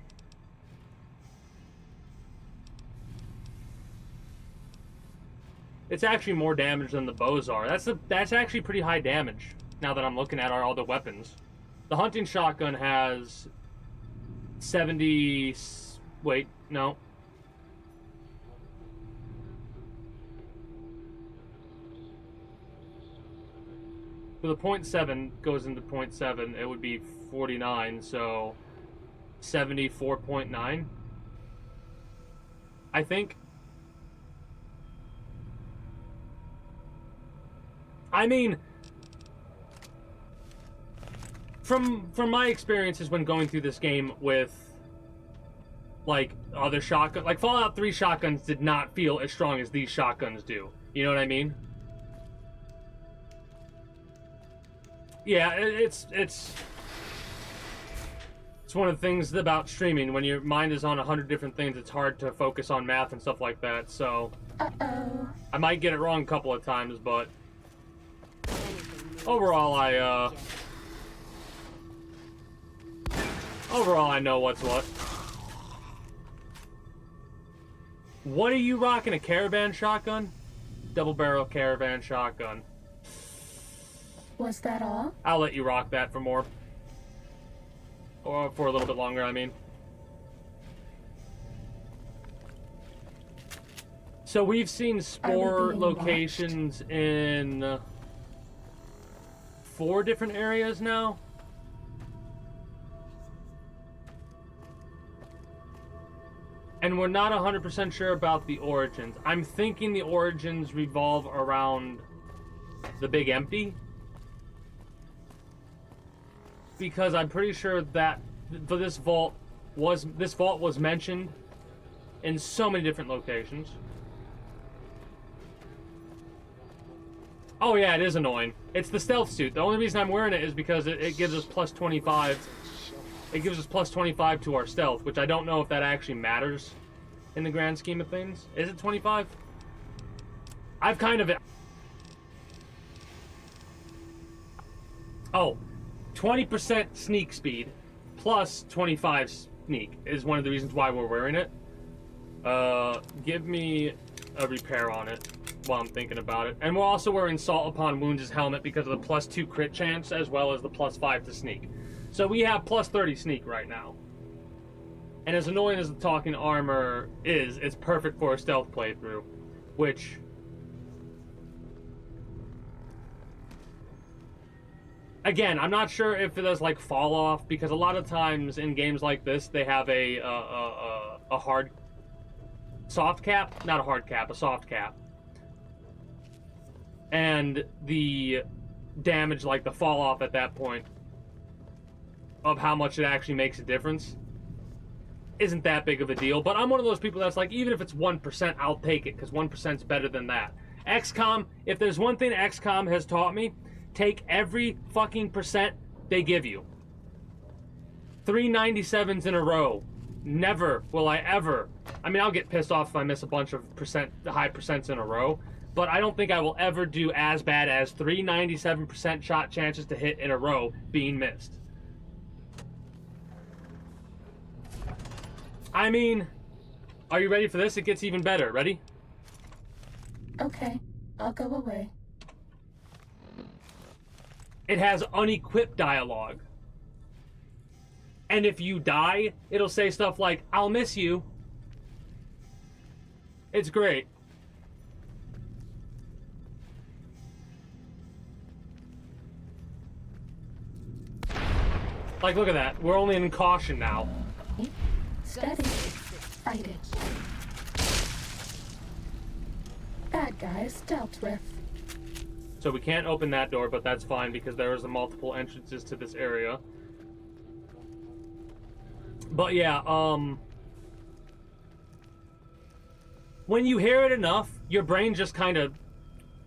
It's actually more damage than the bows are. That's actually pretty high damage now that I'm looking at all the weapons. The hunting shotgun has 70... Wait, no. So the .7 goes into .7, it would be 49, so 74.9, I think. I mean, from my experiences when going through this game with like other shotgun, like Fallout 3 shotguns did not feel as strong as these shotguns do. You know what I mean? Yeah, it's It's one of the things about streaming. When your mind is on 100 different things, it's hard to focus on math and stuff like that. So, I might get it wrong a couple of times, but overall, I know what's what. What are you rocking? A caravan shotgun? Double barrel caravan shotgun. Was that all? I'll let you rock that for more. Or for a little bit longer, I mean. So we've seen spore locations in 4 different areas now. And we're not 100% sure about the origins. I'm thinking the origins revolve around the Big Empty. Because I'm pretty sure that this vault was mentioned in so many different locations. Oh yeah, it is annoying. It's the stealth suit. The only reason I'm wearing it is because it gives us plus 25. It gives us plus 25 to our stealth, which I don't know if that actually matters in the grand scheme of things. Is it 25? I've kind of... Oh, 20% sneak speed plus 25 sneak is one of the reasons why we're wearing it. Give me a repair on it while I'm thinking about it. And we're also wearing Salt Upon Wounds' helmet because of the plus 2 crit chance as well as the plus 5 to sneak. So we have plus 30 sneak right now. And as annoying as the talking armor is, it's perfect for a stealth playthrough, which... Again, I'm not sure if it does like fall off, because a lot of times in games like this, they have a hard soft cap, not a hard cap, a soft cap, and the damage, like the fall off at that point of how much it actually makes a difference, isn't that big of a deal. But I'm one of those people that's like, even if it's 1%, I'll take it, because 1%'s better than that. XCOM, if there's one thing XCOM has taught me, take every fucking percent they give you. 397s in a row. Never will I ever... I mean, I'll get pissed off if I miss a bunch of high percents in a row, but I don't think I will ever do as bad as 397% shot chances to hit in a row being missed. I mean, are you ready for this? It gets even better. Ready? Okay, I'll go away. It has unequipped dialogue. And if you die, it'll say stuff like, "I'll miss you." It's great. Like, look at that. We're only in caution now. Steady. Fight it. Bad guys dealt with. So we can't open that door, but that's fine because there is multiple entrances to this area. But yeah, when you hear it enough, your brain just kind of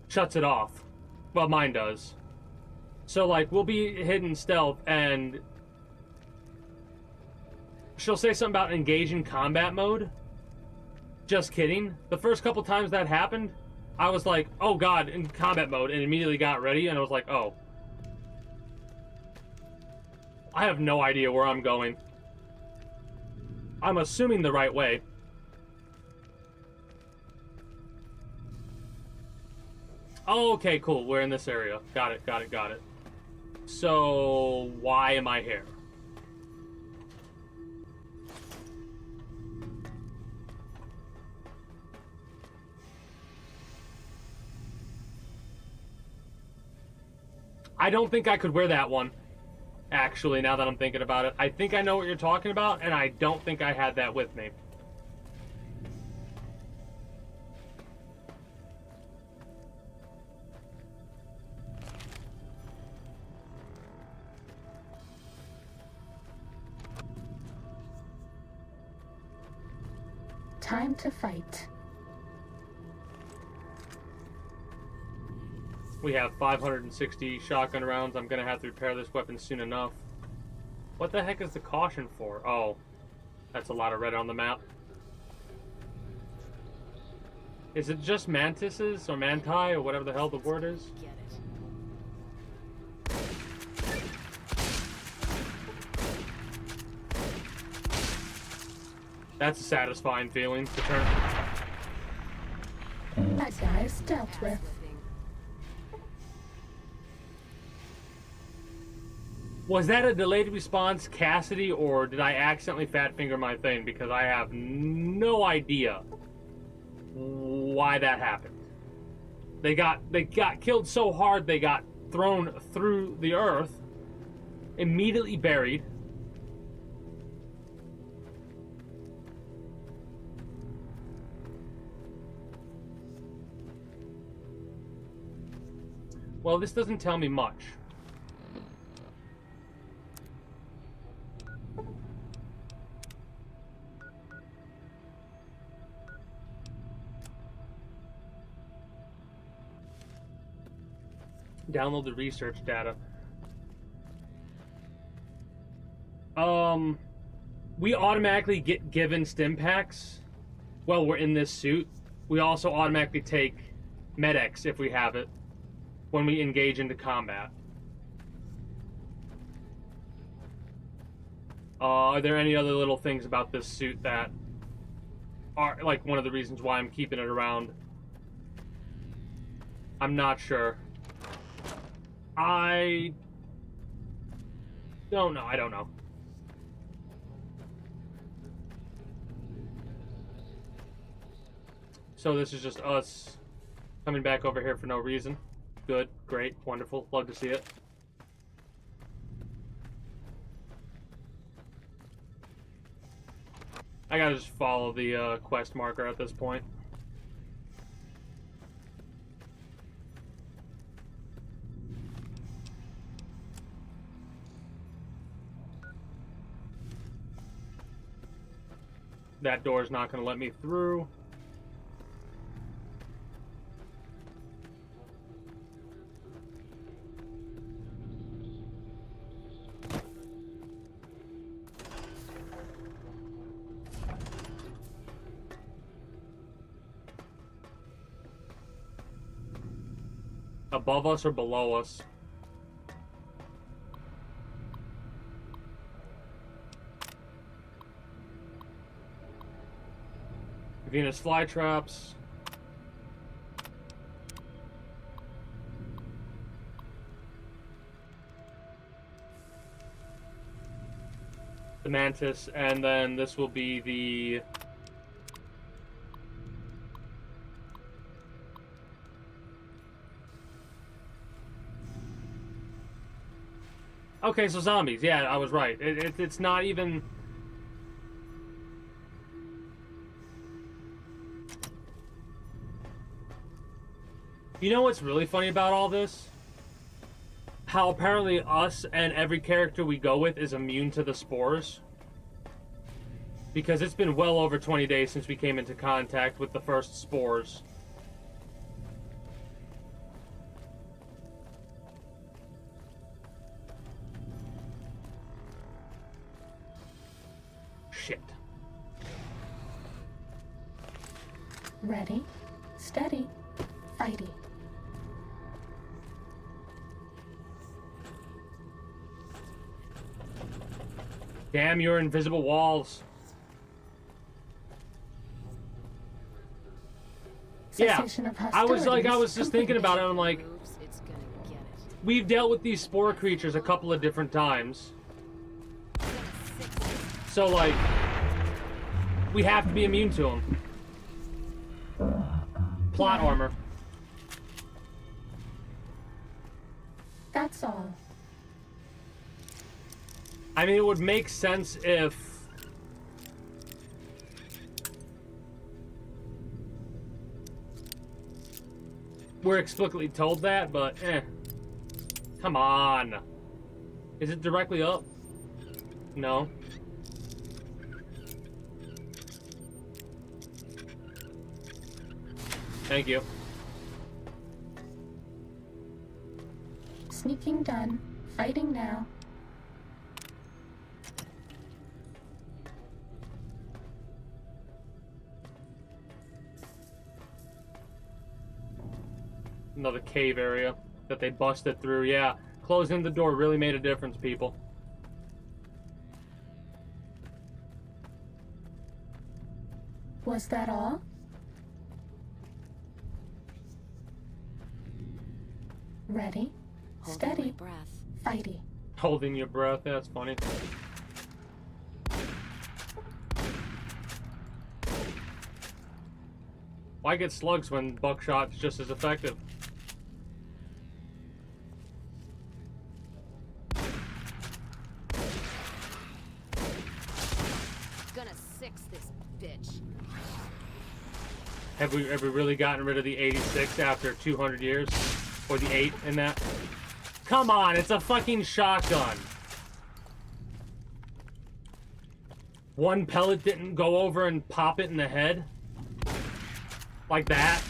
shuts it off. Well, mine does. So like, we'll be hidden stealth and she'll say something about engaging combat mode. Just kidding. The first couple times that happened, I was like, oh god, in combat mode, and immediately got ready, and I was like, oh. I have no idea where I'm going. I'm assuming the right way. Oh, okay, cool. We're in this area. Got it, got it, got it. So, why am I here? I don't think I could wear that one, actually, now that I'm thinking about it. I think I know what you're talking about, and I don't think I had that with me. Time to fight. We have 560 shotgun rounds. I'm going to have to repair this weapon soon enough. What the heck is the caution for? Oh, that's a lot of red on the map. Is it just mantises or manti or whatever the hell the word is? That's a satisfying feeling to turn. That guy is dealt with. Was that a delayed response, Cassidy, or did I accidentally fat finger my thing? Because I have no idea why that happened. They got killed so hard they got thrown through the earth, immediately buried. Well, this doesn't tell me much. Download the research data. We automatically get given stim packs while we're in this suit. We also automatically take Med-X if we have it when we engage into combat. Are there any other little things about this suit that are like one of the reasons why I'm keeping it around? I'm not sure. I don't know. I don't know. So this is just us coming back over here for no reason. Good, great, wonderful. Love to see it. I gotta just follow the quest marker at this point. That door's not going to let me through. Above us or below us? Venus flytraps. The mantis, and then this will be the okay, so zombies. Yeah, I was right. It's not even. You know what's really funny about all this? How apparently us and every character we go with is immune to the spores. Because it's been well over 20 days since we came into contact with the first spores. Shit. Ready, steady, fighty. Damn your invisible walls. Yeah, I was just thinking about it, and I'm like, we've dealt with these spore creatures a couple of different times. So, like, we have to be immune to them. Plot armor. That's all. I mean, it would make sense if we're explicitly told that, but come on. Is it directly up? No. Thank you. Sneaking done. Fighting now. Another cave area that they busted through. Yeah, closing the door really made a difference, people. Was that all? Ready, steady, breath. fighty. Holding your breath, that's funny. Why get slugs when buckshot's just as effective? Gonna six this bitch. Have we really gotten rid of the 86 after 200 years? Or the 8 in that? Come on, it's a fucking shotgun. One pellet didn't go over and pop it in the head? Like that?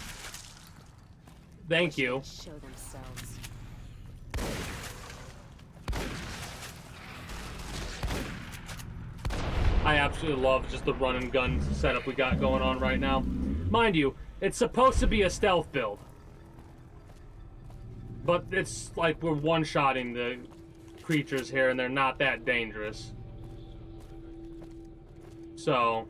Thank you. Show themselves. I absolutely love just the run and gun setup we got going on right now. Mind you, it's supposed to be a stealth build. But it's like we're one-shotting the creatures here and they're not that dangerous. So...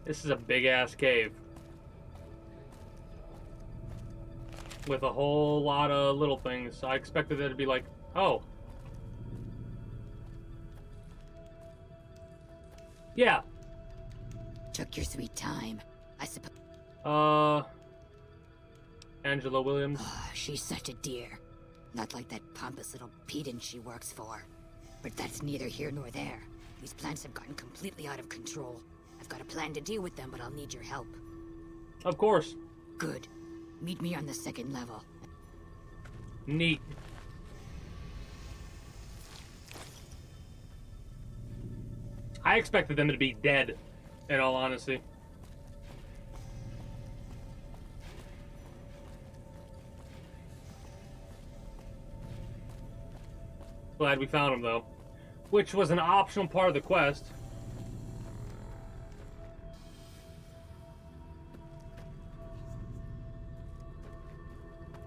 This is a big-ass cave. With a whole lot of little things. I expected it to be like, oh. Yeah. Took your sweet time, I suppose. Angela Williams. Oh, she's such a dear. Not like that pompous little pedant she works for. But that's neither here nor there. These plants have gotten completely out of control. I've got a plan to deal with them, but I'll need your help. Of course. Good. Meet me on the second level. Neat. I expected them to be dead, in all honesty. Glad we found them, though. Which was an optional part of the quest.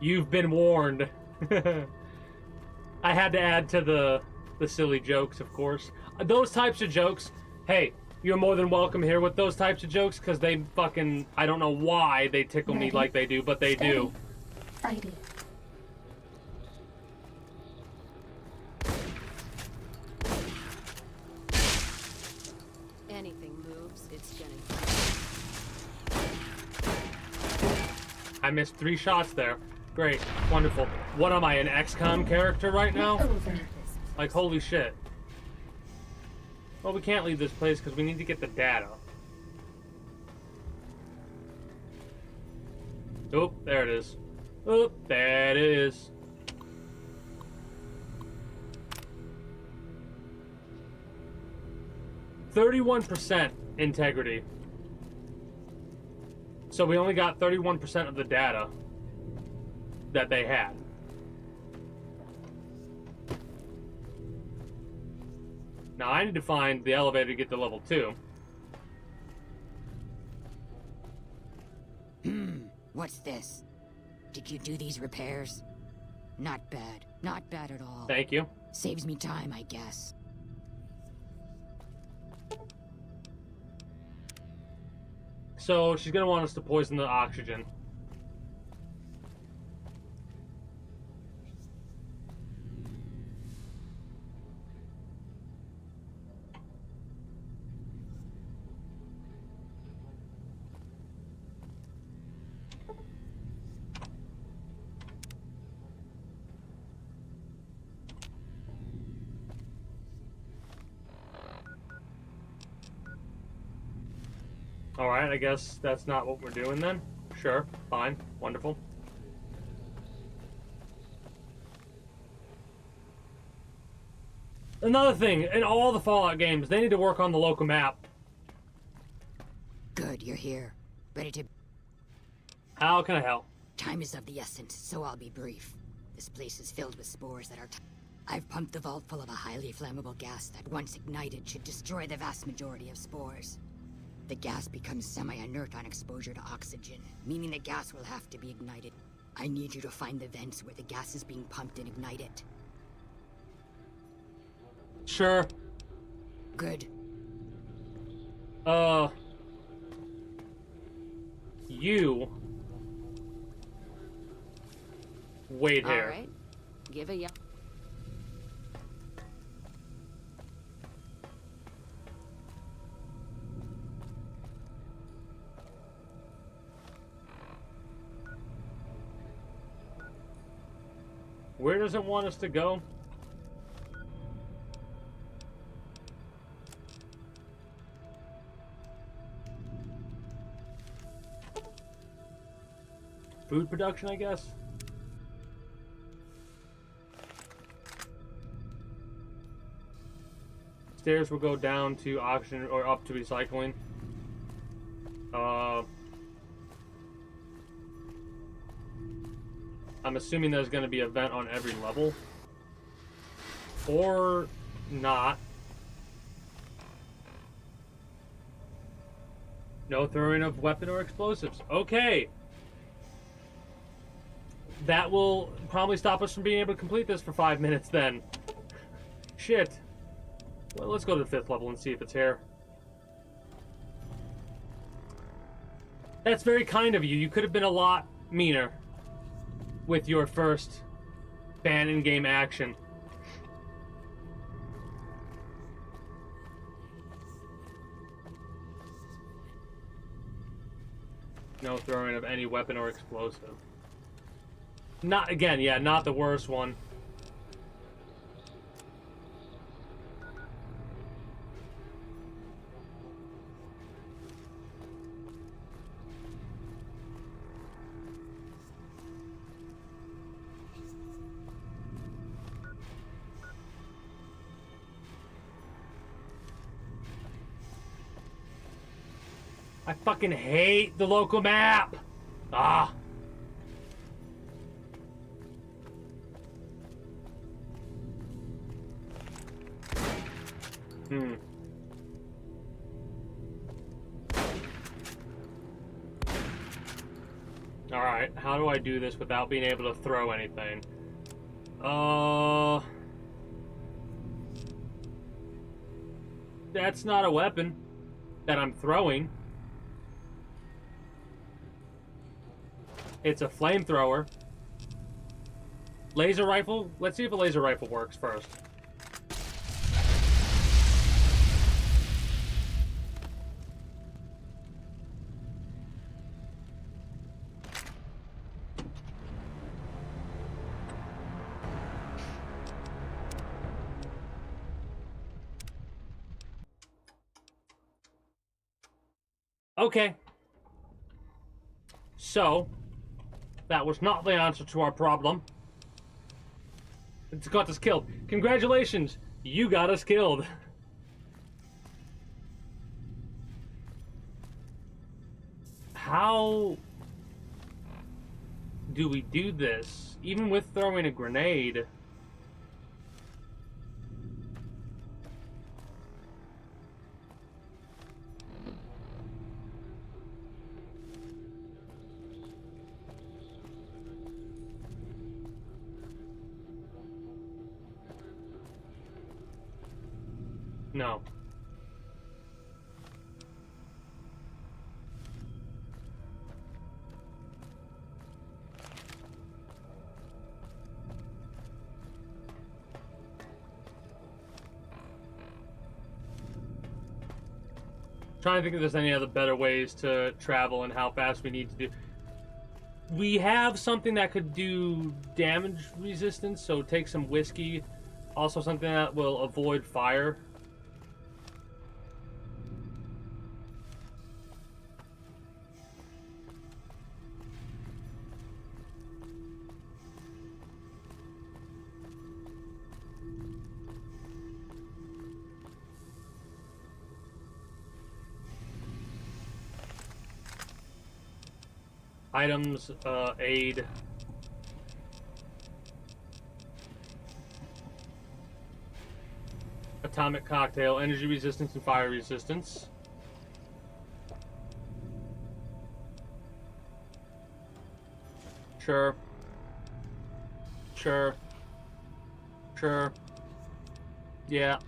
You've been warned. I had to add to the silly jokes, of course. Those types of jokes, hey, you're more than welcome here with those types of jokes, because they fucking, I don't know why they tickle me like they do, but they do. Fighty. Anything moves, it's getting. I missed 3 shots there. Great. Wonderful. What am I, an XCOM character right now? Like, holy shit. Well, we can't leave this place because we need to get the data. Oop, there it is. Oop, there it is. %31% integrity. So we only got 31% of the data that they had. Now I need to find the elevator to get to level 2. What's this? Did you do these repairs? Not bad. Not bad at all. Thank you. Saves me time, I guess. So she's gonna want us to poison the oxygen. Alright, I guess that's not what we're doing then. Sure, fine, wonderful. Another thing, in all the Fallout games, they need to work on the local map. Good, you're here. Ready to... How can I help? Time is of the essence, so I'll be brief. This place is filled with spores that are I've pumped the vault full of a highly flammable gas that, once ignited, should destroy the vast majority of spores. The gas becomes semi-inert on exposure to oxygen, meaning the gas will have to be ignited. I need you to find the vents where the gas is being pumped and ignite it. Sure. Good. You... Wait here. All right. Give a yell. Where does it want us to go? Food production, I guess? Stairs will go down to oxygen or up to recycling. I'm assuming there's going to be a vent on every level. Or not. No throwing of weapon or explosives. Okay. That will probably stop us from being able to complete this for 5 minutes then. Shit. Well, let's go to the 5th level and see if it's here. That's very kind of you. You could have been a lot meaner with your first ban in-game action. No throwing of any weapon or explosive. Not, again, yeah, not the worst one. I fucking hate the local map! Ah! Alright, how do I do this without being able to throw anything? That's not a weapon that I'm throwing. It's a flamethrower. Laser rifle? Let's see if a laser rifle works first. Okay. So, that was not the answer to our problem. It's got us killed. Congratulations! You got us killed. How do we do this? Even with throwing a grenade... No. Trying to think if there's any other better ways to travel and how fast we need to do. We have something that could do damage resistance, so take some whiskey. Also something that will avoid fire. Items, aid. atomic cocktail, energy resistance, and fire resistance. Sure. Sure. Sure. Yeah.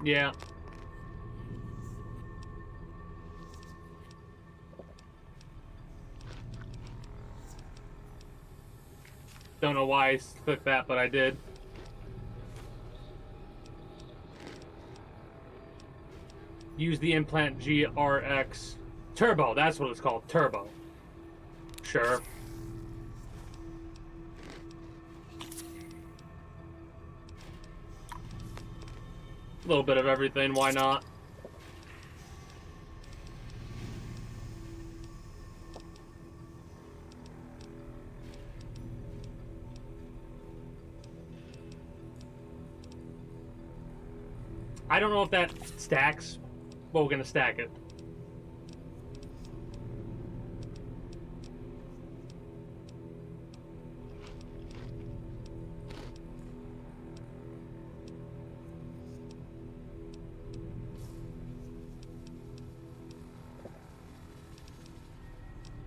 Yeah. Don't know why I clicked that, but I did. Use the implant GRX Turbo. That's what it's called. Turbo. Sure. A little bit of everything. Why not? I don't know if that stacks, but we're gonna stack it.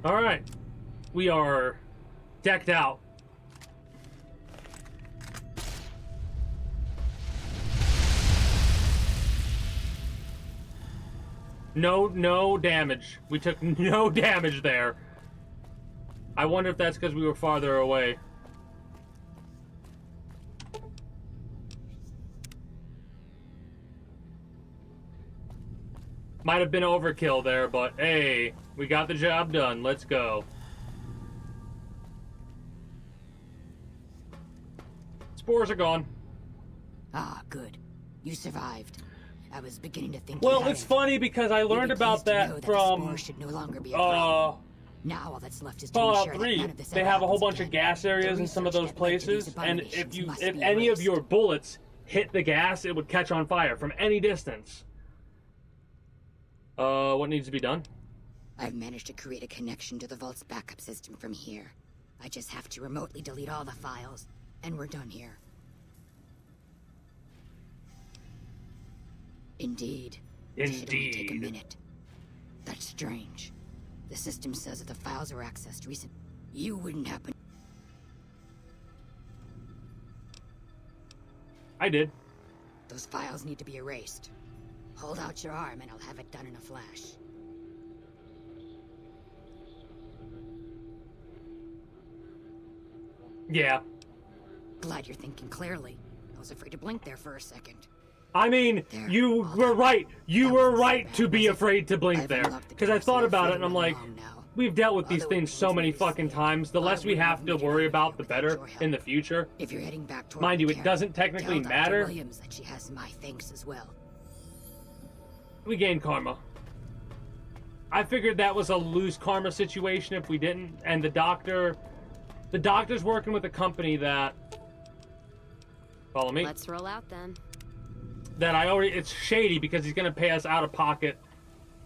All right, we are decked out. No damage. We took no damage there. I wonder if that's because we were farther away. Might have been overkill there, but hey, we got the job done. Let's go. Spores are gone. Ah, good. You survived. I was beginning to think. Well, it's funny because I learned about that from no longer be a problem. Now all that's left is to ensure Fallout 3. that none of this They ever have a whole happens bunch of again. gas areas The in some of those research that led to these places, and if abominations must if be any of erased. your bullets hit the gas, it would catch on fire from any distance. What needs to be done? I've managed to create a connection to the vault's backup system from here. I just have to remotely delete all the files, and we're done here. Indeed. It should only take a minute. That's strange. The system says that the files were accessed recent. You wouldn't happen. I did. Those files need to be erased. Hold out your arm and I'll have it done in a flash. Yeah. Glad you're thinking clearly. I was afraid to blink there for a second. I mean, you were right. You were right to be afraid to blink there. Because I thought about it and I'm like, we've dealt with these things so many fucking times. The less we have to worry about, the better in the future. If you're heading back toward Mind you, it the doesn't camp, technically tell Dr. matter. Williams that she has my thanks as well. We gained karma. I figured that was a loose karma situation if we didn't. And the doctor's working with a company that, follow me. Let's roll out then. That it's shady because he's gonna pay us out of pocket,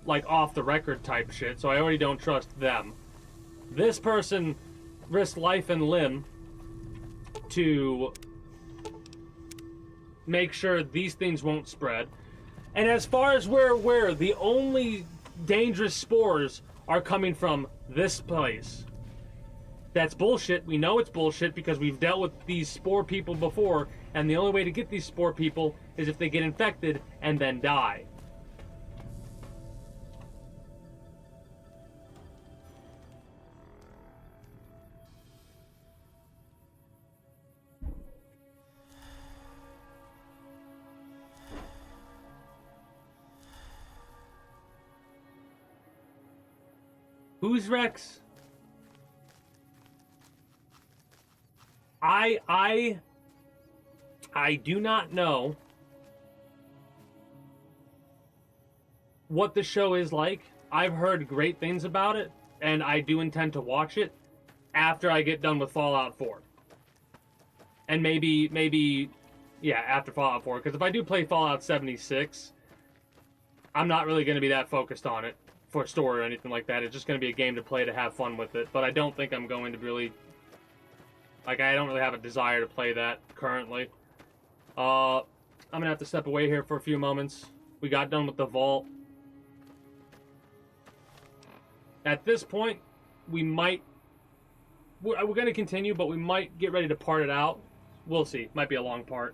like off the record type shit. So I already don't trust them. This person risked life and limb to make sure these things won't spread. And as far as we're aware, the only dangerous spores are coming from this place. That's bullshit. We know it's bullshit because we've dealt with these spore people before, and the only way to get these spore people is if they get infected and then die. Who's Rex? I do not know what the show is like. I've heard great things about it, and I do intend to watch it after I get done with Fallout 4. And maybe, yeah, after Fallout 4. Because if I do play Fallout 76, I'm not really going to be that focused on it for story or anything like that. It's just going to be a game to play to have fun with it. But I don't think I'm going to really... Like, I don't really have a desire to play that currently. I'm gonna have to step away here for a few moments. We got done with the vault. At this point, we might... We're gonna continue, but we might get ready to part it out. We'll see. Might be a long part.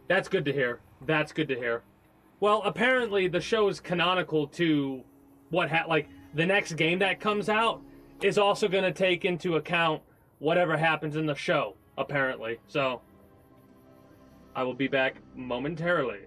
That's good to hear. That's good to hear. Well, apparently the show is canonical to what like the next game that comes out is also going to take into account whatever happens in the show, apparently. So I will be back momentarily.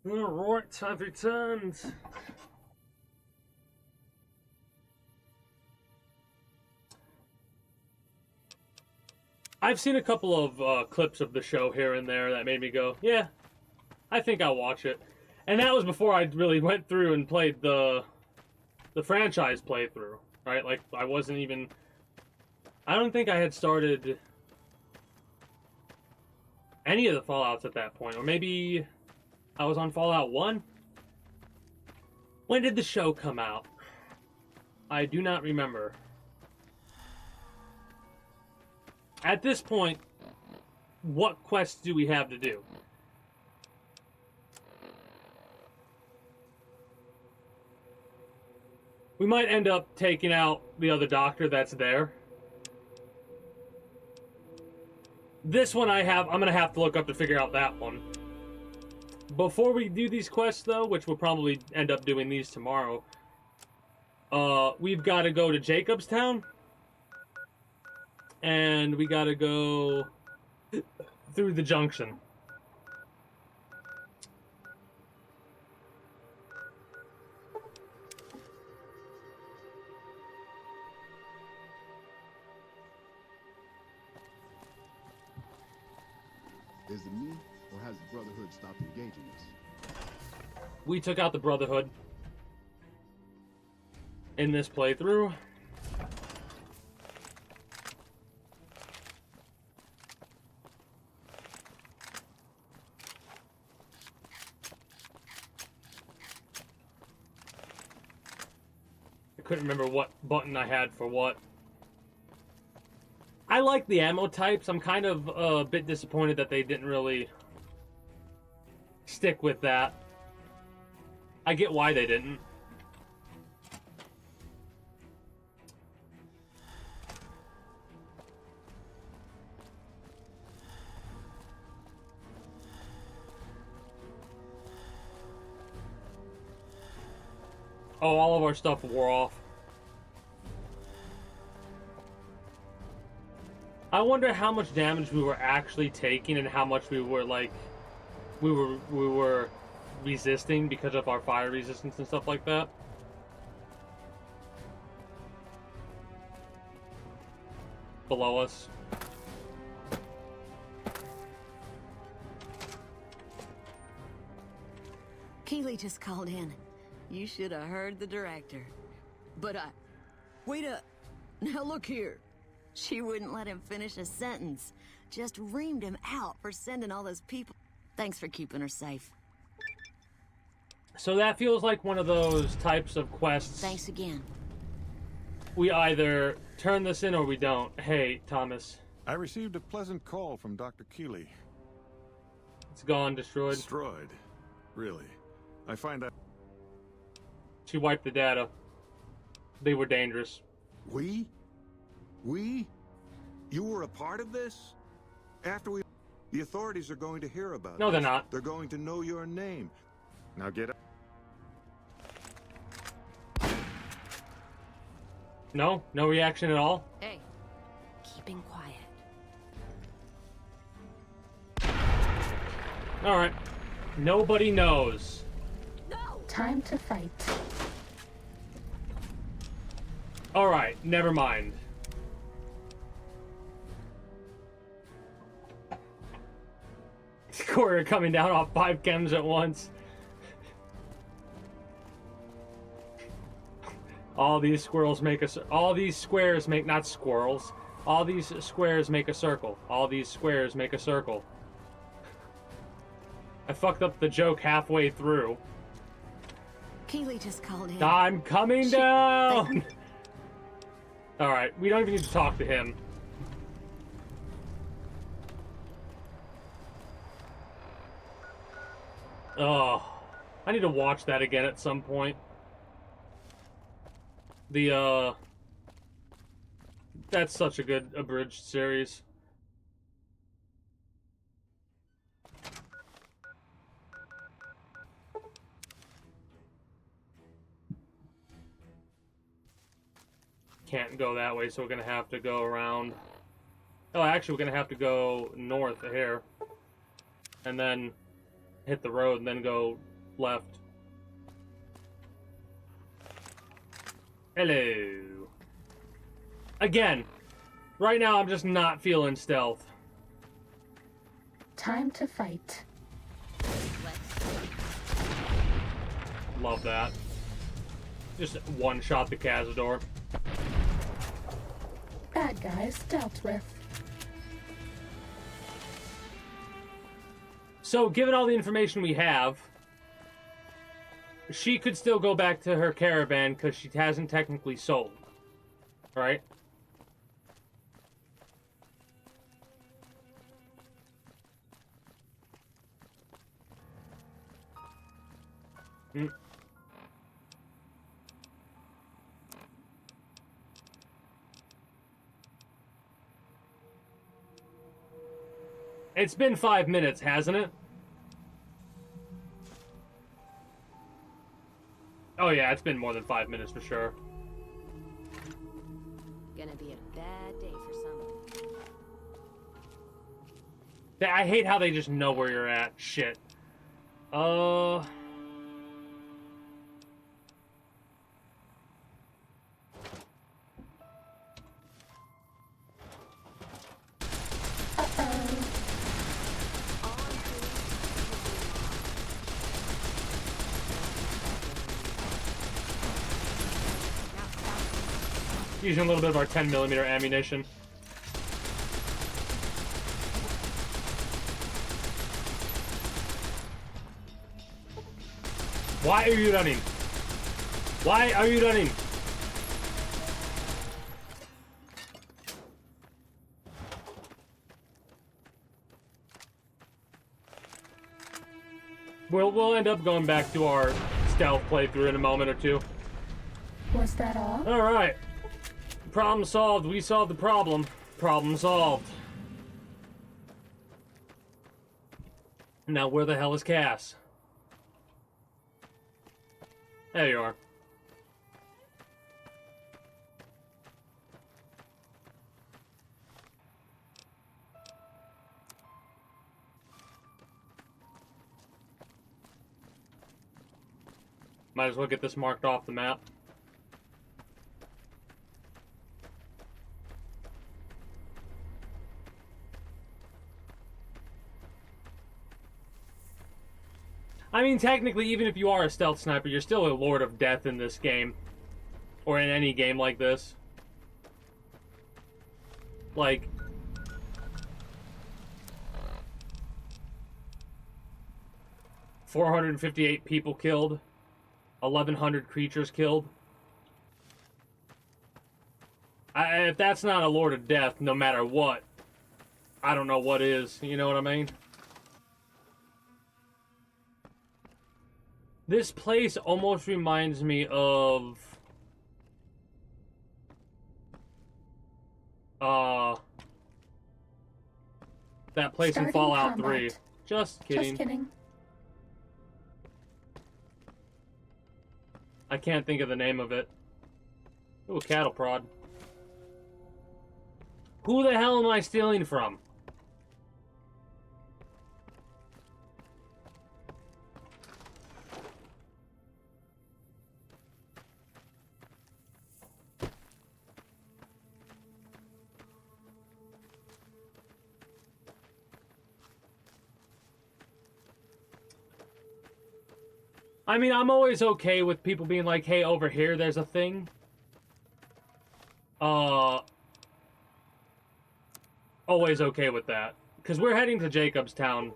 Alright, time for turns. I've seen a couple of clips of the show here and there that made me go, yeah, I think I'll watch it. And that was before I really went through and played the franchise playthrough, right? Like, I wasn't even... I don't think I had started any of the Fallouts at that point. Or maybe I was on Fallout 1? When did the show come out? I do not remember. At this point, what quests do we have to do? We might end up taking out the other doctor that's there. This one I'm going to have to look up to figure out that one. Before we do these quests, though, which we'll probably end up doing these tomorrow, we've got to go to Jacobstown. And we got to go through the junction. Is it me, or has the Brotherhood stopped engaging us? We took out the Brotherhood in this playthrough. I couldn't remember what button I had for what. I like the ammo types. I'm kind of a bit disappointed that they didn't really stick with that. I get why they didn't. Oh, all of our stuff wore off. I wonder how much damage we were actually taking and how much we were like we were resisting because of our fire resistance and stuff like that. Below us. Keeley just called in. You should have heard the director. But wait up. Now look here. She wouldn't let him finish a sentence. Just reamed him out for sending all those people. Thanks for keeping her safe. So that feels like one of those types of quests. Thanks again. We either turn this in or we don't. Hey, Thomas. I received a pleasant call from Dr. Keeley. It's gone, destroyed. Destroyed? Really? I find out... She wiped the data. They were dangerous. We? You were a part of this? After we... The authorities are going to hear about it. No, they're not. They're going to know your name. Now get up. No? No reaction at all? Hey, keeping quiet. Alright. Nobody knows. Time to fight. Alright, never mind. Courier coming down off 5 chems at once. All these squirrels make a... All these squares make... Not squirrels. All these squares make a circle. All these squares make a circle. I fucked up the joke halfway through. Keeley just called in. I'm coming down! Alright, we don't even need to talk to him. Oh, I need to watch that again at some point. That's such a good abridged series. Can't go that way, so we're gonna have to go around. Oh, actually, we're gonna have to go north here. And then hit the road and then go left. Hello. Again, right now I'm just not feeling stealth. Time to fight. Love that. Just one-shot the Cazador. Bad guys dealt with. So, given all the information we have, she could still go back to her caravan because she hasn't technically sold. Right? Hmm. It's been 5 minutes, hasn't it? Oh yeah, it's been more than 5 minutes for sure. Gonna be a bad day for someone. I hate how they just know where you're at. Shit. Using a little bit of our 10mm ammunition. Why are you running? Why are you running? We'll end up going back to our stealth playthrough in a moment or two. Was that all? Alright. Problem solved. We solved the problem. Problem solved. Now where the hell is Cass? There you are. Might as well get this marked off the map. I mean, technically, even if you are a stealth sniper, you're still a Lord of Death in this game. Or in any game like this. Like... ...458 people killed. 1,100 creatures killed. If that's not a Lord of Death, no matter what, I don't know what is. You know what I mean? This place almost reminds me of... that place Starting in Fallout combat. 3. Just kidding. Just kidding. I can't think of the name of it. Ooh, cattle prod. Who the hell am I stealing from? I mean, I'm always okay with people being like, hey, over here, there's a thing. Always okay with that. Because we're heading to Jacobstown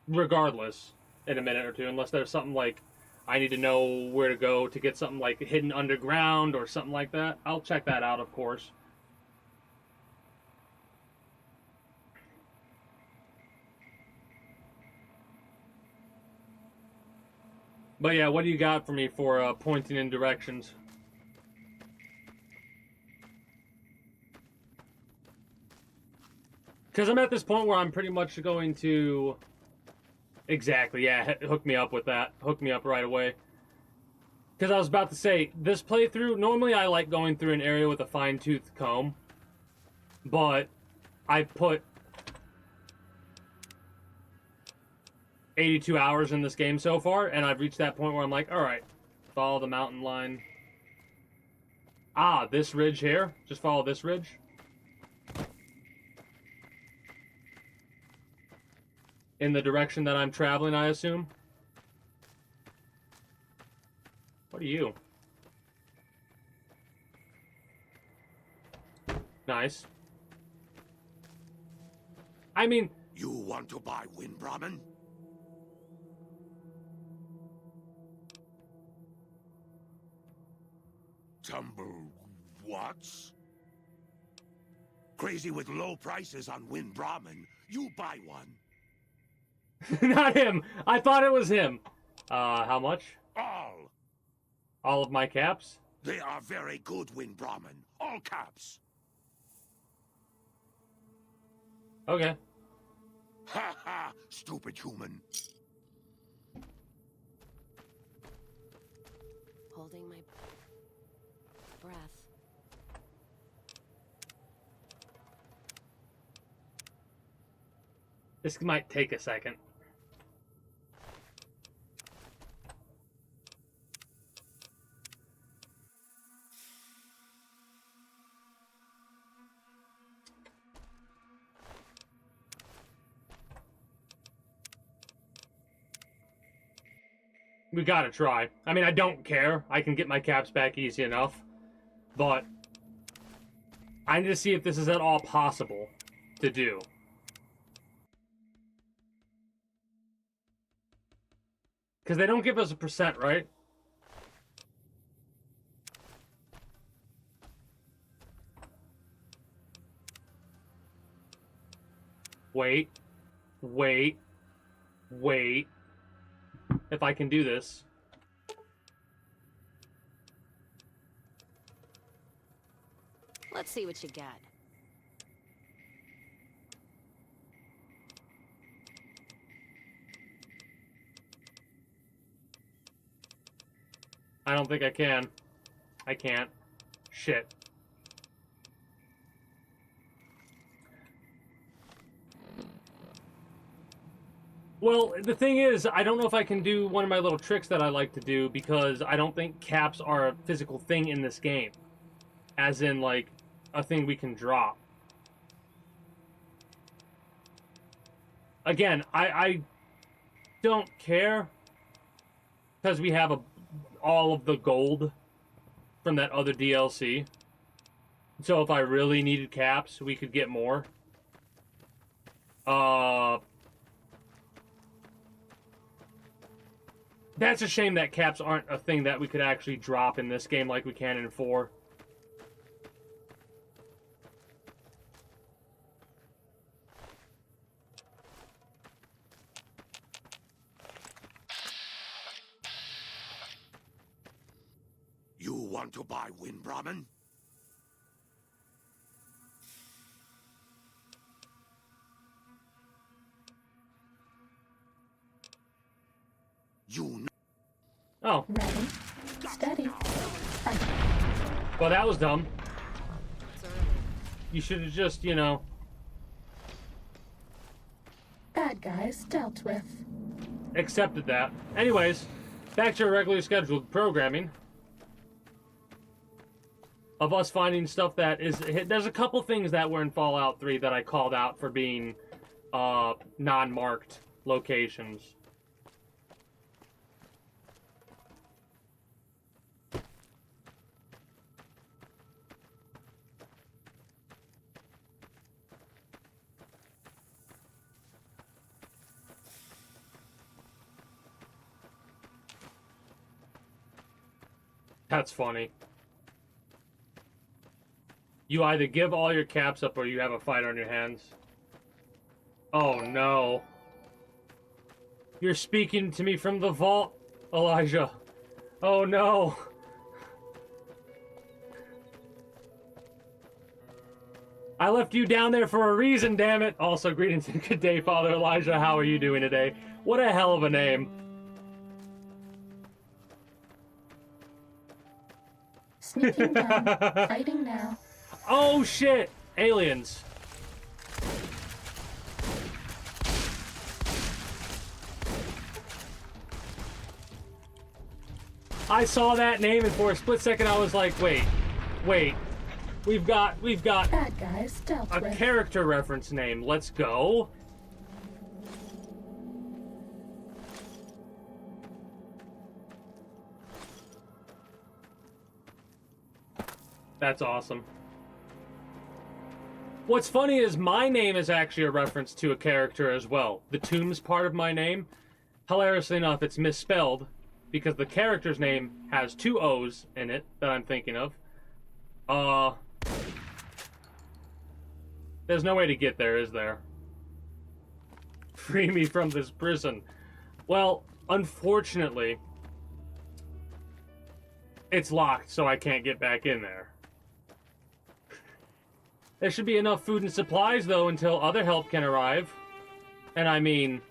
regardless in a minute or two, unless there's something like, I need to know where to go to get something like hidden underground or something like that. I'll check that out, of course. But yeah, what do you got for me for pointing in directions? Because I'm at this point where I'm pretty much going to... Exactly, yeah, hook me up with that. Hook me up right away. Because I was about to say, this playthrough, normally I like going through an area with a fine-tooth comb. But I put 82 hours in this game so far, and I've reached that point where I'm like, alright, follow the mountain line. Ah, this ridge here. Just follow this ridge. In the direction that I'm traveling, I assume. What are you? Nice. I mean... You want to buy Wind Brahmin? Tumble what's? Crazy with low prices on Wind Brahmin. You buy one. Not him! I thought it was him. How much? All. All of my caps? They are very good, Wind Brahmin. All caps. Okay. Ha ha! Stupid human. Holding my breath. This might take a second. We gotta try. I mean, I don't care. I can get my caps back easy enough. But I need to see if this is at all possible to do. Because they don't give us a percent, right? Wait. Wait. Wait. If I can do this. Let's see what you got. I don't think I can. I can't. Shit. Well, the thing is, I don't know if I can do one of my little tricks that I like to do because I don't think caps are a physical thing in this game. As in, like, a thing we can drop. Again, I don't care because we have all of the gold from that other DLC. So if I really needed caps, we could get more. That's a shame that caps aren't a thing that we could actually drop in this game like we can in 4. You want to buy Wind Brahmin? You know. Oh. Ready, steady, fight. Well, that was dumb. You should have just, you know... Bad guys dealt with. accepted that. Anyways, back to our regularly scheduled programming. Of us finding stuff that is... There's a couple things that were in Fallout 3 that I called out for being non-marked locations. That's funny. You either give all your caps up or you have a fight on your hands. Oh no. You're speaking to me from the vault, Elijah. Oh no. I left you down there for a reason, damn it. Also, greetings and good day, Father Elijah. How are you doing today? What a hell of a name. Sneaking down, fighting now. Oh shit! Aliens. I saw that name, and for a split second I was like, wait. We've got Bad guys dealt a with. character reference name. Let's go. That's awesome. What's funny is my name is actually a reference to a character as well. The Tombs part of my name, hilariously enough, it's misspelled because the character's name has 2 O's in it that I'm thinking of. There's no way to get there, is there? Free me from this prison. Well, unfortunately, it's locked, so I can't get back in there. There should be enough food and supplies, though, until other help can arrive. And I mean...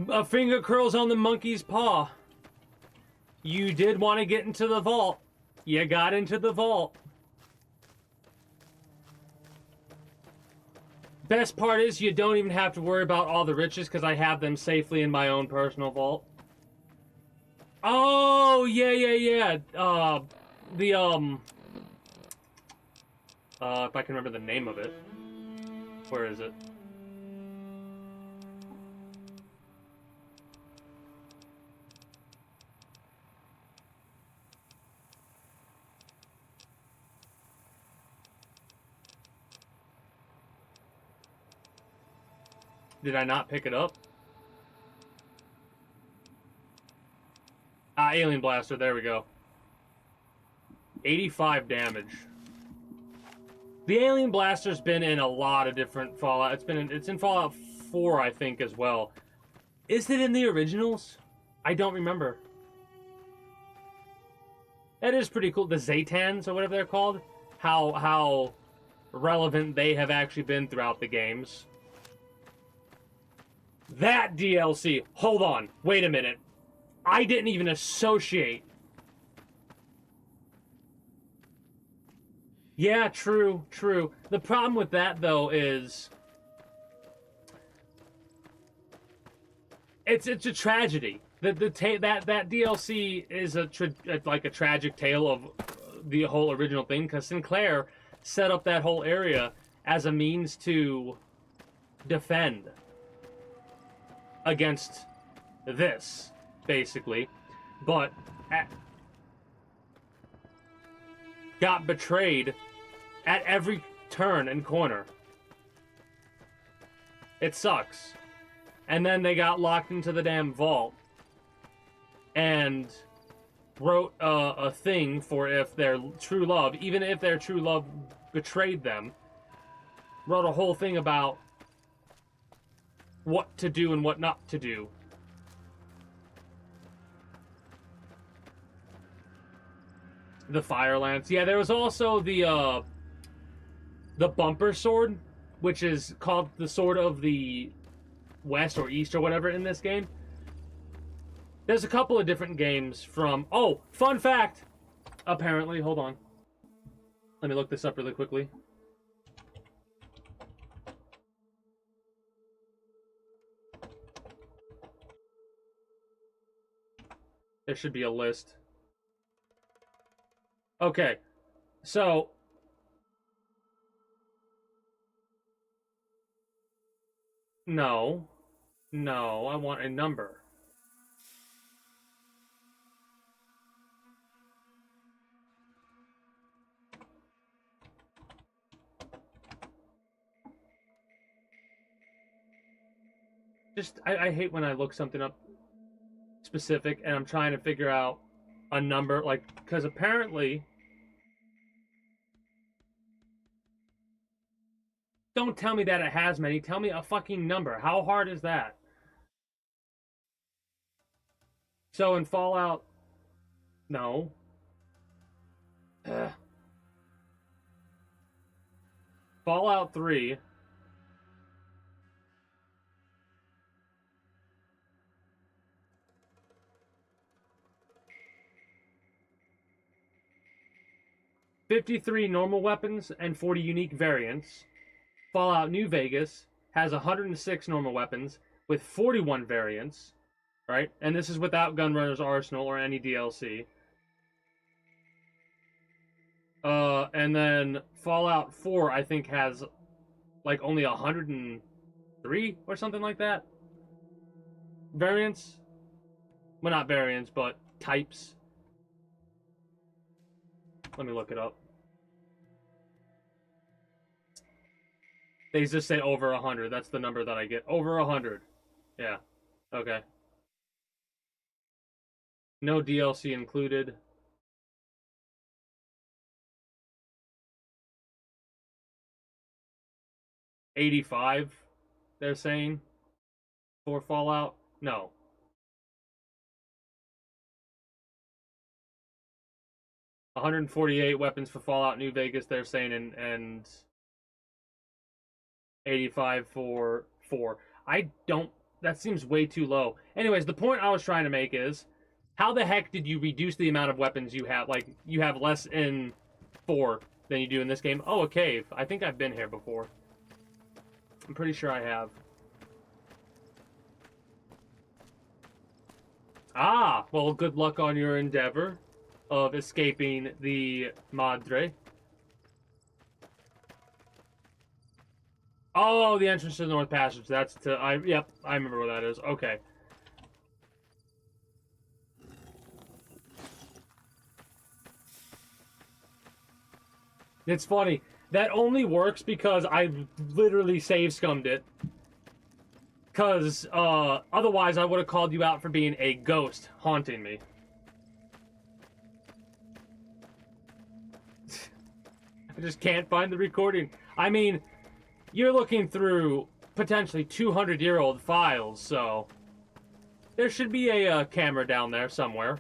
a finger curls on the monkey's paw. You did want to get into the vault. You got into the vault. Best part is you don't even have to worry about all the riches because I have them safely in my own personal vault. Oh, yeah. If I can remember the name of it. Where is it? Did I not pick it up? Ah, Alien Blaster, there we go. 85 damage. The Alien Blaster's been in a lot of different Fallout. It's in Fallout 4, I think, as well. Is it in the originals? I don't remember. That is pretty cool. The Zetans, or whatever they're called. How relevant they have actually been throughout the games. That DLC. Hold on. Wait a minute. I didn't even associate. Yeah, true. The problem with that, though, is... It's a tragedy. That DLC is like a tragic tale of the whole original thing, because Sinclair set up that whole area as a means to defend against this, basically, but got betrayed at every turn and corner. It sucks. And then they got locked into the damn vault and wrote a thing for if their true love, even if their true love betrayed them, wrote a whole thing about what to do and what not to do. The Fire Lance. Yeah, there was also the bumper sword, which is called the Sword of the West or East or whatever in this game. There's a couple of different games from... Oh, fun fact! Apparently, hold on. Let me look this up really quickly. There should be a list. Okay, so... No, I want a number. I hate when I look something up specific and I'm trying to figure out a number, like, because apparently... Don't tell me that it has many, tell me a fucking number. How hard is that? So in Fallout... No. Fallout 3... 53 normal weapons and 40 unique variants. Fallout New Vegas has 106 normal weapons, with 41 variants, right? And this is without Gunrunner's Arsenal or any DLC. And then Fallout 4, I think, has like only 103 or something like that. Variants? Well, not variants, but types. Let me look it up. They just say over 100. That's the number that I get. Over 100. Yeah. Okay. No DLC included. $85, they're saying, for Fallout. No. $148 weapons for Fallout New Vegas, they're saying, and 85 for 4. I don't... That seems way too low. Anyways, the point I was trying to make is, how the heck did you reduce the amount of weapons you have? Like, you have less in 4 than you do in this game. Oh, a cave. I think I've been here before. I'm pretty sure I have. Ah, well, good luck on your endeavor of escaping the Madre. Oh, the entrance to the North Passage. That's to... Yep, I remember where that is. Okay. It's funny. That only works because I literally save scummed it. Because otherwise I would have called you out for being a ghost haunting me. I just can't find the recording. I mean, you're looking through potentially 200-year-old files, so there should be a camera down there somewhere.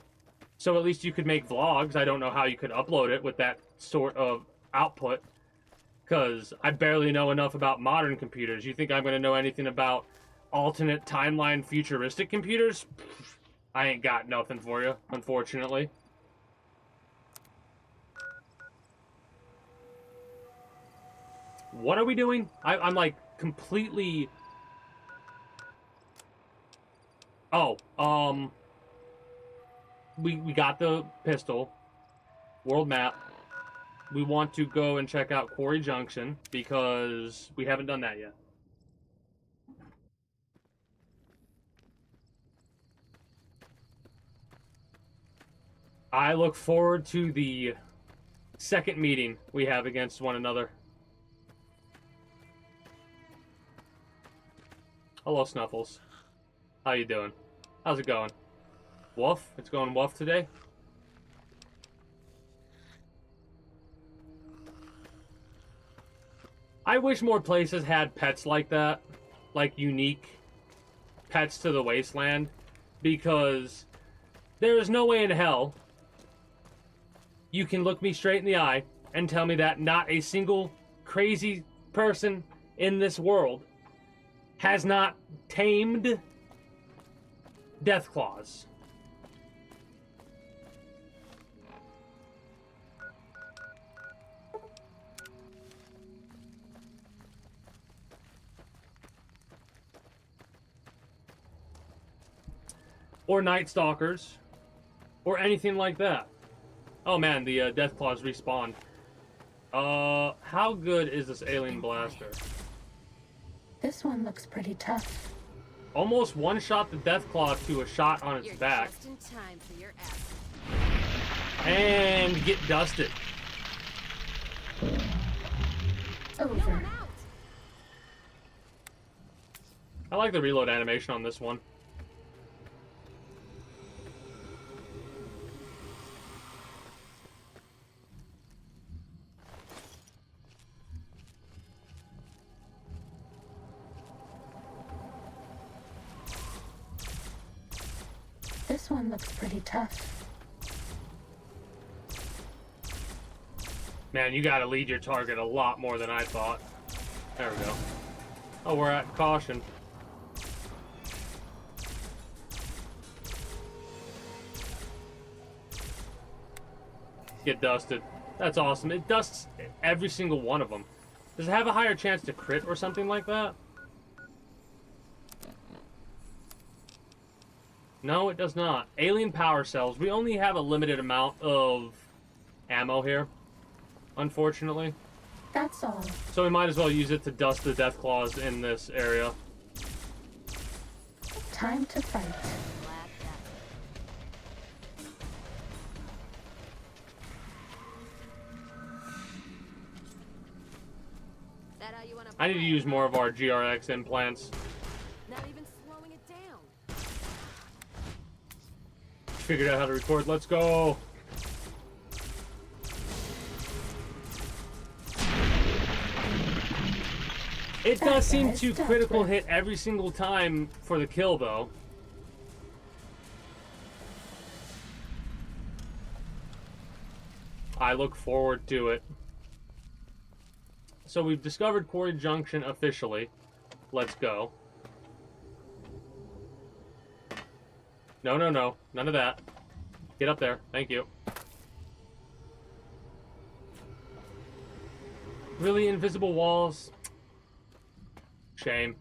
So at least you could make vlogs. I don't know how you could upload it with that sort of output. Because I barely know enough about modern computers. You think I'm going to know anything about alternate timeline futuristic computers? I ain't got nothing for you, unfortunately. What are we doing? I'm like completely... Oh, we got the pistol. World map. We want to go and check out Quarry Junction because we haven't done that yet. I look forward to the second meeting we have against one another. Hello, Snuffles. How you doing? How's it going? Woof? It's going woof today? I wish more places had pets like that. Like, unique pets to the wasteland. Because there is no way in hell you can look me straight in the eye and tell me that not a single crazy person in this world has not tamed Deathclaws. Or Night Stalkers. Or anything like that. Oh man, the Deathclaws respawned. How good is this alien blaster? This one looks pretty tough. Almost one-shot the Deathclaw to a shot on its back. Just in time for your ass. And get dusted. Over. I like the reload animation on this one. This one looks pretty tough. Man, you gotta lead your target a lot more than I thought. There we go. Oh, we're at caution. Get dusted. That's awesome. It dusts every single one of them. Does it have a higher chance to crit or something like that? No, it does not. Alien power cells. We only have a limited amount of ammo here, unfortunately. That's all. So we might as well use it to dust the death claws in this area. Time to fight. I need to use more of our GRX implants. Not even slowing it down. Figured out how to record. Let's go. It does seem to critical hit every single time for the kill, though. I look forward to it. So we've discovered Quarry Junction officially. Let's go. No, no, no. None of that. Get up there. Thank you. Really, invisible walls? Shame.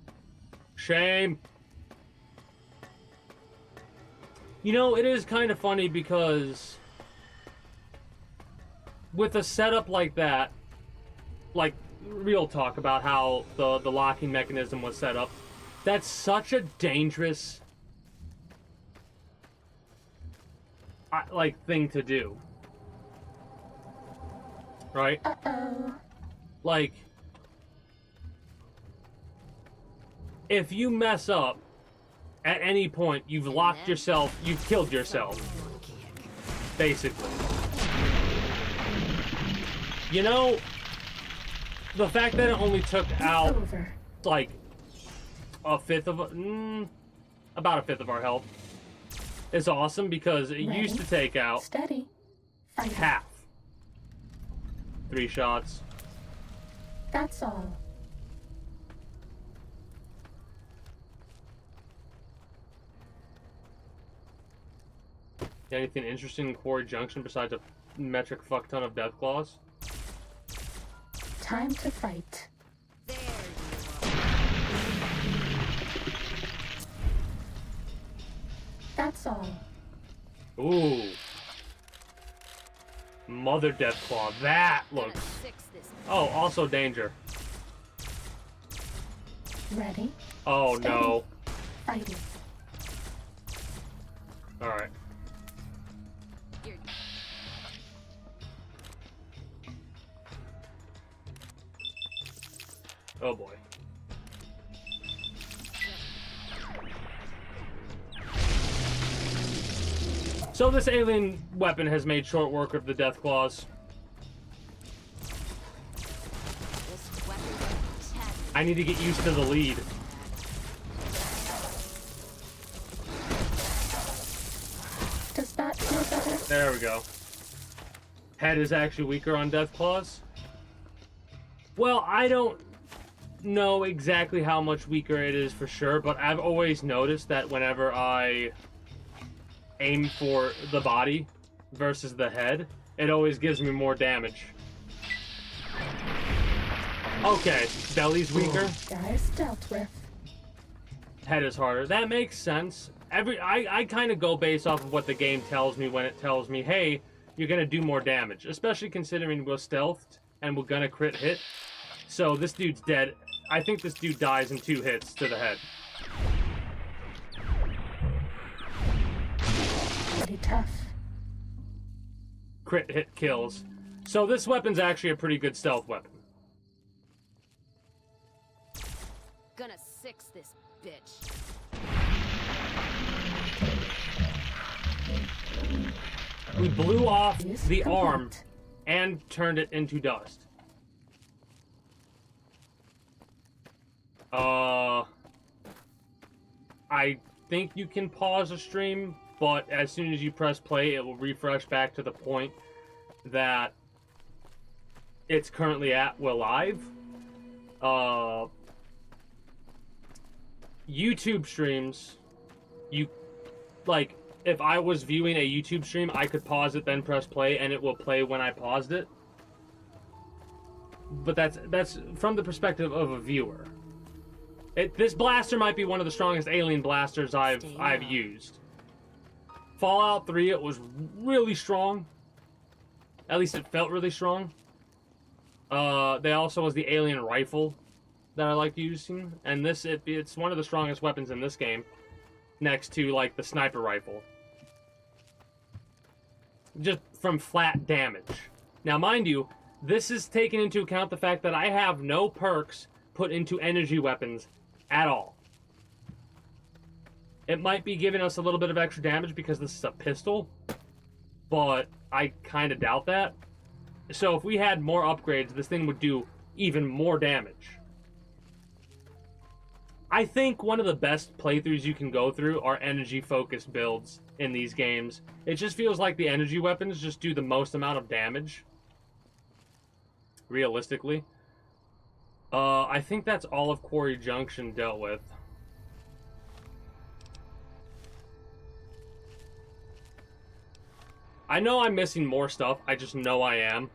Shame. You know, it is kind of funny because with a setup like that, like real talk about how the locking mechanism was set up, that's such a dangerous like thing to do. Right? Uh-oh. Like, if you mess up at any point, you've locked yourself, you've killed yourself. Basically. You know, the fact that it only took out like a fifth of about a fifth of our health is awesome, because it used to take out half. 3 shots. That's all. Anything interesting in Quarry Junction besides a metric fuck ton of death claws? Time to fight. That's all. Ooh. Mother Death Claw. That looks... Oh, also danger. Ready? Oh, Steady. no. Fighting. Alright. Oh boy. So this alien weapon has made short work of the death claws. I need to get used to the lead. Does that feel better? There we go. Head is actually weaker on death claws. Well, I don't know exactly how much weaker it is for sure, but I've always noticed that whenever I aim for the body versus the head, it always gives me more damage. Okay, belly's weaker. Guys dealt with. Head is harder. That makes sense. I kind of go based off of what the game tells me when it tells me, hey, you're gonna do more damage, especially considering we're stealthed and we're gonna crit hit. So this dude's dead. I think this dude dies in 2 hits to the head. Pretty tough. Crit hit kills. So this weapon's actually a pretty good stealth weapon. Gonna six this bitch. We blew off the arm and turned it into dust. I think you can pause a stream, but as soon as you press play, it will refresh back to the point that it's currently at. We're live. YouTube streams, you, like, if I was viewing a YouTube stream, I could pause it, then press play, and it will play when I paused it. But that's from the perspective of a viewer. This blaster might be one of the strongest alien blasters I've used. Fallout 3, it was really strong. At least it felt really strong. They also was the alien rifle that I liked using, and it's one of the strongest weapons in this game, next to like the sniper rifle. Just from flat damage. Now, mind you, this is taking into account the fact that I have no perks put into energy weapons at all. It might be giving us a little bit of extra damage because this is a pistol, but I kind of doubt that. So if we had more upgrades, this thing would do even more damage. I think one of the best playthroughs you can go through are energy-focused builds in these games. It just feels like the energy weapons just do the most amount of damage. Realistically. I think that's all of Quarry Junction dealt with. I know I'm missing more stuff. I just know I am.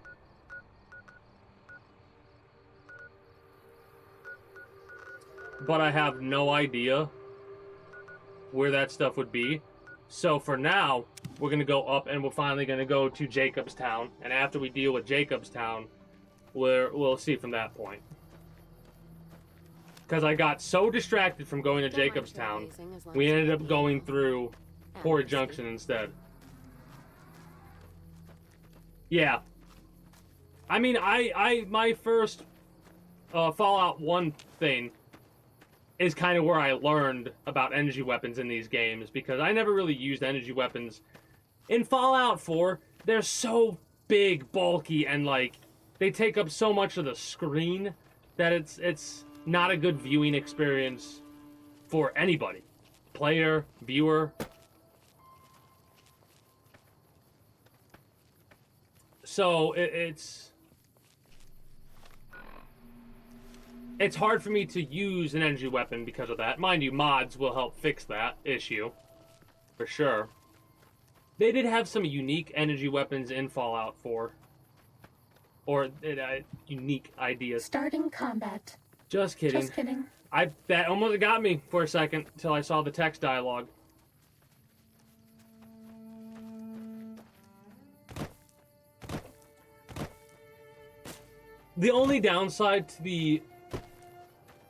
But I have no idea where that stuff would be. So for now, we're going to go up and we're finally going to go to Jacobstown. And after we deal with Jacobstown, we'll see from that point. Because I got so distracted from going to Jacobstown, we ended up going through Quarry Junction instead. Yeah. I mean, my first Fallout 1 thing is kind of where I learned about energy weapons in these games, because I never really used energy weapons. In Fallout 4, they're so big, bulky, and like they take up so much of the screen that it's not a good viewing experience for anybody. Player, viewer. So it's hard for me to use an energy weapon because of that. Mind you, mods will help fix that issue, for sure. They did have some unique energy weapons in Fallout 4. Or unique ideas. Starting combat. Just kidding. Just kidding. That almost got me for a second until I saw the text dialogue. The only downside to the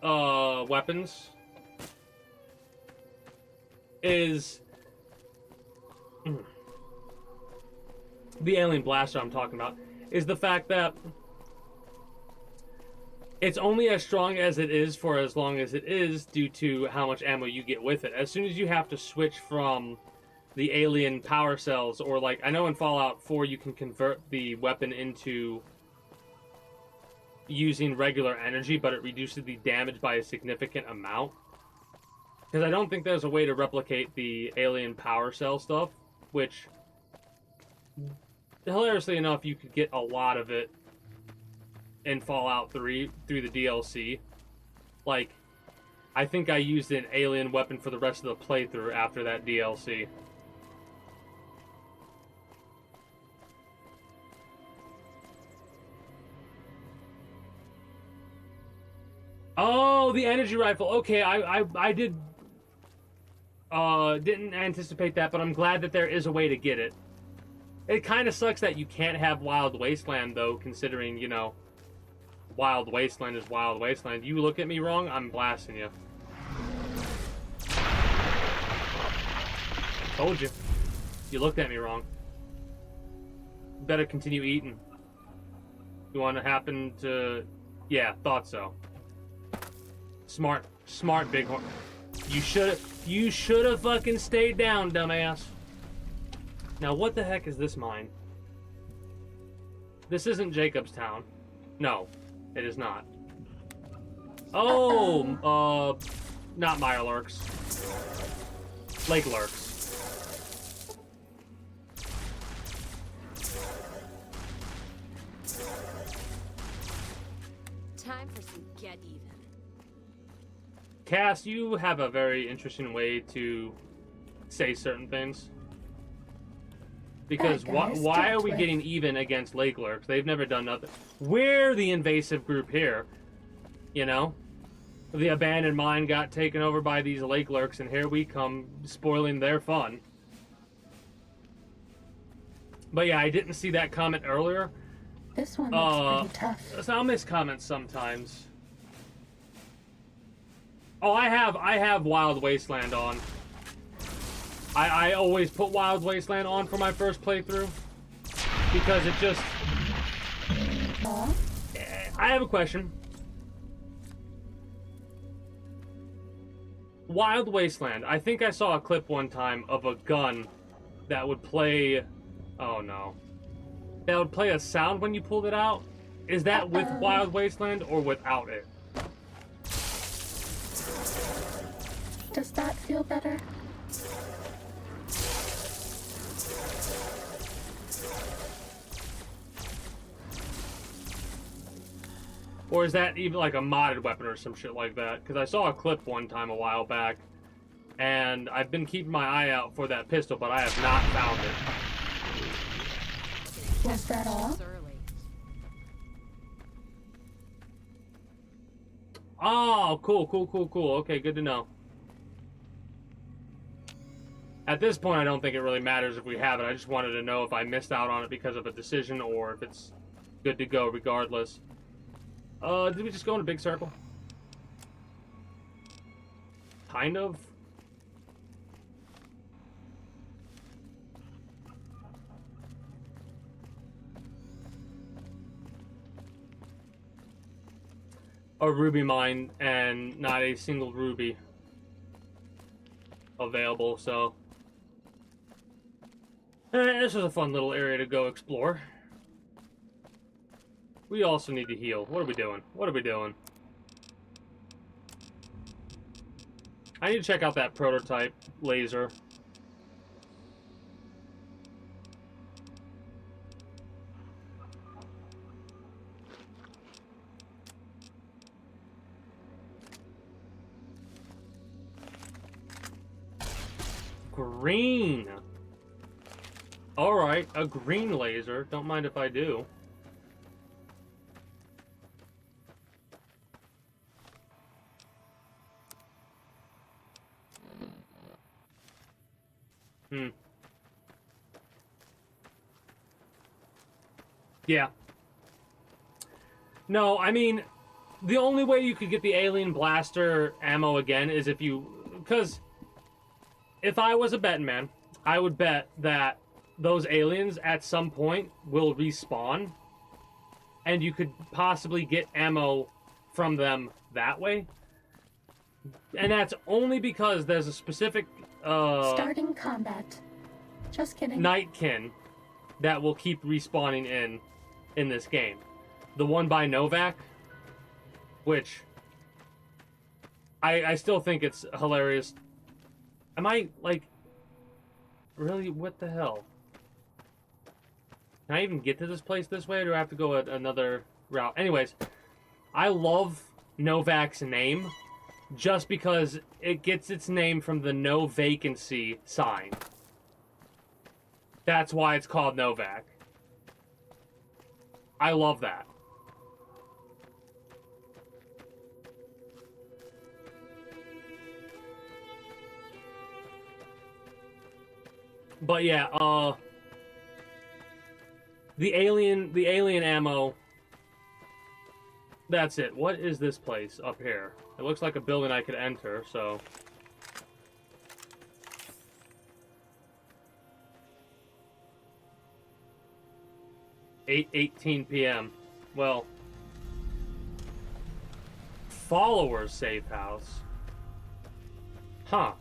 weapons is the alien blaster I'm talking about, is the fact that it's only as strong as it is for as long as it is due to how much ammo you get with it. As soon as you have to switch from the alien power cells, or like, I know in Fallout 4 you can convert the weapon into using regular energy, but it reduces the damage by a significant amount. Because I don't think there's a way to replicate the alien power cell stuff, which, hilariously enough, you could get a lot of it in Fallout 3 through the DLC. Like, I think I used an alien weapon for the rest of the playthrough after that DLC. Oh, the energy rifle. Okay, I didn't anticipate that, but I'm glad that there is a way to get it. It kind of sucks that you can't have Wild Wasteland, though, considering, you know, Wild Wasteland is Wild Wasteland. You look at me wrong, I'm blasting you. Told you. You looked at me wrong. Better continue eating. You want to happen to... Yeah, thought so. Smart bighorn. You should have fucking stayed down, dumbass. Now, what the heck is this mine? This isn't Jacobstown. No, it is not. Oh, not Mirelurks. Lake Lurks. Time for some get even. Cass, you have a very interesting way to say certain things. Because why are we getting even against Lake Lurks? They've never done nothing. We're the invasive group here. You know? The abandoned mine got taken over by these Lake Lurks, and here we come spoiling their fun. But yeah, I didn't see that comment earlier. This one looks pretty tough. So I'll miss comments sometimes. Oh, I have Wild Wasteland on. I always put Wild Wasteland on for my first playthrough because it just. I have a question. Wild Wasteland. I think I saw a clip one time of a gun that would play. Oh no. That would play a sound when you pulled it out. Is that with Wild Wasteland or without it? Does that feel better? Or is that even like a modded weapon or some shit like that? Because I saw a clip one time a while back, and I've been keeping my eye out for that pistol, but I have not found it. Was that all? Oh, cool. Okay, good to know. At this point, I don't think it really matters if we have it. I just wanted to know if I missed out on it because of a decision or if it's good to go regardless. Did we just go in a big circle? Kind of. A ruby mine and not a single ruby available, so this was a fun little area to go explore. We also need to heal. What are we doing? I need to check out that prototype laser. Green. Alright, a green laser. Don't mind if I do. Yeah. No, I mean, the only way you could get the alien blaster ammo again is if you... Because if I was a betting man, I would bet that those aliens at some point will respawn, and you could possibly get ammo from them that way. And that's only because there's a specific... Starting combat. Just kidding. Nightkin that will keep respawning in this game. The one by Novak, which I still think it's hilarious. Am I, like, really, what the hell? Can I even get to this place this way, or do I have to go another route? Anyways, I love Novak's name just because it gets its name from the no vacancy sign. That's why it's called Novak. I love that. But yeah, the alien ammo. That's it. What is this place up here? It looks like a building I could enter, so. 8:18 p.m. Well, followers safe house. Huh.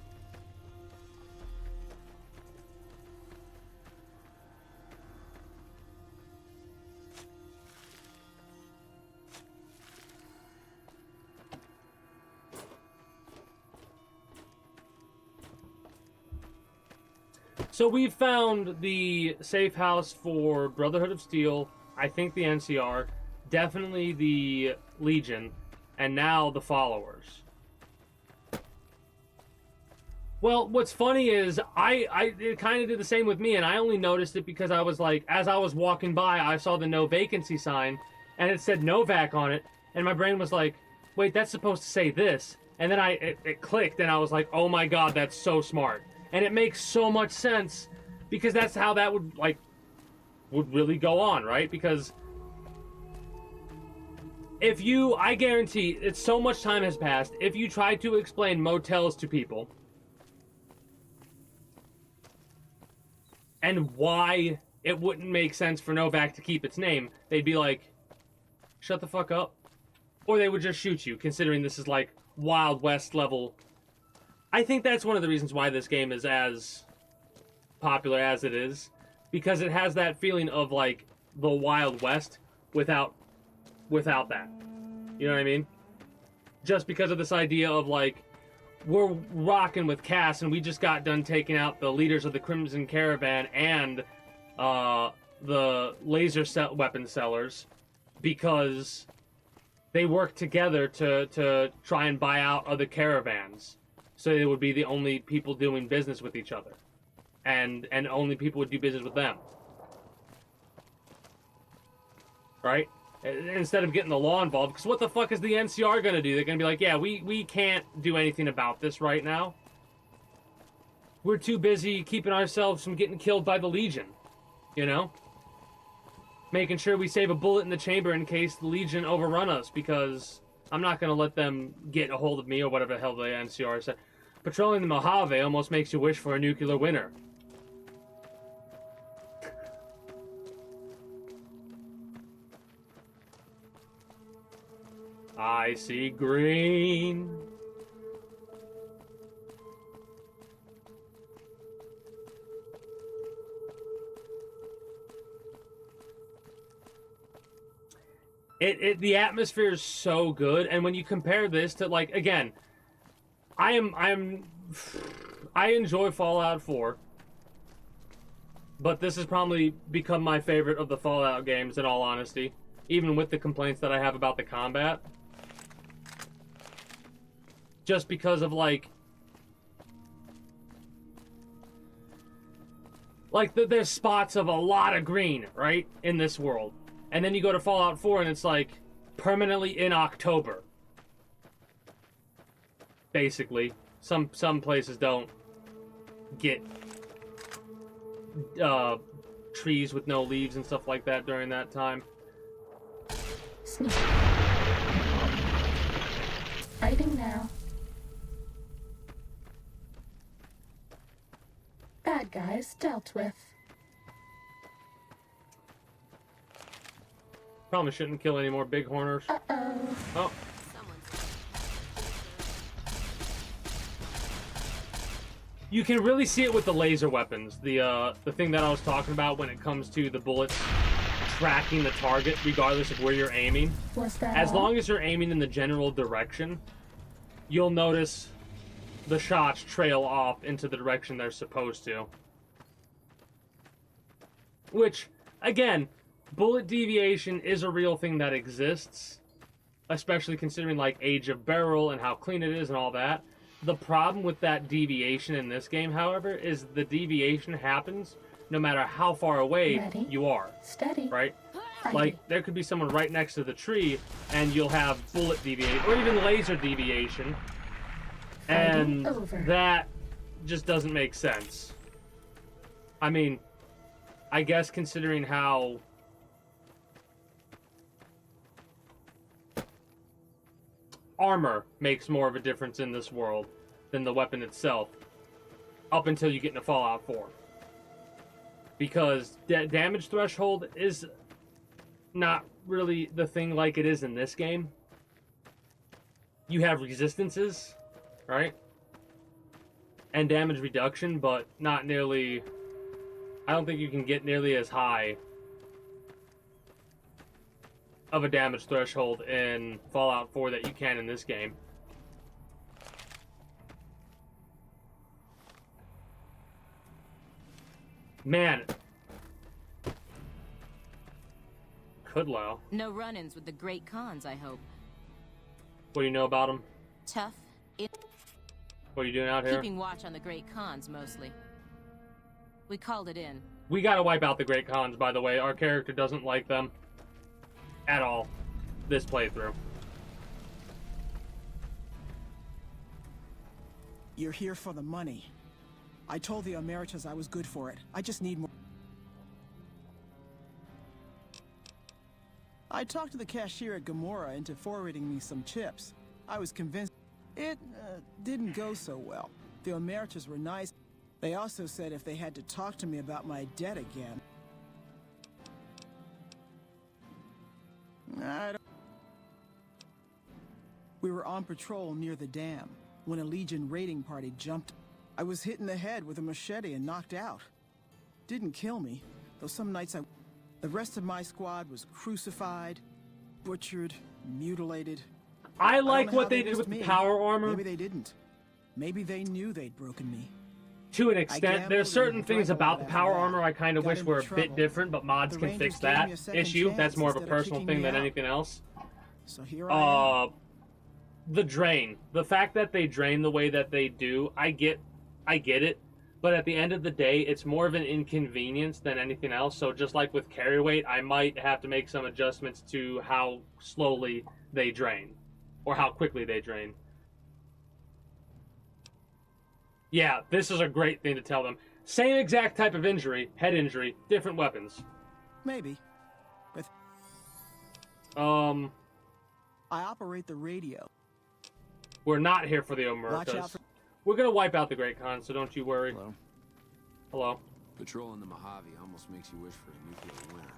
So we've found the safe house for Brotherhood of Steel, I think the NCR, definitely the Legion, and now the followers. Well, what's funny is it kind of did the same with me, and I only noticed it because I was like, as I was walking by, I saw the no vacancy sign, and it said Novak on it, and my brain was like, wait, that's supposed to say this. And then it clicked, and I was like, oh my god, that's so smart. And it makes so much sense, because that's how that would, like, would really go on, right? Because I guarantee it's so much time has passed, if you try to explain motels to people and why it wouldn't make sense for Novak to keep its name, they'd be like, shut the fuck up. Or they would just shoot you, considering this is like Wild West level. I think that's one of the reasons why this game is as popular as it is, because it has that feeling of like the Wild West without that. You know what I mean? Just because of this idea of like, we're rocking with Cass and we just got done taking out the leaders of the Crimson Caravan and the laser weapon sellers, because they work together to try and buy out other caravans, so they would be the only people doing business with each other, and only people would do business with them, right? Instead of getting the law involved, because what the fuck is the NCR gonna do? They're gonna be like, yeah, we can't do anything about this right now. We're too busy keeping ourselves from getting killed by the Legion, you know? Making sure we save a bullet in the chamber in case the Legion overrun us, because I'm not gonna let them get a hold of me, or whatever the hell the NCR said. Patrolling the Mojave almost makes you wish for a nuclear winter. I see green. The atmosphere is so good, and when you compare this to, like, again, I enjoy Fallout 4, but this has probably become my favorite of the Fallout games, in all honesty, even with the complaints that I have about the combat. Just because of, like there's spots of a lot of green, right, in this world. And then you go to Fallout 4 and it's like permanently in October. Basically. Some places don't get trees with no leaves and stuff like that during that time. Sneak. Fighting now. Bad guys dealt with. Probably shouldn't kill any more bighorners. Uh-oh. Oh. You can really see it with the laser weapons. The thing that I was talking about when it comes to the bullets tracking the target regardless of where you're aiming. Was that as all? long as you're aiming in the general direction, you'll notice the shots trail off into the direction they're supposed to. Which, again, bullet deviation is a real thing that exists, especially considering like age of barrel and how clean it is and all that. The problem with that deviation in this game, however, is the deviation happens no matter how far away you are. Steady. Right? Like, there could be someone right next to the tree and you'll have bullet deviation or even laser deviation, and that just doesn't make sense. I mean, I guess considering how armor makes more of a difference in this world than the weapon itself, up until you get into Fallout 4. Because damage threshold is not really the thing like it is in this game. You have resistances, right? And damage reduction, but not nearly... I don't think you can get nearly as high of a damage threshold in Fallout 4 that you can in this game. Man. Kudlow. No run-ins with the Great Khans, I hope. What do you know about them? Tough. What are you doing out here? Keeping watch on the Great Khans, mostly. We called it in. We gotta wipe out the Great Khans, by the way. Our character doesn't like them. At all. This playthrough. You're here for the money. I told the Emeritus I was good for it. I just need more. I talked to the cashier at Gamora into forwarding me some chips. I was convinced it didn't go so well. The Omertas were nice. They also said if they had to talk to me about my debt again. We were on patrol near the dam when a Legion raiding party jumped. I was hit in the head with a machete and knocked out. Didn't kill me, though some nights the rest of my squad was crucified, butchered, mutilated. I like what they did with the power armor. Maybe they didn't. Maybe they knew they'd broken me. To an extent, there's certain things about the power armor I kind of wish were a bit different, but mods can fix that issue. That's more of a personal thing than anything else. So here I am. The drain. The fact that they drain the way that they do, I get it. But at the end of the day, it's more of an inconvenience than anything else. So just like with carry weight, I might have to make some adjustments to how slowly they drain. Or how quickly they drain. Yeah, this is a great thing to tell them. Same exact type of injury, head injury, different weapons. Maybe. But I operate the radio. We're not here for the Omertas. We're gonna wipe out the Great Khan, so don't you worry. Hello. Hello. Patrolling the Mojave almost makes you wish for a nuclear winter.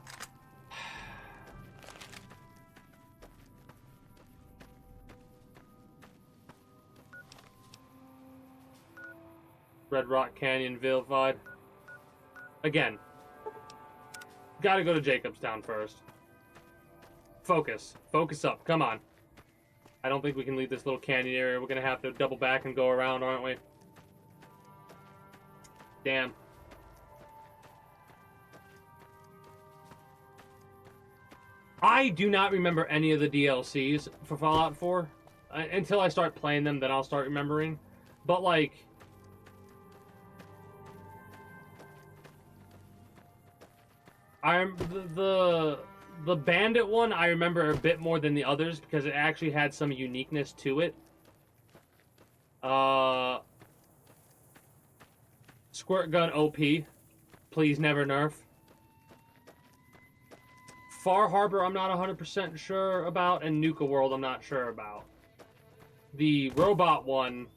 Red Rock Canyon vilified. Again. Gotta go to Jacobstown first. Focus. Focus up. Come on. I don't think we can leave this little canyon area. We're gonna have to double back and go around, aren't we? Damn. I do not remember any of the DLCs for Fallout 4. Until I start playing them, then I'll start remembering. But, like... The bandit one I remember a bit more than the others because it actually had some uniqueness to it. Squirt gun OP. Please never nerf. Far Harbor I'm not 100% sure about, and Nuka World I'm not sure about. The robot one...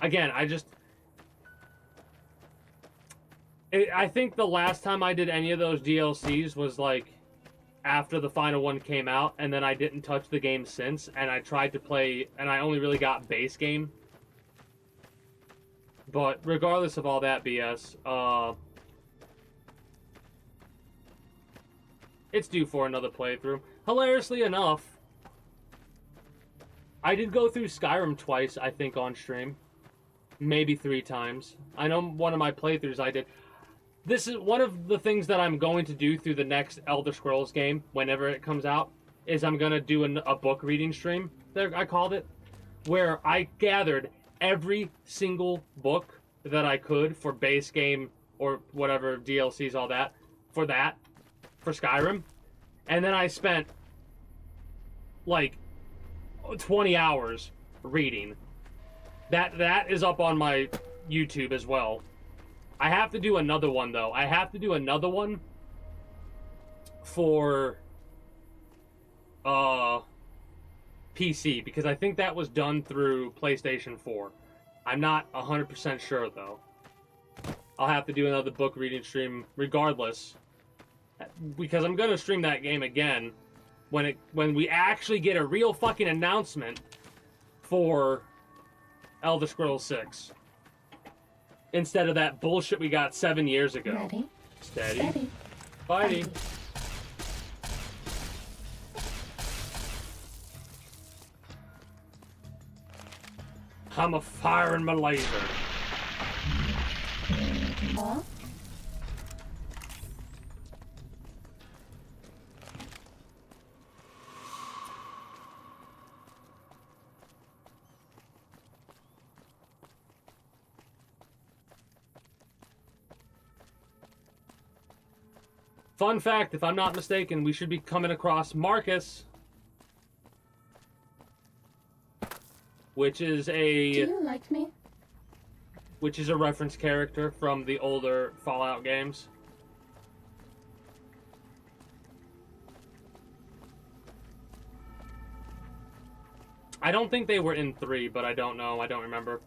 Again, I think the last time I did any of those DLCs was like after the final one came out, and then I didn't touch the game since, and I tried to play, and I only really got base game. But regardless of all that BS, it's due for another playthrough. Hilariously enough, I did go through Skyrim twice, I think, on stream. Maybe 3 times. I know one of my playthroughs I did. This is one of the things that I'm going to do through the next Elder Scrolls game, whenever it comes out, is I'm going to do a book reading stream, I called it, where I gathered every single book that I could for base game or whatever, DLCs, all that, for Skyrim. And then I spent, like, 20 hours reading. That is up on my YouTube as well. I have to do another one, though. I have to do another one for PC, because I think that was done through PlayStation 4. I'm not 100% sure, though. I'll have to do another book reading stream regardless, because I'm going to stream that game again when we actually get a real fucking announcement for Elder Scrolls 6. Instead of that bullshit we got 7 years ago. Ready? Steady. Steady. Fighting. I'm a firing my laser. Huh? Fun fact, if I'm not mistaken, we should be coming across Marcus, which is a... Do you like me? Which is a reference character from the older Fallout games. I don't think they were in 3, but I don't know. I don't remember.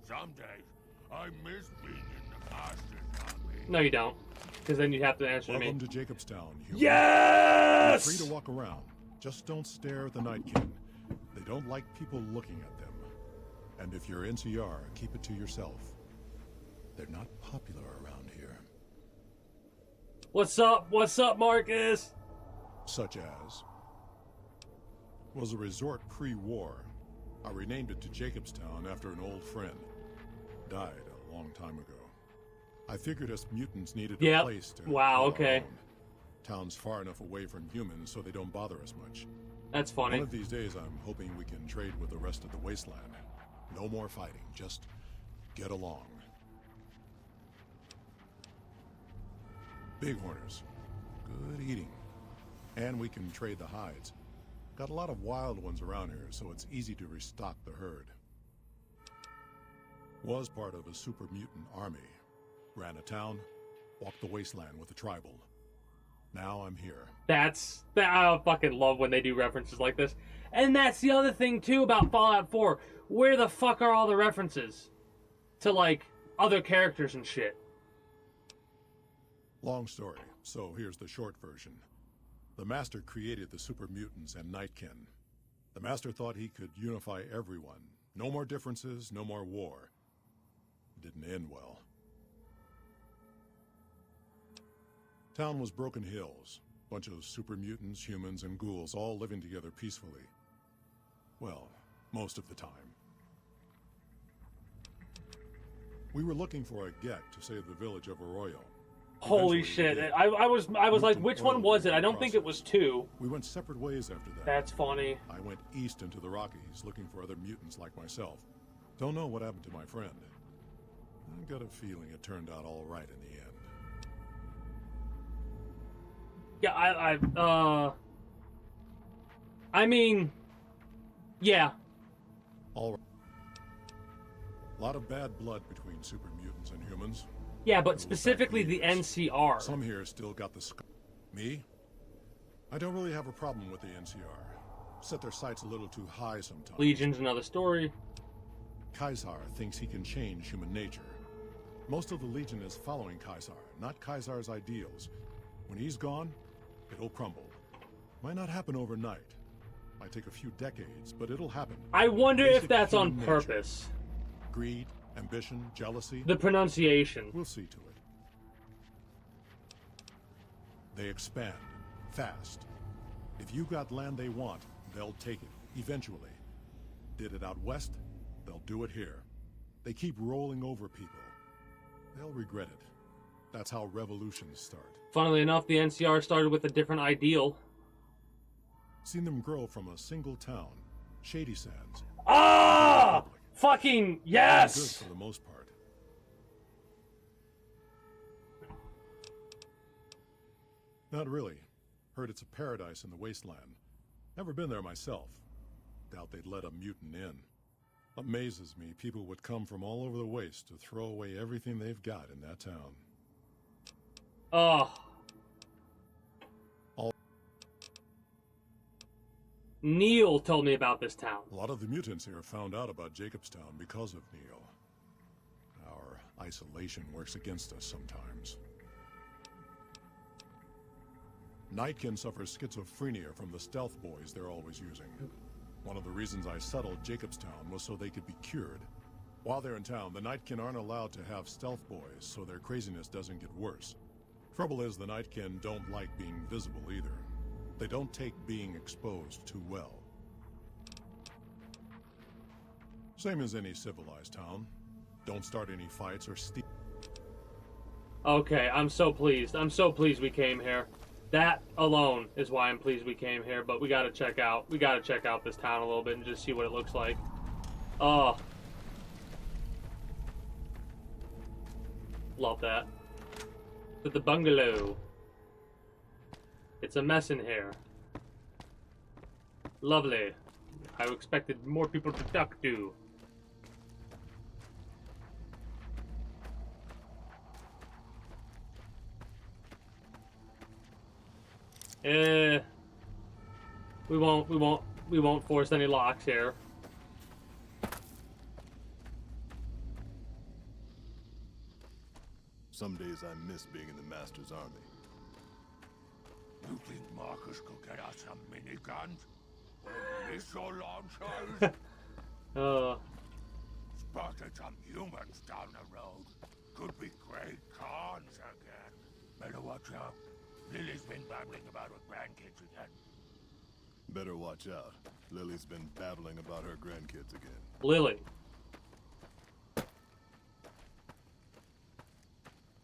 Some days, I miss being in the master's army. No, you don't. Because then you'd have to answer Welcome to me. to Jacobstown, human. Yes! You're free to walk around. Just don't stare at the Nightkin. They don't like people looking at them. And if you're NCR, keep it to yourself. They're not popular around here. What's up? What's up, Marcus? Such as... was a resort pre-war. I renamed it to Jacobstown after an old friend. Died a long time ago. I figured us mutants needed a place to Wow, call our okay. own. Town's far enough away from humans so they don't bother us much. That's funny. One of these days I'm hoping we can trade with the rest of the wasteland. No more fighting, just get along. Bighorners. Good eating. And we can trade the hides. Got a lot of wild ones around here, so it's easy to restock the herd. Was part of a super mutant army. Ran a town, walked the wasteland with a tribal. Now I'm here. I fucking love when they do references like this. And that's the other thing, too, about Fallout 4. Where the fuck are all the references to, like, other characters and shit? Long story, so here's the short version. The Master created the super mutants and Nightkin. The Master thought he could unify everyone. No more differences, no more war. It didn't end well. Town was Broken Hills. Bunch of super mutants, humans, and ghouls all living together peacefully. Well, most of the time. We were looking for a Gek to save the village of Arroyo. Holy shit. I was like, which one was it? I don't think it was 2. We went separate ways after that. That's funny. I went east into the Rockies looking for other mutants like myself. Don't know what happened to my friend. I got a feeling it turned out all right in the end. Yeah, I mean, yeah. All right. A lot of bad blood between super mutants and humans. Yeah, but specifically the NCR. Some here still got the Me? I don't really have a problem with the NCR. Set their sights a little too high sometimes. Legion's another story. Caesar thinks he can change human nature. Most of the Legion is following Caesar, not Caesar's ideals. When he's gone, it'll crumble. Might not happen overnight. Might take a few decades, but it'll happen. I wonder if Basic that's on human purpose. Greed, ambition, jealousy. The pronunciation. We'll see to it. They expand, fast. If you got land they want, they'll take it, eventually. Did it out west, they'll do it here. They keep rolling over people. They'll regret it. That's how revolutions start. Funnily enough, the NCR started with a different ideal. Seen them grow from a single town, Shady Sands. Ah! Fucking yes! Good for the most part. Not really. Heard it's a paradise in the wasteland. Never been there myself. Doubt they'd let a mutant in. Amazes me people would come from all over the waste to throw away everything they've got in that town. Oh. Neil told me about this town. A lot of the mutants here found out about Jacobstown because of Neil. Our isolation works against us sometimes. Nightkin suffers schizophrenia from the stealth boys they're always using. One of the reasons I settled Jacobstown was so they could be cured. While they're in town, the Nightkin aren't allowed to have stealth boys, so their craziness doesn't get worse. Trouble is, the Nightkin don't like being visible either. They don't take being exposed too well. Same as any civilized town. Don't start any fights or steal. Okay, I'm so pleased. I'm so pleased we came here. That alone is why I'm pleased we came here, but we gotta check out this town a little bit and just see what it looks like. Oh. Love that. To the bungalow. It's a mess in here. Lovely. I expected more people to talk to. We won't force any locks here. Some days I miss being in the Master's army. You think Marcus could get us some miniguns? Missile launchers? Spotted some humans down the road. Could be great cons again. Better watch out. Lily's been babbling about her grandkids again. Better watch out. Lily's been babbling about her grandkids again. Lily.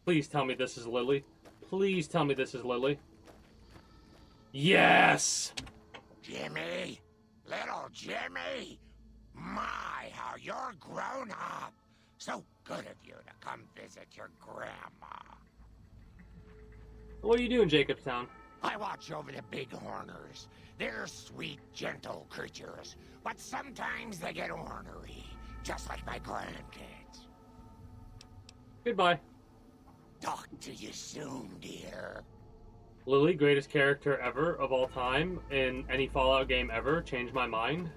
Please tell me this is Lily. Please tell me this is Lily. Yes! Jimmy! Little Jimmy! My, how you're grown up! So good of you to come visit your grandma. What are you doing, Jacobstown? I watch over the bighorners. They're sweet, gentle creatures, but sometimes they get ornery, just like my grandkids. Goodbye. Talk to you soon, dear. Lily, greatest character ever of all time in any Fallout game ever. Changed my mind.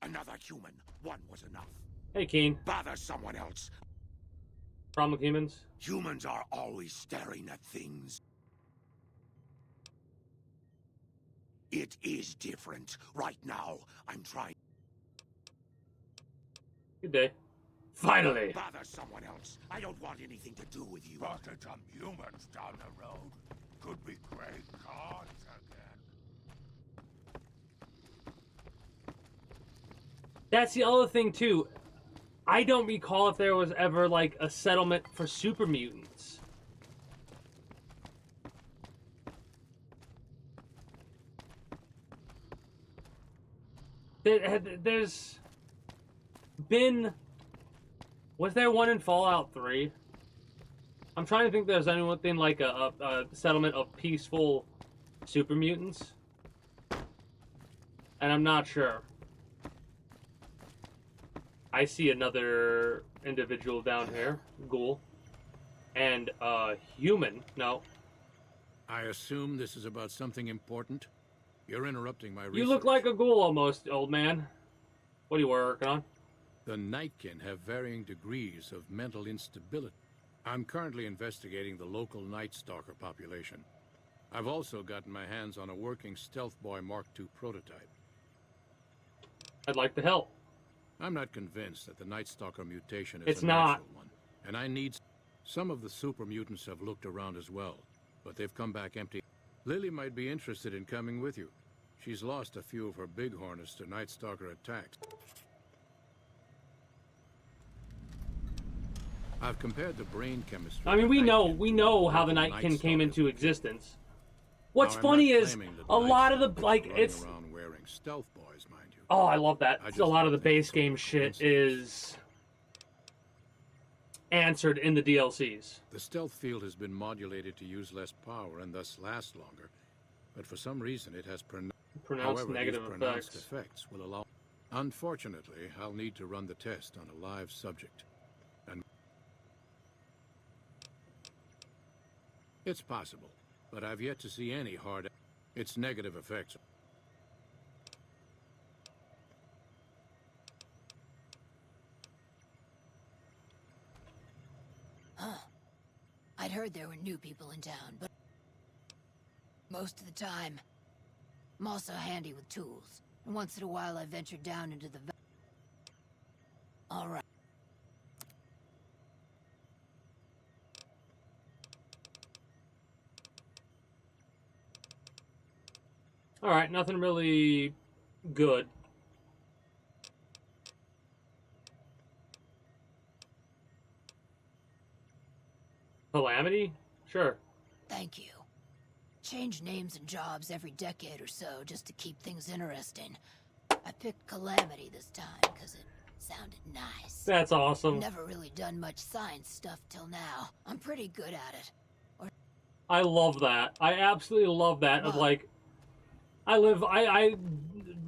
Another human. One was enough. Hey, Keen. Bother someone else. Problem with humans? Humans are always staring at things. It is different. Right now, I'm trying. Good day. Finally! Bother someone else. I don't want anything to do with you. Spotted some humans down the road. Could be great cons again. That's the other thing, too. I don't recall if there was ever, like, a settlement for super mutants. There's been... Was there one in Fallout 3? I'm trying to think if there's anything like a settlement of peaceful super mutants. And I'm not sure. I see another individual down here. Ghoul. And human. No. I assume this is about something important? You're interrupting my research. You look like a ghoul almost, old man. What are you working on? The Nightkin have varying degrees of mental instability. I'm currently investigating the local Night Stalker population. I've also gotten my hands on a working Stealth Boy Mark II prototype. I'd like to help. I'm not convinced that the Night Stalker mutation is It's a not. natural one, and I need... Some of the super mutants have looked around as well, but they've come back empty. Lily might be interested in coming with you. She's lost a few of her bighorners to Night Stalker attacks. I've compared the brain chemistry... I mean, we know how the Nightkin came into existence. What's funny is, a lot of the, like, it's... Around wearing stealth boys, mind you. Oh, I love that. A lot of the base game shit is answered in the DLCs. The stealth field has been modulated to use less power and thus last longer, but for some reason it has pronounced Pronounced negative these pronounced effects. effects will allow... Unfortunately, I'll need to run the test on a live subject. And it's possible, but I've yet to see any hard... Its negative effects. Huh. I'd heard there were new people in town, but most of the time, I'm also handy with tools. And once in a while, I venture down into the... All right. Alright, nothing really good. Calamity? Sure. Thank you. Change names and jobs every decade or so just to keep things interesting. I picked Calamity this time because it sounded nice. That's awesome. Never really done much science stuff till now. I'm pretty good at it. I love that. I absolutely love that. Of like, I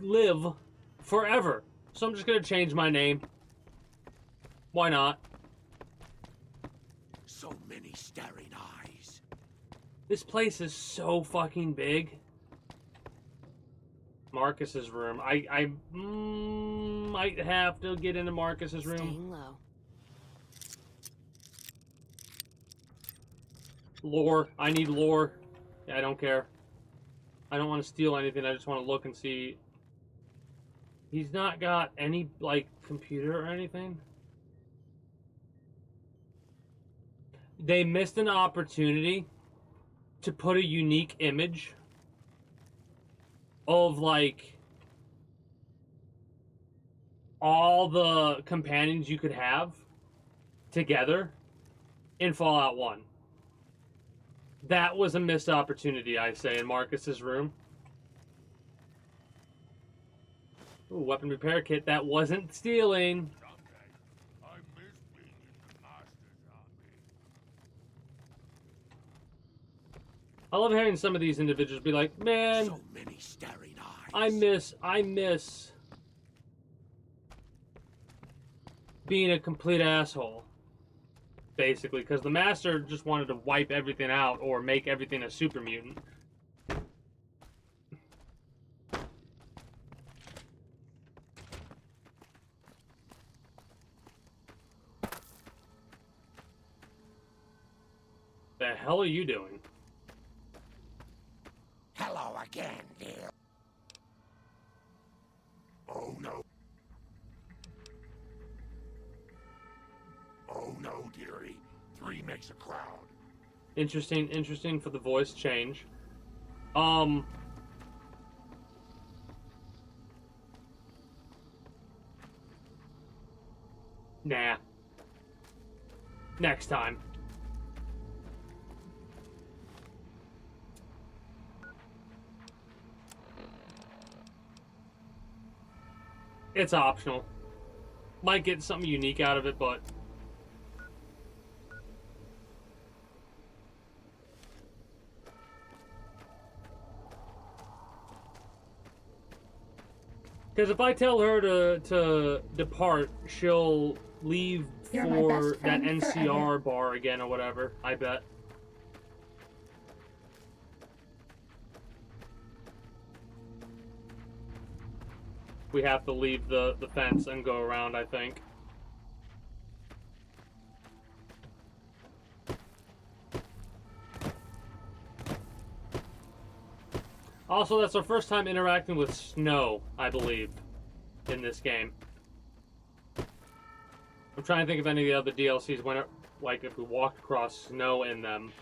live forever. So I'm just gonna change my name. Why not? staring eyes. This place is so fucking big. Marcus's room. I might have to get into Marcus's room. Staying low. Lore. I need lore. Yeah, I don't care. I don't want to steal anything. I just want to look and see. He's not got any, like, computer or anything. They missed an opportunity to put a unique image of, like, all the companions you could have together in Fallout 1. That was a missed opportunity, I say, in Marcus's room. Ooh, weapon repair kit. That wasn't stealing. I love hearing some of these individuals be like, man, So many staring eyes. I miss being a complete asshole. Basically, because the Master just wanted to wipe everything out or make everything a super mutant. The hell are you doing? Hello again, dear. Oh no. Oh no, dearie. 3 makes a crowd. Interesting for the voice change. Nah. Next time. It's optional. Might get something unique out of it, but because if I tell her to depart, she'll leave You're my for best that friend NCR forever. bar again or whatever, I bet. We have to leave the fence and go around, I think. Also, that's our first time interacting with snow, I believe, in this game. I'm trying to think of any of the other DLCs when, like, if we walked across snow in them.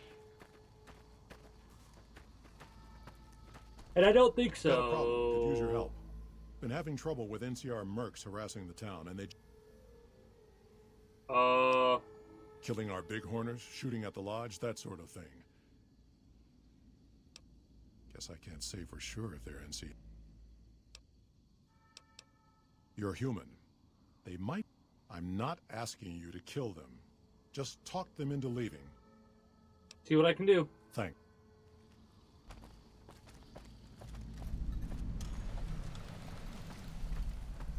And I don't think Got a problem. so. Could use your help. Been having trouble with NCR mercs harassing the town, and they killing our bighorners, shooting at the lodge, that sort of thing. Guess I can't say for sure if they're NC. You're human. They might. I'm not asking you to kill them. Just talk them into leaving. See what I can do. Thanks.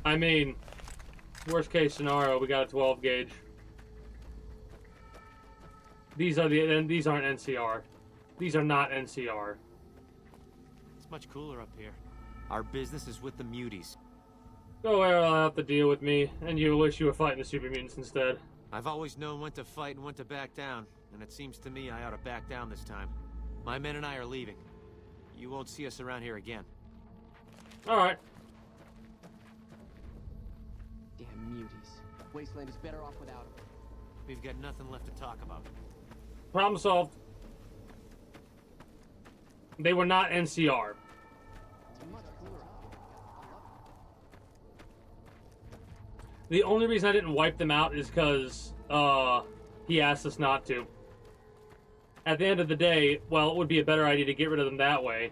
I mean, worst case scenario, we got a 12 gauge. These aren't NCR. These are not NCR. It's much cooler up here. Our business is with the muties. Go where I'll have to deal with me, and you wish you were fighting the super mutants instead. I've always known when to fight and when to back down, and it seems to me I ought to back down this time. My men and I are leaving. You won't see us around here again. Alright. Damn muties. Wasteland is better off without them. We've got nothing left to talk about. Problem solved. They were not NCR. The only reason I didn't wipe them out is because he asked us not to. At the end of the day, well, it would be a better idea to get rid of them that way.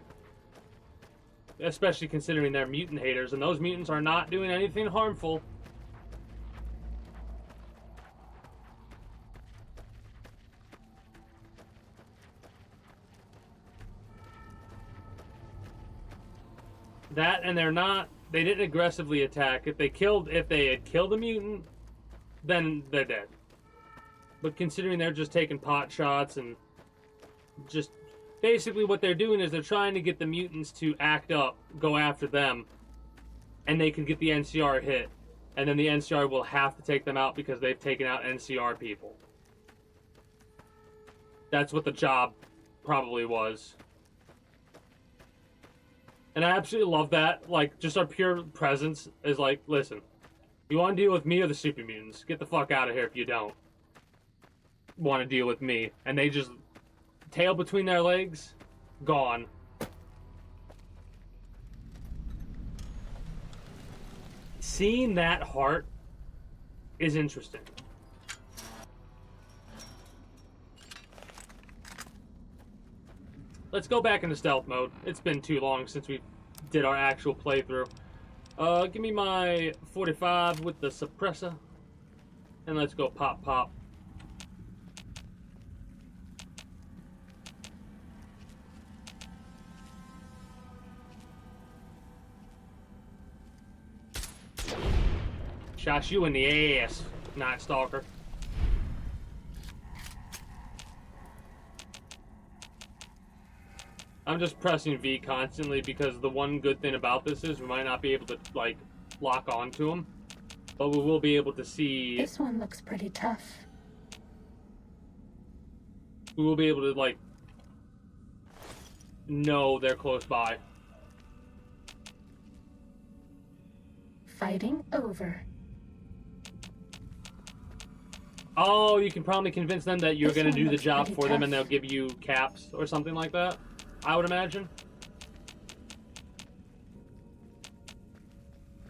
Especially considering they're mutant haters, and those mutants are not doing anything harmful. That, and they didn't aggressively attack. If they had killed a mutant, then they're dead. But considering they're just taking pot shots and just basically what they're doing is they're trying to get the mutants to act up, go after them, and they can get the NCR hit. And then the NCR will have to take them out because they've taken out NCR people. That's what the job probably was. And I absolutely love that. Like, just our pure presence is like, listen, you want to deal with me or the super mutants? Get the fuck out of here if you don't want to deal with me. And they just, tail between their legs, gone. Seeing that heart is interesting. Let's go back into stealth mode. It's been too long since we did our actual playthrough. Give me my 45 with the suppressor. And let's go pop, pop. Shot you in the ass, Night Stalker. I'm just pressing V constantly because the one good thing about this is we might not be able to, like, lock onto them. But we will be able to see... This one looks pretty tough. We will be able to, like, know they're close by. Fighting over. Oh, you can probably convince them that you're going to do the job for them and they'll give you caps or something like that, I would imagine.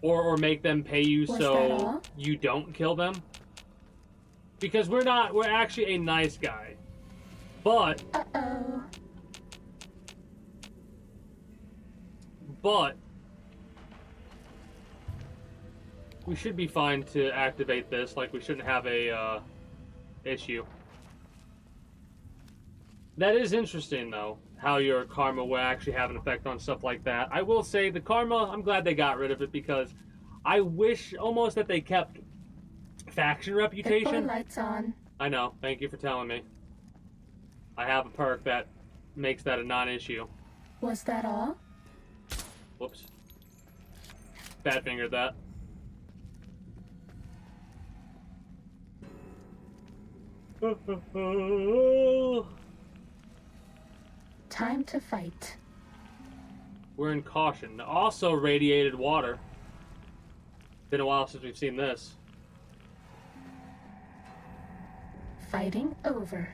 Or make them pay you so you don't kill them. Because we're actually a nice guy. But... Uh-oh. But... we should be fine to activate this, like we shouldn't have a, issue. That is interesting, though, how your karma will actually have an effect on stuff like that. I will say, the karma, I'm glad they got rid of it, because I wish almost that they kept faction reputation. Lights on. I know, thank you for telling me. I have a perk that makes that a non-issue. Was that all? Whoops. Bad fingered that. Time to fight. We're in caution. Also radiated water. Been a while since we've seen this. Fighting over.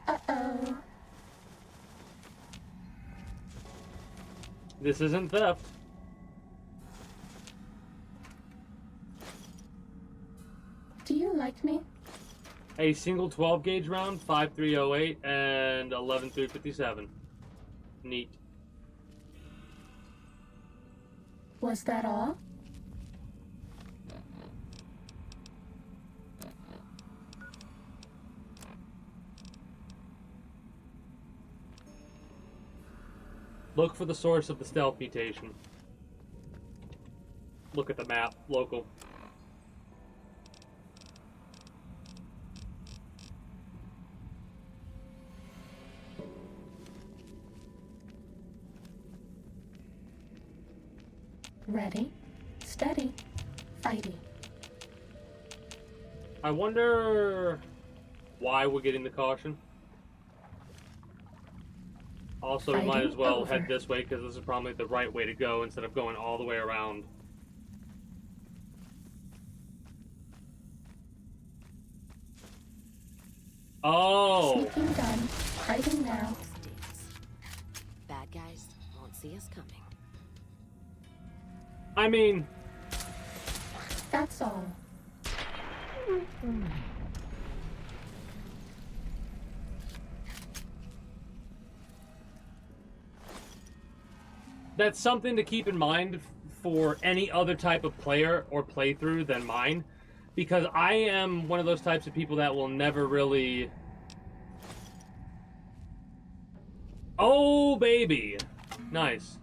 Uh-oh. This isn't theft. Do you like me? A single 12 gauge round, 5.308 and 11.357. Neat. Was that all? Look for the source of the stealth mutation. Look at the map, local. Ready, steady, fighting. I wonder why we're getting the caution. Also, we might as well head this way because this is probably the right way to go instead of going all the way around. Oh! Sneaking done. Fighting now. Bad guys won't see us coming. I mean... That's all. That's something to keep in mind for any other type of player or playthrough than mine, because I am one of those types of people that will never really Oh, baby. Nice.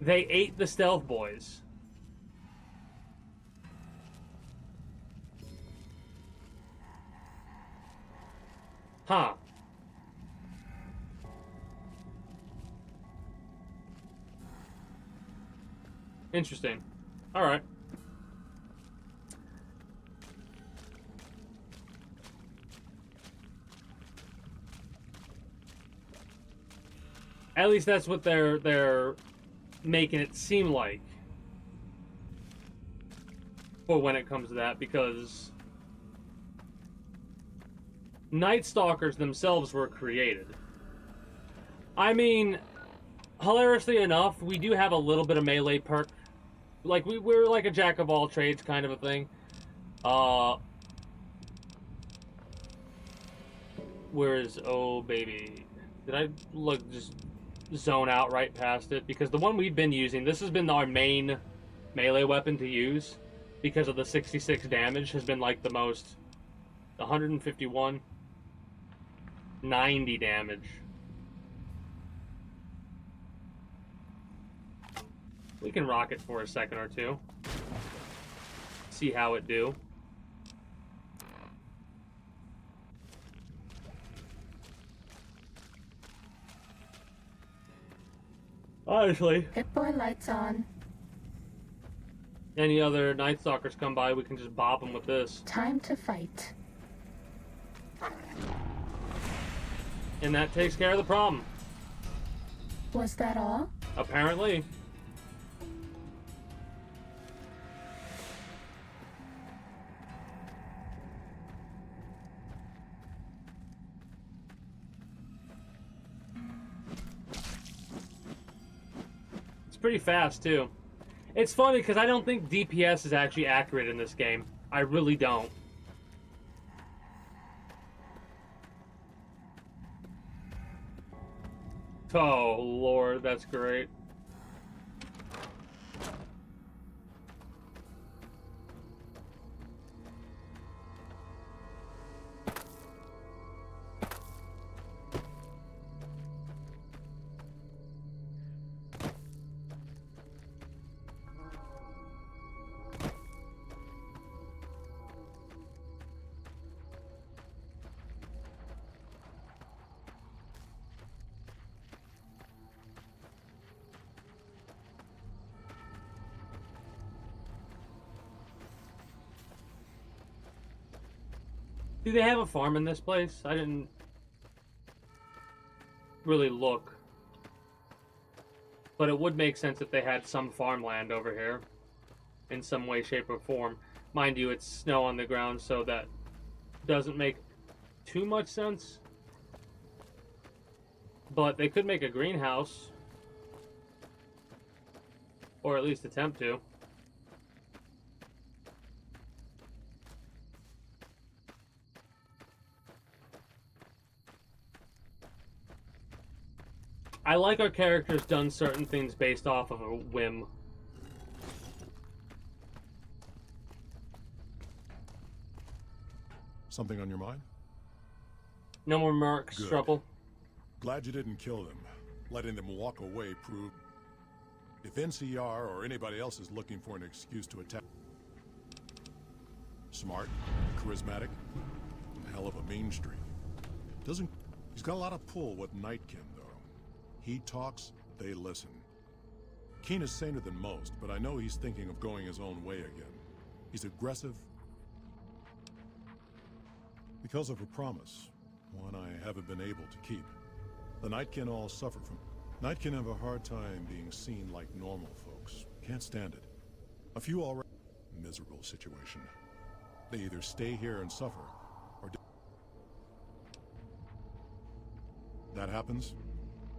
They ate the stealth boys. Huh. Interesting. All right. At least that's what they're making it seem like. For when it comes to that, because Night Stalkers themselves were created. I mean, hilariously enough, we do have a little bit of melee perk. Like, we're like a jack of all trades kind of a thing. Where's, oh baby, did I just zone out right past it? Because the one we've been using, this has been our main melee weapon to use, because of the 66 damage, has been like the most. 151, 90 damage. We can rock it for a second or two. See how it do. Honestly. Pip-Boy lights on. Any other Night Stalkers come by, we can just bop them with this. Time to fight. And that takes care of the problem. Was that all? Apparently. It's pretty fast, too. It's funny, because I don't think DPS is actually accurate in this game. I really don't. Oh, Lord, that's great. Do they have a farm in this place? I didn't really look. But it would make sense if they had some farmland over here. In some way, shape, or form. Mind you, it's snow on the ground, so that doesn't make too much sense. But they could make a greenhouse. Or at least attempt to. I like our characters done certain things based off of a whim. Something on your mind? No more mercs, Good. trouble. Glad you didn't kill them. Letting them walk away proved... If NCR or anybody else is looking for an excuse to attack... Smart, charismatic, a hell of a mean streak. He's got a lot of pull with Nightkin, though. He talks, they listen. Keen is saner than most, but I know he's thinking of going his own way again. He's aggressive because of a promise, one I haven't been able to keep. The Nightkin all suffer from... Nightkin have a hard time being seen like normal folks. Can't stand it. A few already... Miserable situation. They either stay here and suffer, or... That happens,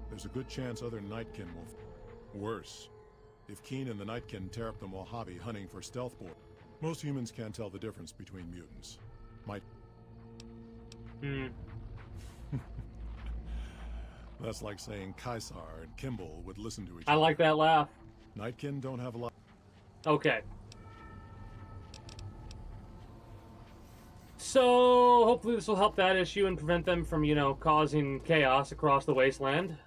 there's a good chance other Nightkin will... Worse, if Keen and the Nightkin tear up the Mojave hunting for stealth boy. Most humans can't tell the difference between mutants. Might... That's like saying Kaisar and Kimball would listen to each other. I like that laugh. Nightkin don't have a lot... Okay. So, hopefully this will help that issue and prevent them from, you know, causing chaos across the wasteland.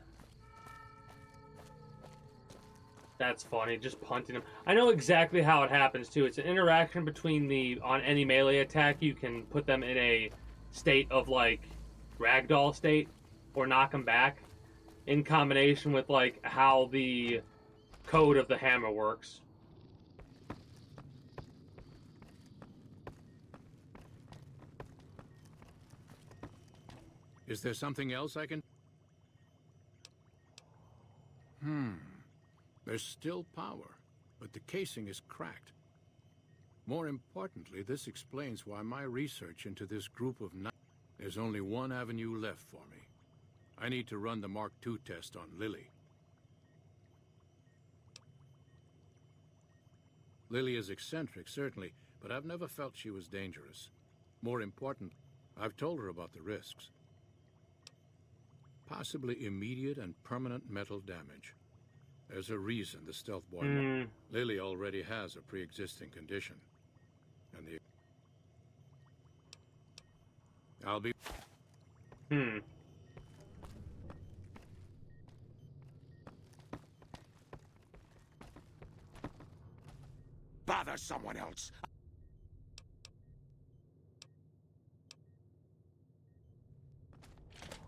That's funny, just punting him. I know exactly how it happens, too. It's an interaction between the... On any melee attack, you can put them in a state of, like, ragdoll state, or knock them back, in combination with, like, how the code of the hammer works. Is there something else I can... There's still power, but the casing is cracked. More importantly, this explains why my research into this group of... There's only one avenue left for me. I need to run the Mark II test on Lily. Lily is eccentric, certainly, but I've never felt she was dangerous. More important, I've told her about the risks. Possibly immediate and permanent mental damage. There's a reason the stealth boy... Lily already has a pre-existing condition. And the... I'll be... Bother someone else.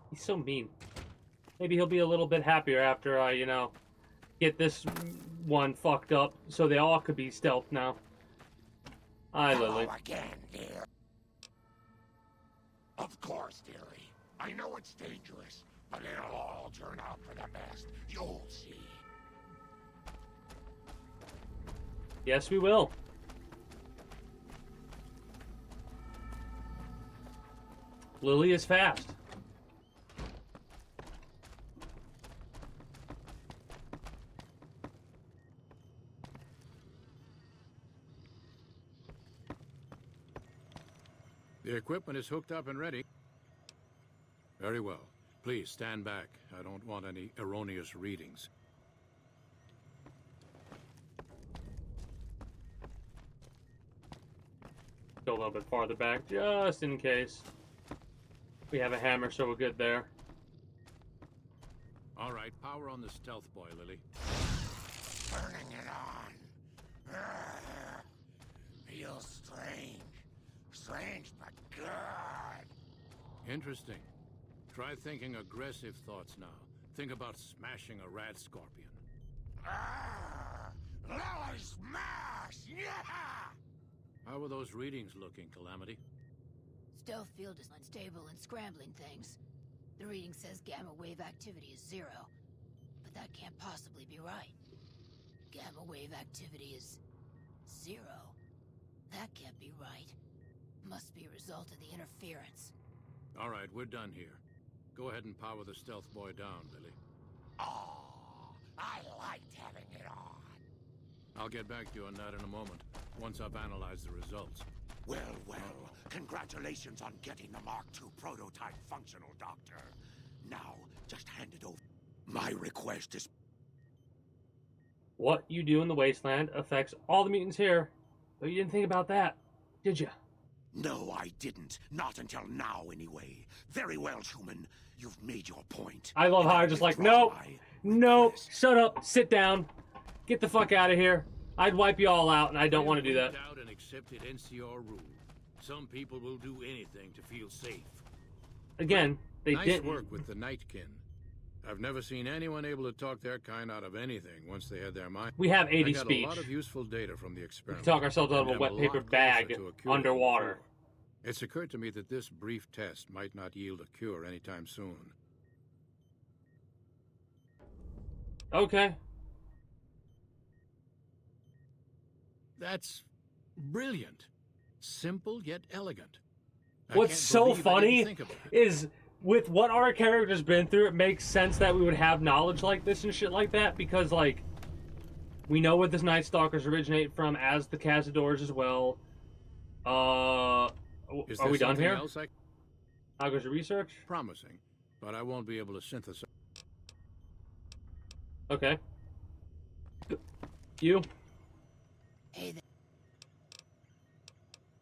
He's so mean. Maybe he'll be a little bit happier after I, you know, get this one fucked up, so they all could be stealth now. Hi, Lily. Hello again, dear. Of course, dearie. I know it's dangerous, but it'll all turn out for the best. You'll see. Yes, we will. Lily is fast. The equipment is hooked up and ready. Very well. Please stand back. I don't want any erroneous readings. Go a little bit farther back, just in case. We have a hammer, so we're good there. All right, power on the stealth boy, Lily. Turning it on. Feels strange. Strange, but good. Interesting. Try thinking aggressive thoughts now. Think about smashing a rad scorpion. Lily smash! Yeah! How are those readings looking, Calamity? Stealth field is unstable and scrambling things. The reading says gamma wave activity is 0. But that can't possibly be right. Gamma wave activity is 0. That can't be right. Must be a result of the interference. All right, we're done here. Go ahead and power the stealth boy down, Lily. Oh, I liked having it on. I'll get back to you on that in a moment, once I've analyzed the results. Well, well, congratulations on getting the Mark II prototype functional, Doctor. Now, just hand it over. My request is... What you do in the wasteland affects all the mutants here. But you didn't think about that, did you? No, I didn't. Not until now, anyway. Very well, human. You've made your point. I love how I'm just like, nope, nope, shut up, sit down, get the fuck out of here. I'd wipe you all out, and I don't want to do that. Out an accepted NCR rule. Some people will do anything to feel safe. Again, they nice didn't. work with the Nightkin. I've never seen anyone able to talk their kind out of anything once they had their mind. We have 80 I got speech. a lot of useful data from the experiment. We can talk ourselves out of a wet paper bag underwater. It's occurred to me that this brief test might not yield a cure anytime soon. Okay. That's brilliant. Simple yet elegant. What's so funny is with what our character's been through, it makes sense that we would have knowledge like this and shit like that, because, like, we know where the Night Stalkers originate from, as the Cazadors as well. Are we done here? How goes your research? Promising, but I won't be able to synthesize. Okay. You? Hey there.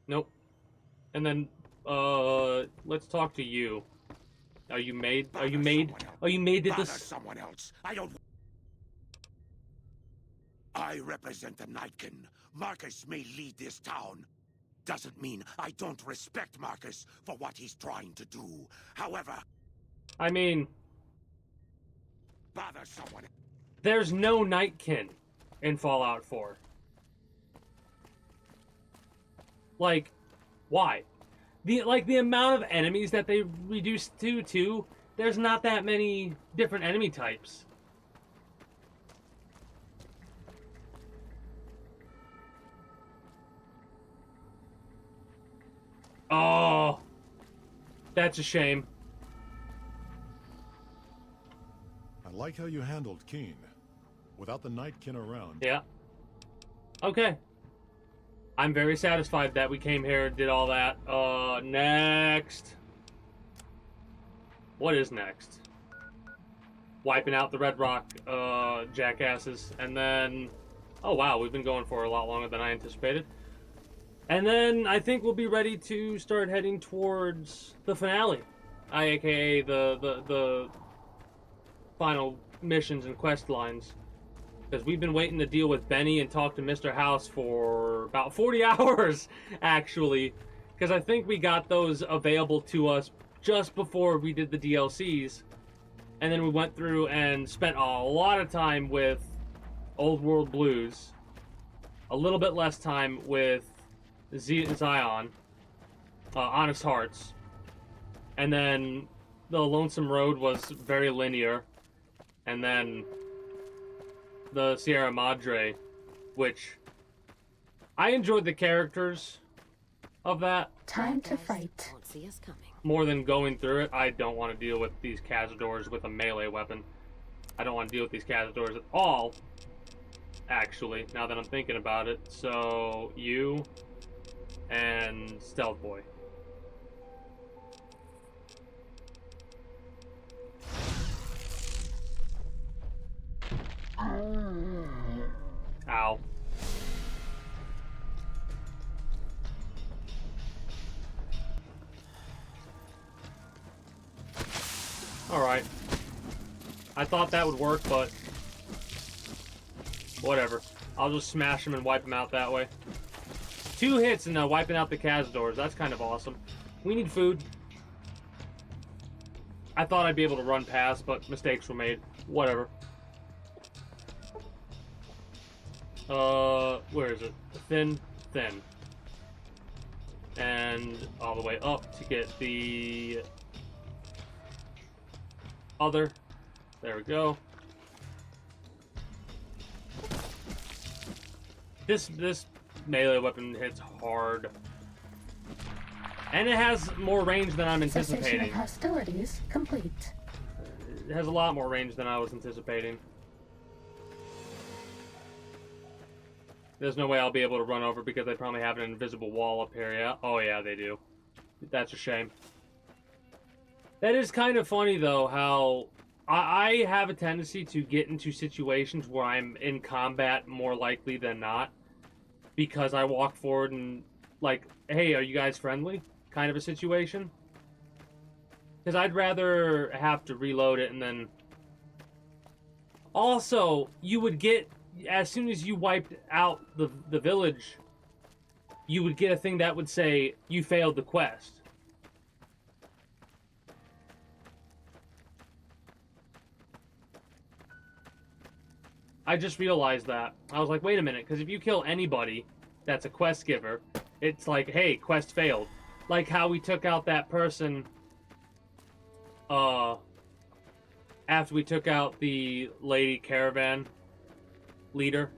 Nope. And then let's talk to you. Are you made? Are you made? Are you made to Bother this? someone else. I don't. I represent the Nightkin. Marcus may lead this town. Doesn't mean I don't respect Marcus for what he's trying to do. However, I mean, bother someone. there's no Nightkin in Fallout 4. Like, why? The amount of enemies that they reduced to, too, there's not that many different enemy types. Oh, that's a shame. I like how you handled Keen. Without the Nightkin around. Yeah. Okay. I'm very satisfied that we came here and did all that. Next. What is next? Wiping out the Red Rock jackasses. And then... Oh, wow. We've been going for a lot longer than I anticipated. And then I think we'll be ready to start heading towards the finale. AKA the final missions and quest lines. Because we've been waiting to deal with Benny and talk to Mr. House for about 40 hours, actually. Because I think we got those available to us just before we did the DLCs. And then we went through and spent a lot of time with Old World Blues. A little bit less time with Zion. Honest Hearts. And then the Lonesome Road was very linear. And then the Sierra Madre, which I enjoyed the characters of that. Time to fight. Won't see us coming. More than going through it. I don't want to deal with these cazadors with a melee weapon. I don't want to deal with these cazadors at all, actually, now that I'm thinking about it. So, you and Stealth Boy. Ow. Alright. I thought that would work, but whatever. I'll just smash him and wipe him out that way. 2 hits and wiping out the Cazadors. That's kind of awesome. We need food. I thought I'd be able to run past, but mistakes were made. Whatever. Where is it? Thin. And all the way up to get the other. There we go. This melee weapon hits hard. And it has more range than I'm Cessation anticipating. of hostilities complete. It has a lot more range than I was anticipating. There's no way I'll be able to run over because they probably have an invisible wall up here, yeah? Oh yeah, they do. That's a shame. That is kind of funny, though, how I have a tendency to get into situations where I'm in combat more likely than not. Because I walk forward and, like, hey, are you guys friendly? Kind of a situation. Because I'd rather have to reload it and then... Also, you would get... As soon as you wiped out the village, you would get a thing that would say, you failed the quest. I just realized that. I was like, wait a minute, because if you kill anybody that's a quest giver, it's like, hey, quest failed. Like how we took out that person, after we took out the lady caravan leader.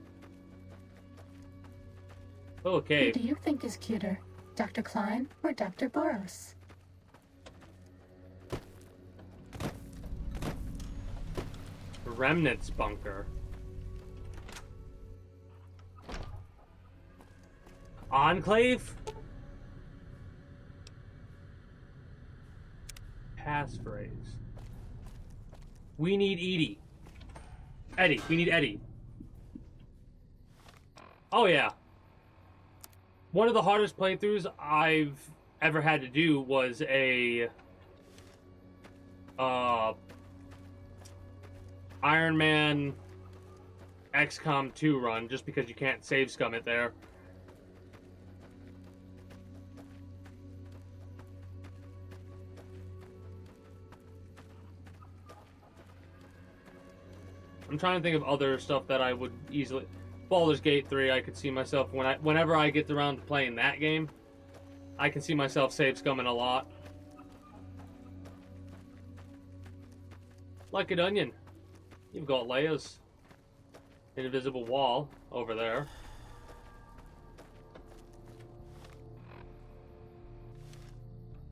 Okay. Who do you think is cuter, Dr. Klein or Dr. Boros? Remnants bunker. Enclave? Passphrase. We need Edie. Eddie. We need Eddie. Oh, yeah. One of the hardest playthroughs I've ever had to do was a Iron Man XCOM 2 run, just because you can't save scum it there. I'm trying to think of other stuff that I would easily... Baldur's Gate 3, I could see myself, whenever I get around to playing that game, I can see myself save scumming a lot. Like an onion. You've got layers. An invisible wall over there.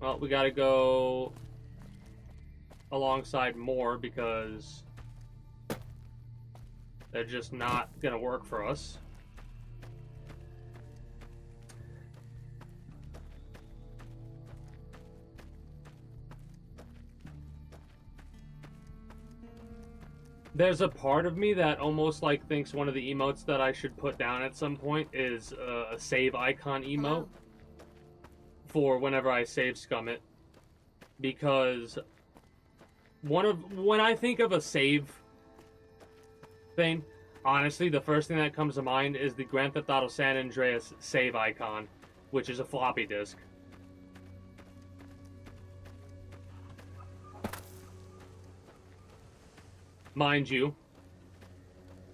Well, we gotta go alongside more because they're just not gonna work for us. There's a part of me that almost like thinks one of the emotes that I should put down at some point is a save icon emote for whenever I save scum it, because when I think of a save thing, honestly, the first thing that comes to mind is the Grand Theft Auto San Andreas save icon, which is a floppy disk. Mind you,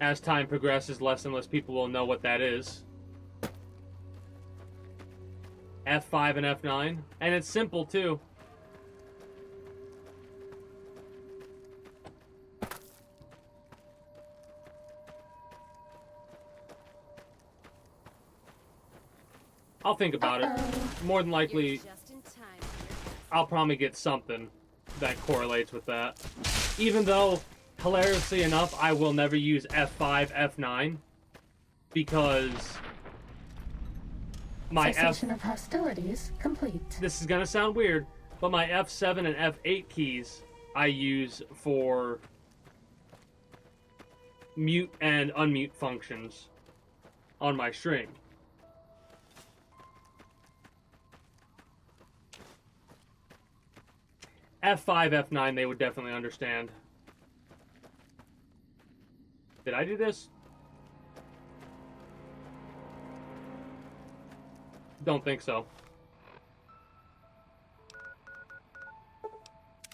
as time progresses, less and less people will know what that is. F5 and F9, and it's simple too. I'll think about it. More than likely, I'll probably get something that correlates with that. Even though, hilariously enough, I will never use F5, F9, because my Cessation of hostilities complete. This is gonna sound weird, but my F7 and F8 keys I use for mute and unmute functions on my string. F5, F9, they would definitely understand. Did I do this? Don't think so.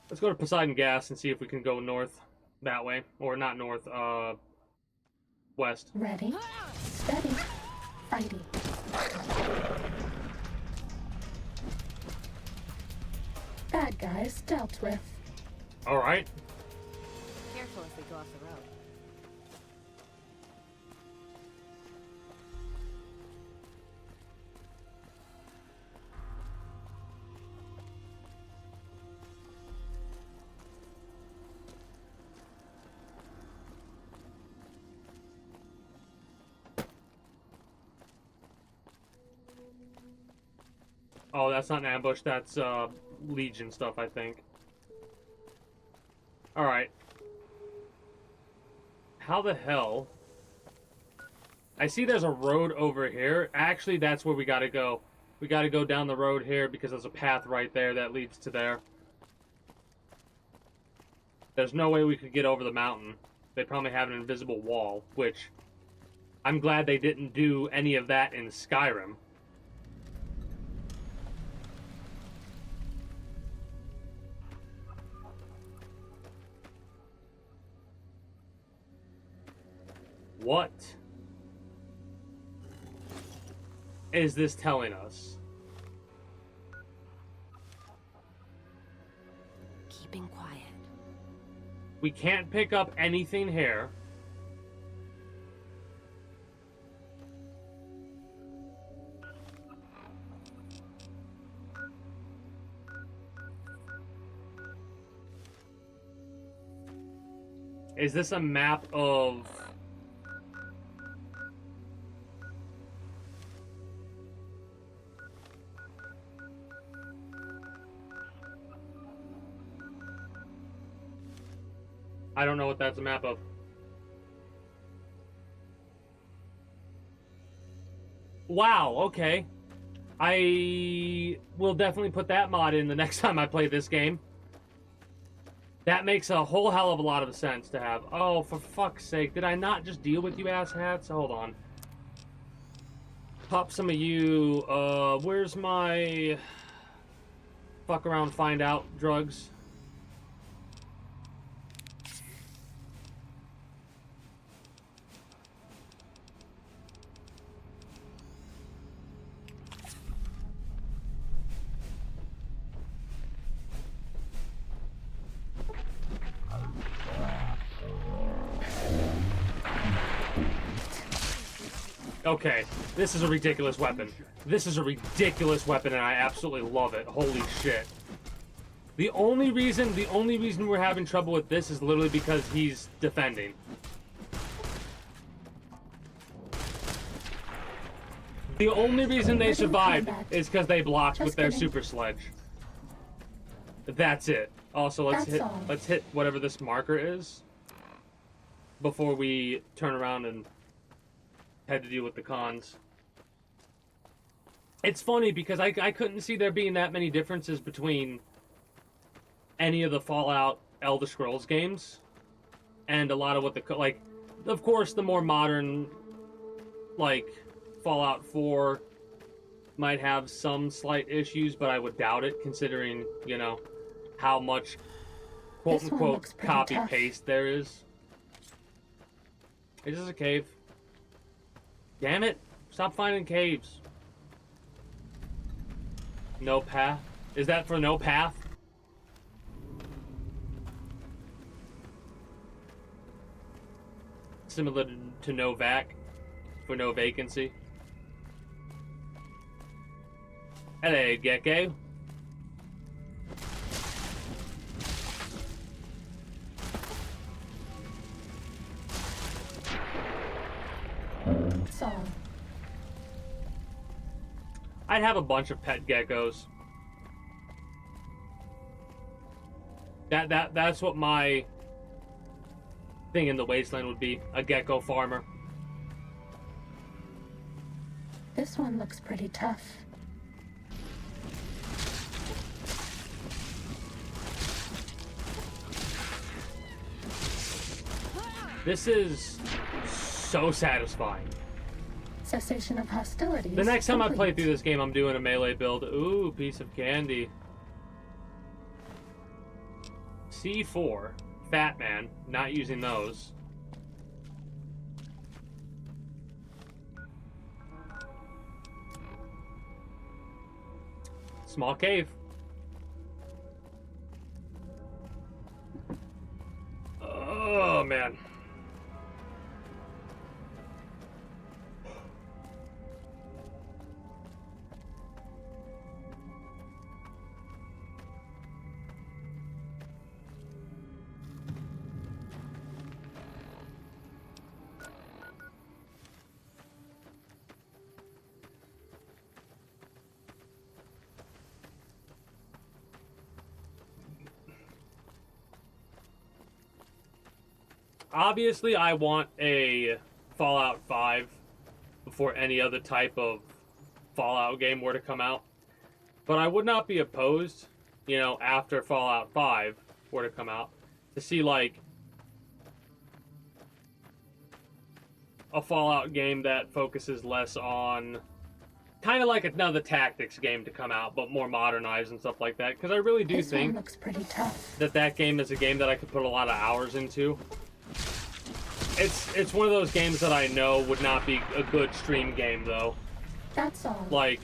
Let's go to Poseidon Gas and see if we can go north that way. Or not north, west. Ready, steady, fighting. Bad guys dealt with. Alright. Careful if we go off the road. Oh, that's not an ambush, that's Legion stuff, I think. Alright. How the hell? I see there's a road over here. Actually, that's where we gotta go. We gotta go down the road here because there's a path right there that leads to there. There's no way we could get over the mountain. They probably have an invisible wall, which I'm glad they didn't do any of that in Skyrim. What is this telling us? Keeping quiet. We can't pick up anything here. Is this a map of... I don't know what that's a map of. Wow, okay. I will definitely put that mod in the next time I play this game. That makes a whole hell of a lot of sense to have. Oh, for fuck's sake. Did I not just deal with you asshats? Hold on. Pop some of you. Where's my... fuck around, find out drugs? Okay, this is a ridiculous weapon. This is a ridiculous weapon, and I absolutely love it. Holy shit. The only reason we're having trouble with this is literally because he's defending. The only reason they survived is because they blocked with their super sledge. That's it. Also, let's hit whatever this marker is before we turn around and head to deal with the cons. It's funny because I couldn't see there being that many differences between any of the Fallout Elder Scrolls games and a lot of what the, like, of course the more modern, like, Fallout 4 might have some slight issues, but I would doubt it considering, you know, how much quote-unquote copy-paste there is. Is this a cave? Damn it! Stop finding caves. No path? Is that for no path? Similar to no vac? For no vacancy? Hello, Gecko. I'd have a bunch of pet geckos. That's what my thing in the wasteland would be, a gecko farmer. This one looks pretty tough. This is so satisfying. Cessation of hostilities. The next time I play through this game, I'm doing a melee build. Ooh, piece of candy. C4. Fat man. Not using those. Small cave. Oh, man. Obviously, I want a Fallout 5 before any other type of Fallout game were to come out. But I would not be opposed, you know, after Fallout 5 were to come out, to see, like, a Fallout game that focuses less on, kind of like another tactics game to come out, but more modernized and stuff like that. Because I really do think looks pretty tough. that game is a game that I could put a lot of hours into. It's one of those games that I know would not be a good stream game, though. That's all. Like,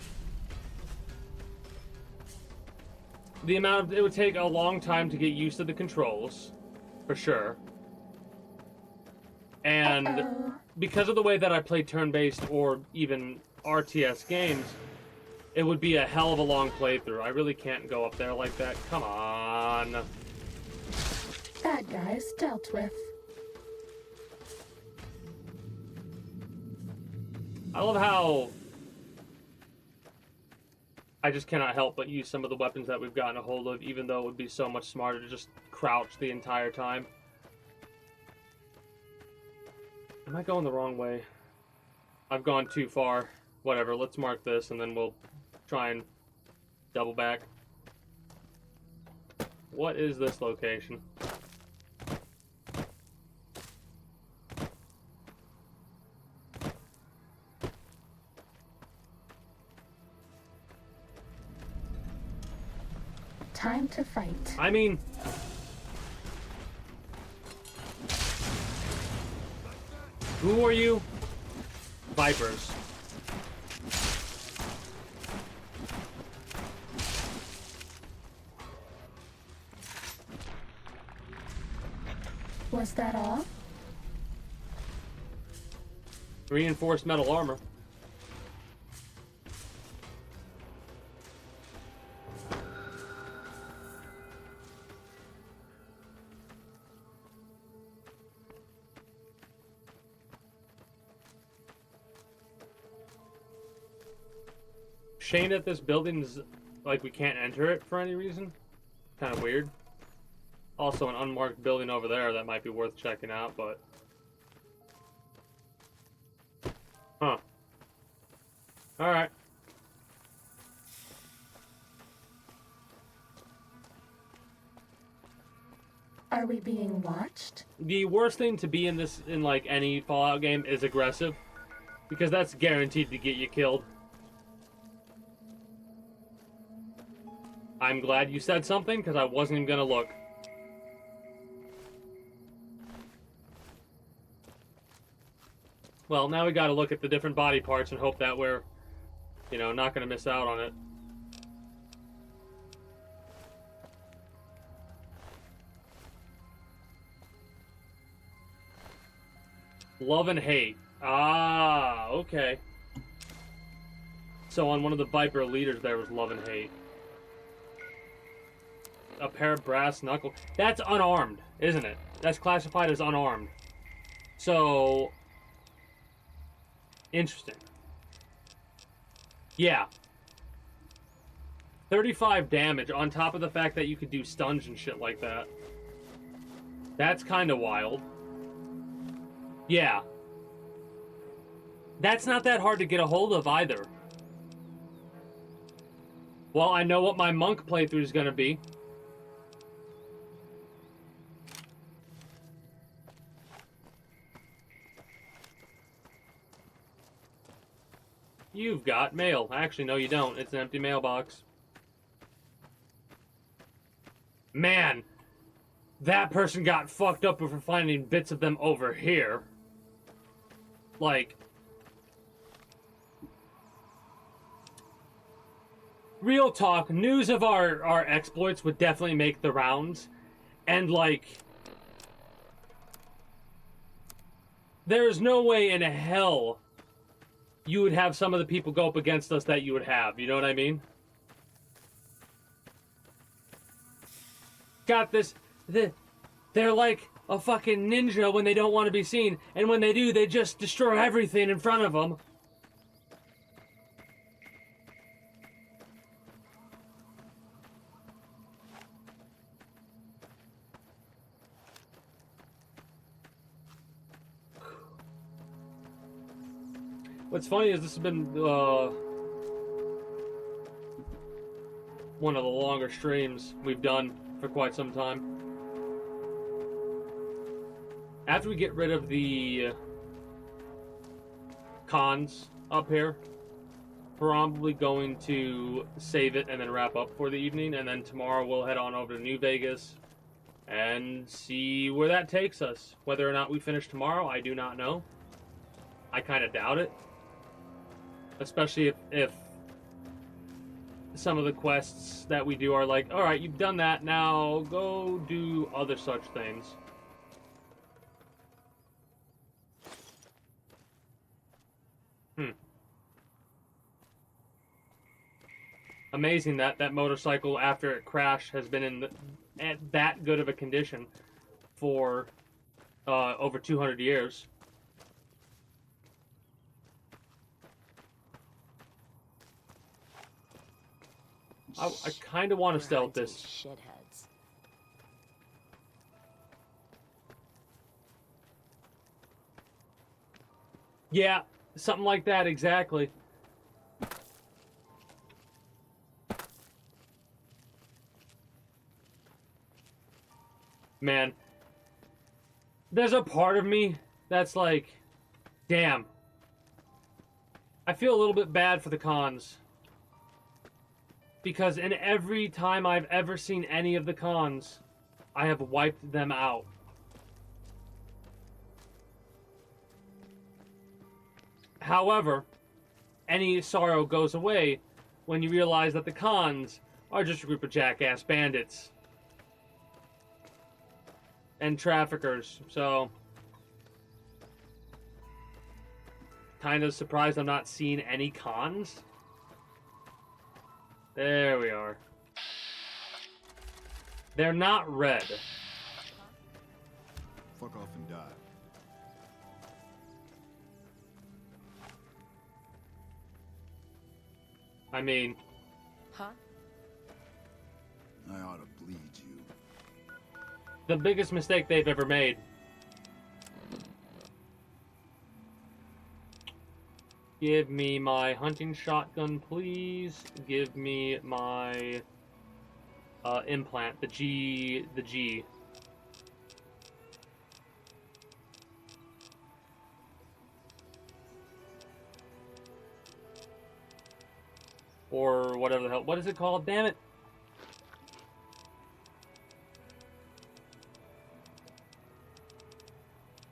the amount of, it would take a long time to get used to the controls, for sure. And because of the way that I play turn-based or even RTS games, it would be a hell of a long playthrough. I really can't go up there like that. Come on. Bad guys dealt with. I love how I just cannot help but use some of the weapons that we've gotten a hold of, even though it would be so much smarter to just crouch the entire time. Am I going the wrong way? I've gone too far. Whatever, let's mark this and then we'll try and double back. What is this location? Time to fight. I mean... Who are you? Vipers. Was that all? Reinforced metal armor. Shame that this building's like we can't enter it for any reason. Kind of weird. Also an unmarked building over there that might be worth checking out, but... Huh. Alright. Are we being watched? The worst thing to be in this, in like any Fallout game, is aggressive. Because that's guaranteed to get you killed. I'm glad you said something, because I wasn't even gonna look. Well, now we gotta look at the different body parts and hope that we're, you know, not gonna miss out on it. Love and hate. Ah, okay. So on one of the Viper leaders there was love and hate. A pair of brass knuckles. That's unarmed, isn't it? That's classified as unarmed. So... Interesting. Yeah. 35 damage on top of the fact that you could do stuns and shit like that. That's kind of wild. Yeah. That's not that hard to get a hold of either. Well, I know what my monk playthrough is going to be. You've got mail. Actually, no, you don't. It's an empty mailbox. Man, that person got fucked up for finding bits of them over here. Like, real talk, news of our exploits would definitely make the rounds. And, like, there's no way in hell you would have some of the people go up against us that you would have. You know what I mean? Got this. They're like a fucking ninja when they don't want to be seen. And when they do, they just destroy everything in front of them. What's funny is this has been one of the longer streams we've done for quite some time. After we get rid of the cons up here, probably going to save it and then wrap up for the evening, and then tomorrow we'll head on over to New Vegas and see where that takes us. Whether or not we finish tomorrow, I do not know. I kind of doubt it. Especially if some of the quests that we do are like, alright, you've done that, now go do other such things. Amazing that that motorcycle, after it crashed, has been in at that good of a condition for over 200 years. I kind of want to stealth this. Shitheads. Yeah, something like that, exactly. Man, there's a part of me that's like, damn. I feel a little bit bad for the cons. Because in every time I've ever seen any of the cons, I have wiped them out. However, any sorrow goes away when you realize that the cons are just a group of jackass bandits and traffickers. So, kind of surprised I'm not seeing any cons. There we are. They're not red. Fuck off and die. I mean... Huh? I ought to bleed you. The biggest mistake they've ever made. Give me my hunting shotgun, please. Give me my implant, the G. Or whatever the hell. What is it called? Damn it.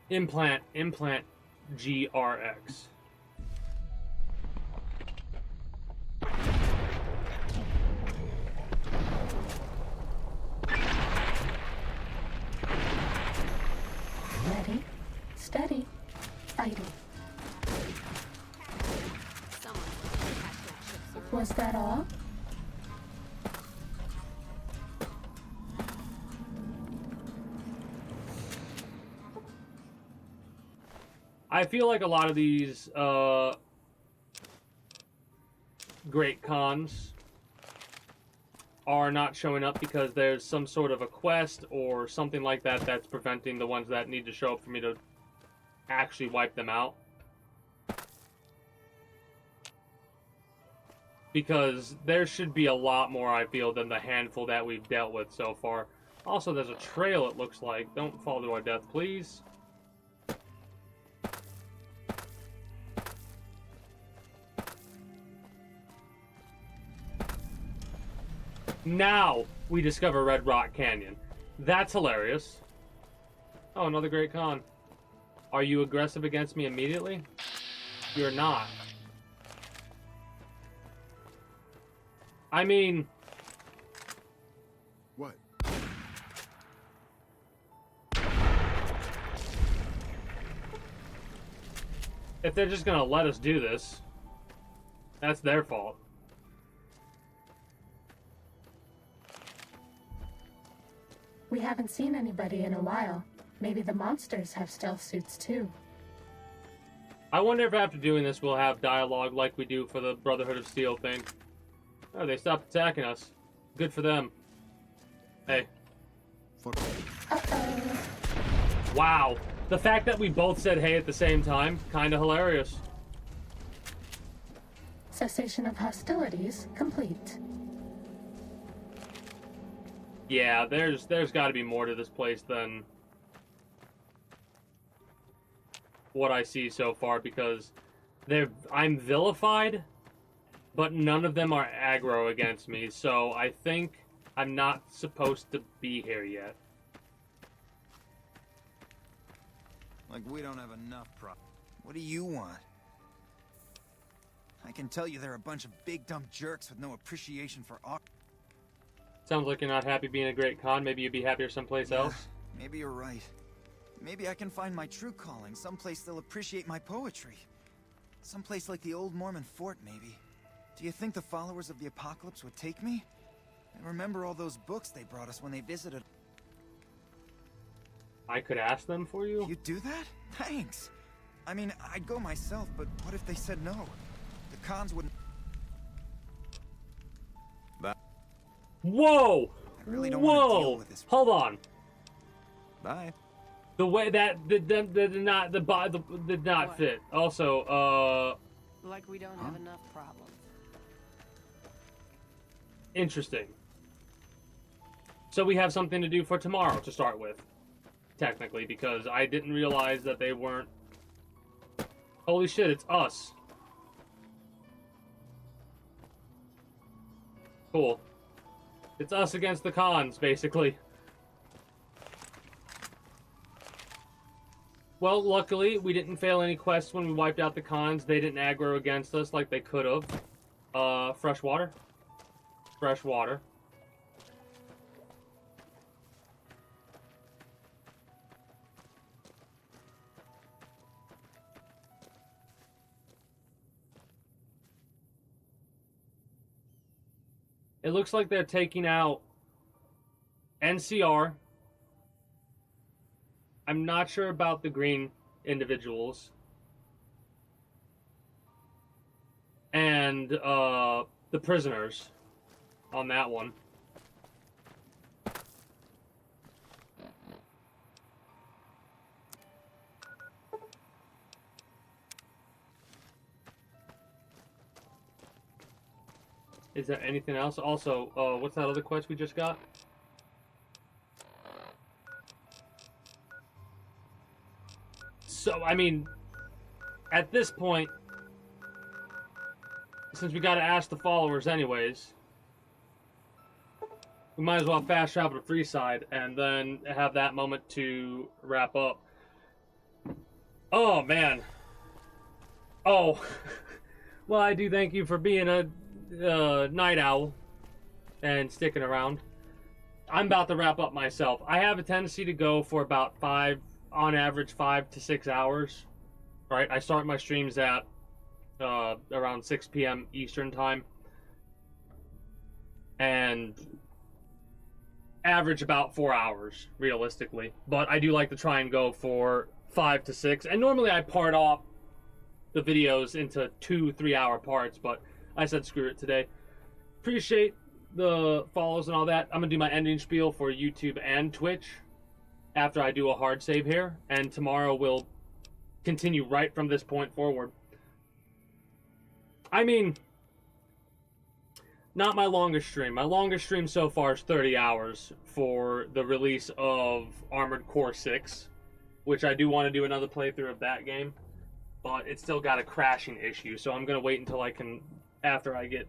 Implant GRX. Ready, steady, fighting. Was that all? I feel like a lot of these great cons are not showing up because there's some sort of a quest or something like that that's preventing the ones that need to show up for me to actually wipe them out. Because there should be a lot more, I feel, than the handful that we've dealt with so far. Also, there's a trail, it looks like. Don't fall to our death, please. Now we discover Red Rock Canyon. That's hilarious. Oh, another great con. Are you aggressive against me immediately? You're not. I mean... What? If they're just gonna let us do this, that's their fault. We haven't seen anybody in a while. Maybe the monsters have stealth suits too. I wonder if after doing this we'll have dialogue like we do for the Brotherhood of Steel thing. Oh, they stopped attacking us. Good for them. Hey. Wow. The fact that we both said hey at the same time, kinda hilarious. Cessation of hostilities complete. Yeah, there's got to be more to this place than what I see so far, because I'm vilified, but none of them are aggro against me, so I think I'm not supposed to be here yet. Like we don't have enough What do you want? I can tell you they're a bunch of big dumb jerks with no appreciation for art. Sounds like you're not happy being a great con. Maybe you'd be happier someplace else. Maybe you're right. Maybe I can find my true calling, someplace they'll appreciate my poetry. Someplace like the old Mormon fort, maybe. Do you think the followers of the apocalypse would take me? I remember all those books they brought us when they visited. I could ask them for you? You'd do that? Thanks. I mean, I'd go myself, but what if they said no? The cons wouldn't... Whoa! I really don't want to deal with this. Hold on. Bye. The way that did not fit. Also, like we don't have enough problems. Interesting. So we have something to do for tomorrow to start with, technically, because I didn't realize that they weren't... Holy shit, it's us. Cool. It's us against the cons, basically. Well, luckily, we didn't fail any quests when we wiped out the cons. They didn't aggro against us like they could have. Fresh water. Fresh water. It looks like they're taking out NCR. I'm not sure about the green individuals. And the prisoners on that one. Is there anything else? Also, what's that other quest we just got? So, I mean, at this point, since we gotta ask the followers anyways, we might as well fast travel to Freeside and then have that moment to wrap up. Oh, man. Oh. Well, I do thank you for being a night owl and sticking around. I'm about to wrap up myself. I have a tendency to go for about on average 5 to 6 hours. Right? I start my streams at around 6 p.m. Eastern time. And average about 4 hours, realistically. But I do like to try and go for 5 to 6. And normally I part off the videos into 2-3 hour parts, but I said screw it today. Appreciate the follows and all that. I'm going to do my ending spiel for YouTube and Twitch after I do a hard save here. And tomorrow we'll continue right from this point forward. I mean, not my longest stream. My longest stream so far is 30 hours for the release of Armored Core 6, which I do want to do another playthrough of that game, but it's still got a crashing issue, so I'm going to wait until I can, after I get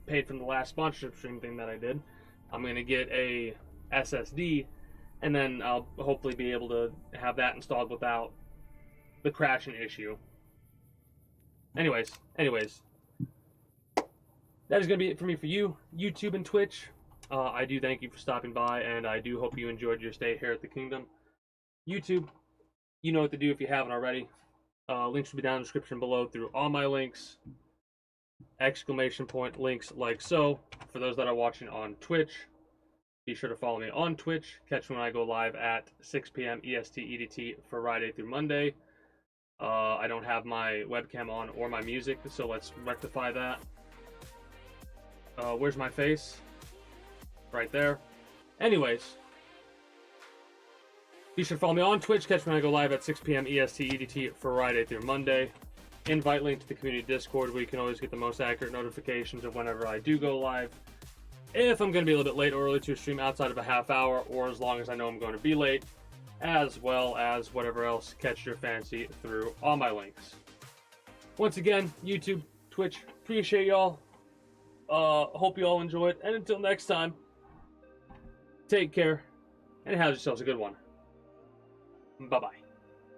paid from the last sponsorship stream thing that I did, I'm going to get a SSD, and then I'll hopefully be able to have that installed without the crashing issue. Anyways. That is going to be it for me for you, YouTube and Twitch. I do thank you for stopping by, and I do hope you enjoyed your stay here at the Kingdom. YouTube, you know what to do if you haven't already. Links will be down in the description below through all my links. ! Links like so. For those that are watching on Twitch, be sure to follow me on Twitch. Catch me when I go live at 6 p.m. EST EDT Friday through Monday. I don't have my webcam on or my music, so let's rectify that. Where's my face? Right there. Anyways, be sure to follow me on Twitch. Catch me when I go live at 6 p.m. EST EDT Friday through Monday. Invite link to the community Discord where you can always get the most accurate notifications of whenever I do go live. If I'm going to be a little bit late or early to a stream outside of a half hour, or as long as I know I'm going to be late, as well as whatever else catch your fancy through all my links. Once again, YouTube, Twitch, appreciate y'all. Hope you all enjoyed, and until next time, take care, and have yourselves a good one. Bye-bye.